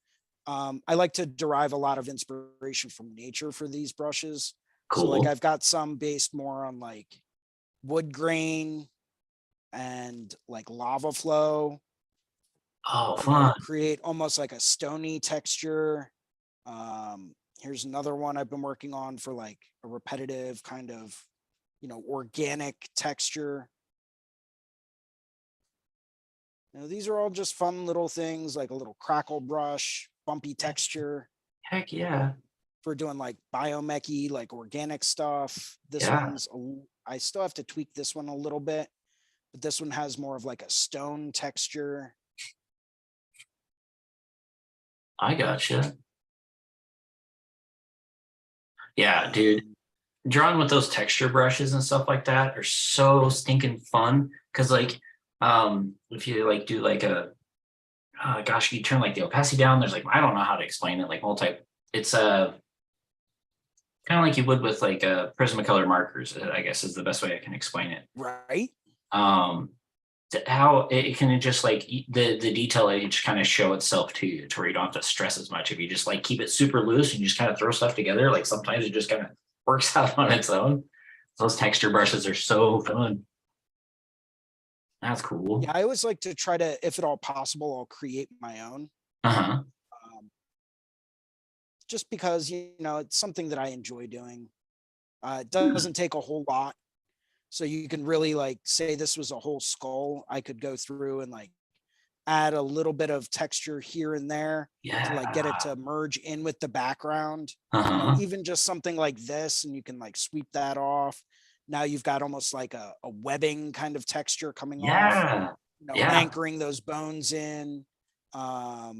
I like to derive a lot of inspiration from nature for these brushes. Cool. So like I've got some based more on like wood grain and like lava flow. Oh, fun. Create almost like a stony texture. Here's another one I've been working on for like a repetitive kind of, you know, organic texture. You know, these are all just fun little things, like a little crackle brush, bumpy texture. Heck yeah. For doing like biomechy, like organic stuff. This one's, I still have to tweak this one a little bit, but this one has more of like a stone texture. I gotcha. Yeah, dude. Drawing with those texture brushes and stuff like that are so stinking fun. Cause like, if you like do like a, gosh, you turn like the opacity down, there's like, I don't know how to explain it, like it's kind of like you would with like Prismacolor markers, I guess is the best way I can explain it. Right. How it can just like the detail, it just kind of show itself to you to where you don't have to stress as much. If you just like keep it super loose and you just kind of throw stuff together, like sometimes it just kind of works out on its own. Those texture brushes are so fun. That's cool. Yeah, I always like to try to, if at all possible, I'll create my own. Just because, you know, it's something that I enjoy doing. It doesn't take a whole lot. So you can really like say this was a whole skull. I could go through and like add a little bit of texture here and there Yeah. to like get it to merge in with the background. Even just something like this, and you can like sweep that off. Now you've got almost like a webbing kind of texture coming off, anchoring those bones in, all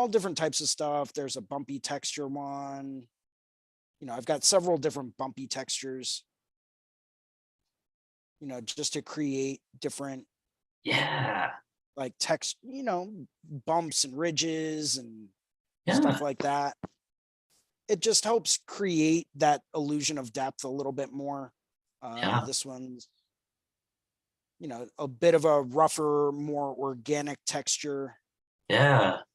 different types of stuff. There's a bumpy texture one. I've got several different bumpy textures, just to create different, like text, bumps and ridges and stuff like that. It just helps create that illusion of depth a little bit more. This one's, a bit of a rougher, more organic texture. That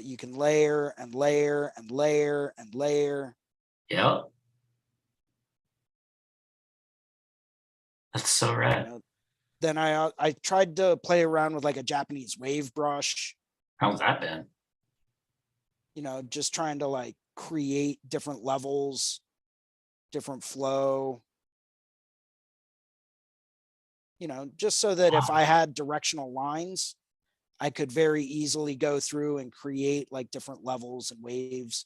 you can layer and layer and layer and layer. Yep. That's so rad. Then I tried to play around with like a Japanese wave brush. How's that been? Just trying to like create different levels, different flow. Just so that if I had directional lines, I could very easily go through and create like different levels and waves.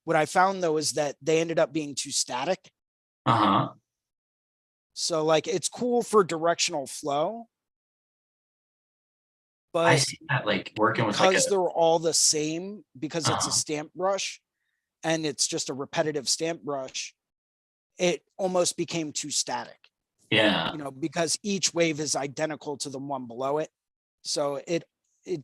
What I found though is that they ended up being too static. So like it's cool for directional flow, but I see that like working with because they're all the same, because it's a stamp brush and it's just a repetitive stamp brush, it almost became too static. Because each wave is identical to the one below it. So it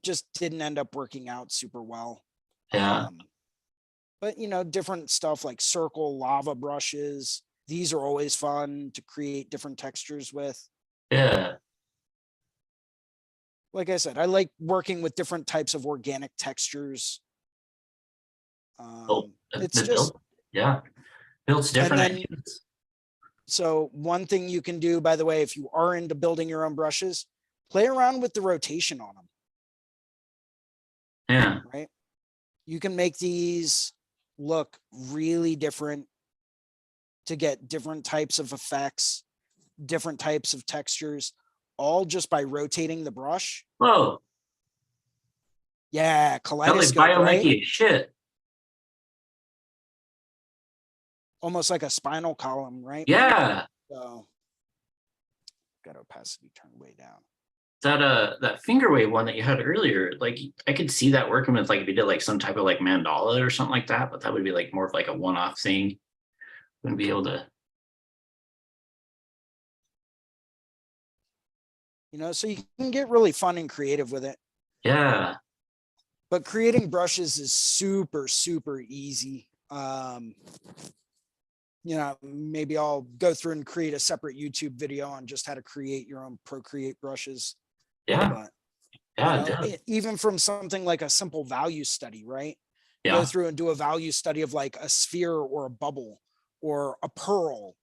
just didn't end up working out super well. But different stuff like circle lava brushes, these are always fun to create different textures with. Like I said, I like working with different types of organic textures. It's just builds different. So one thing you can do, by the way, if you are into building your own brushes, play around with the rotation on them. Right. You can make these look really different to get different types of effects, different types of textures, all just by rotating the brush. Whoa. Yeah, kaleidoscope, right? Shit. Almost like a spinal column, right? Yeah. So got opacity turned way down. That finger wave one that you had earlier, like I could see that working with like if you did like some type of like mandala or something like that, but that would be like more of like a one-off thing. Wouldn't be able to. So you can get really fun and creative with it. But creating brushes is super, super easy. Maybe I'll go through and create a separate YouTube video on just how to create your own Procreate brushes. But, even from something like a simple value study, right? Go through and do a value study of like a sphere or a bubble or a pearl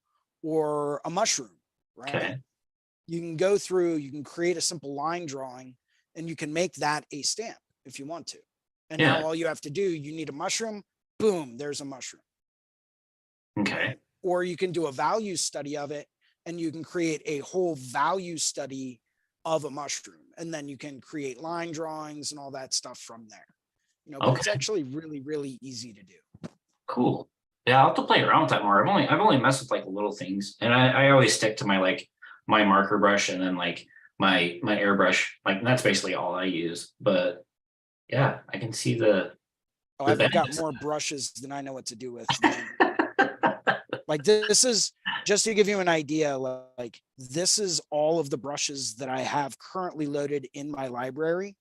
or a mushroom, right? You can go through, you can create a simple line drawing and you can make that a stamp if you want to. And now all you have to do, you need a mushroom, boom, there's a mushroom. Or you can do a value study of it and you can create a whole value study of a mushroom. And then you can create line drawings and all that stuff from there. But it's actually really, really easy to do. Cool. Yeah, I'll have to play around with that more. I've only messed with like little things. And I always stick to my marker brush and then like my airbrush. Like that's basically all I use. But yeah, I can see I've got more brushes than I know what to do with. Like this is just to give you an idea, like this is all of the brushes that I have currently loaded in my library.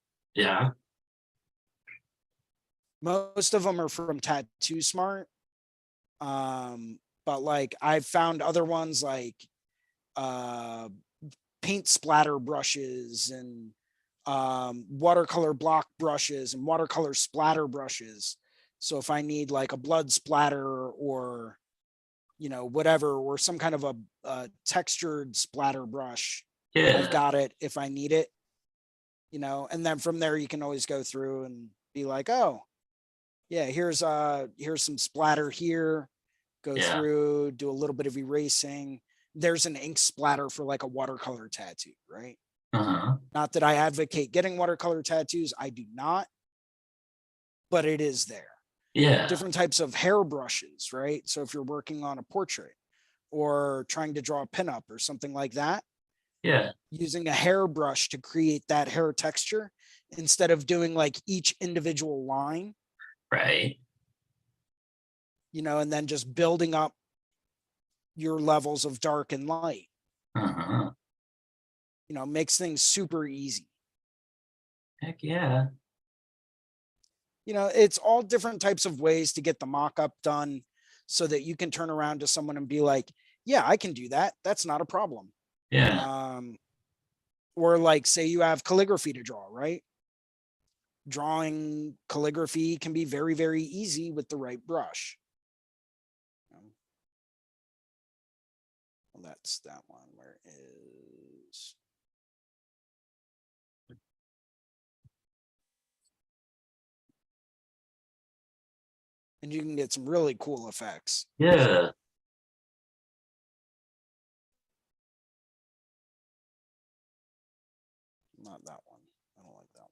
Most of them are from Tattoo Smart. But like I've found other ones like paint splatter brushes and watercolor block brushes and watercolor splatter brushes. So if I need like a blood splatter or whatever, or some kind of a textured splatter brush, I've got it if I need it, and then from there you can always go through and be like, oh yeah, here's some splatter here, go through, do a little bit of erasing. There's an ink splatter for like a watercolor tattoo, right? Not that I advocate getting watercolor tattoos. I do not, but it is there. Yeah. Different types of hair brushes, right? So if you're working on a portrait or trying to draw a pinup or something like that, Yeah. using a hairbrush to create that hair texture instead of doing like each individual line. Right. You know, and then just building up your levels of dark and light. You know, makes things super easy. Heck yeah. You know, it's all different types of ways to get the mock-up done so that you can turn around to someone and be like, yeah, I can do that. That's not a problem. Yeah. Or like, say you have calligraphy to draw, right? Drawing calligraphy can be very, very easy with the right brush. Well, that's that one. Where is... And you can get some really cool effects. Yeah. Not that one. I don't like that one.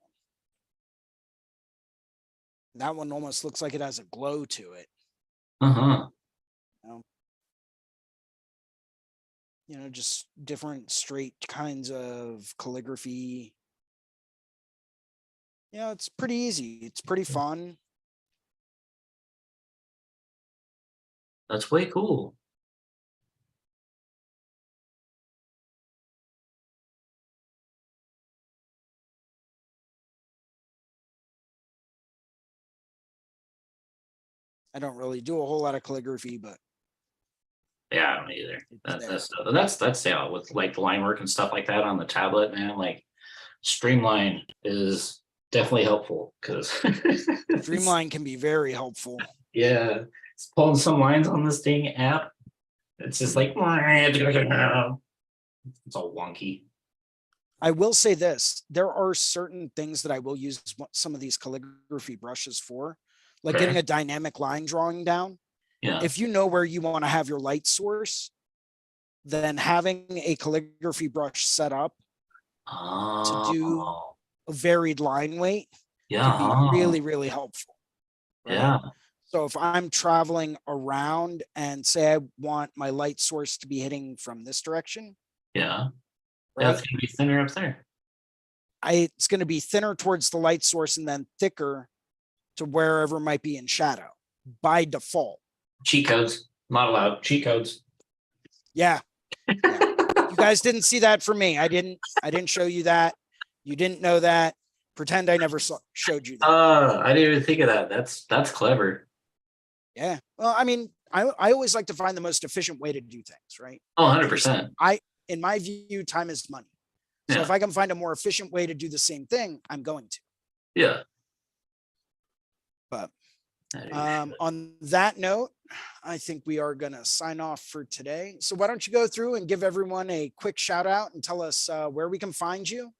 That one almost looks like it has a glow to it. You know, just different straight kinds of calligraphy. You know, it's pretty easy. It's pretty fun. That's way cool. I don't really do a whole lot of calligraphy, but yeah, I don't either. That's yeah, with like the line work and stuff like that on the tablet, man. Like Streamline is definitely helpful because Streamline can be very helpful. Yeah, it's pulling some lines on this dang app. It's just like it's all wonky. I will say this, there are certain things that I will use some of these calligraphy brushes for, like getting a dynamic line drawing down. Yeah. If you know where you want to have your light source, then having a calligraphy brush set up to do a varied line weight can be really, really helpful. Right? Yeah. So if I'm traveling around and say I want my light source to be hitting from this direction. Yeah. Right? That's going to be thinner up there. It's going to be thinner towards the light source and then thicker to wherever might be in shadow by default. Cheat codes, not allowed. Cheat codes. Yeah. You guys didn't see that for me. I didn't show you that. You didn't know that. Pretend I never showed you that. I didn't even think of that. That's clever. Yeah. Well, I mean, I always like to find the most efficient way to do things, right? Oh, 100%. In my view, time is money. So if I can find a more efficient way to do the same thing, I'm going to. Yeah. But on that note, I think we are going to sign off for today. So why don't you go through and give everyone a quick shout out and tell us where we can find you,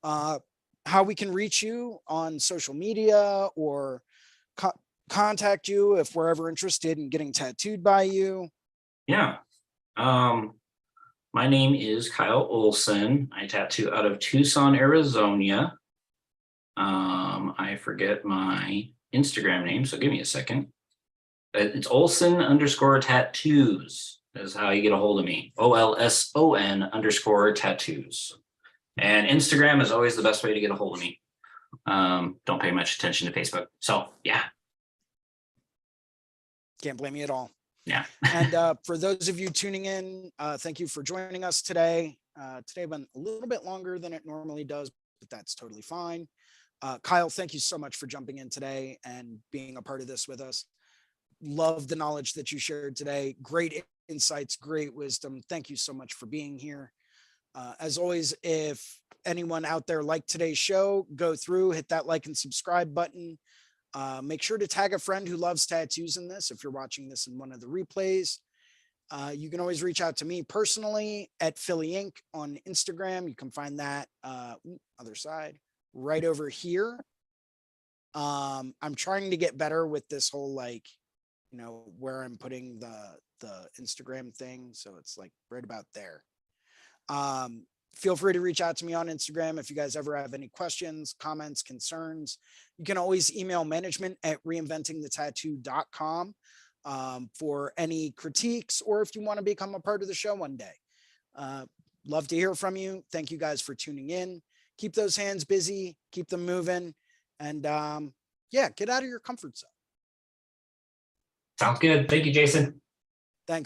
how we can reach you on social media or contact you if we're ever interested in getting tattooed by you. Yeah. My name is Kyle Olson. I tattoo out of Tucson, Arizona. I forget my Instagram name, so give me a second. It's Olson_tattoos is how you get a hold of me. OLSON_tattoos. And Instagram is always the best way to get a hold of me. Don't pay much attention to Facebook. So yeah. Can't blame me at all. Yeah. And for those of you tuning in, thank you for joining us today. Today went a little bit longer than it normally does, but that's totally fine. Kyle, thank you so much for jumping in today and being a part of this with us. Love the knowledge that you shared today. Great insights, great wisdom. Thank you so much for being here. As always, if anyone out there liked today's show, go through, hit that like and subscribe button. Make sure to tag a friend who loves tattoos in this. If you're watching this in one of the replays, you can always reach out to me personally at Philly Inc. on Instagram. You can find that other side right over here. I'm trying to get better with this whole, like, you know, where I'm putting the Instagram thing. So it's like right about there. feel free to reach out to me on Instagram if you guys ever have any questions, comments, concerns. You can always email management@reinventingthetattoo.com for any critiques, or if you want to become a part of the show one day. Love to hear from you. Thank you guys for tuning in. Keep those hands busy, keep them moving, and yeah, get out of your comfort zone. Sounds good. Thank you, Jason. Thanks.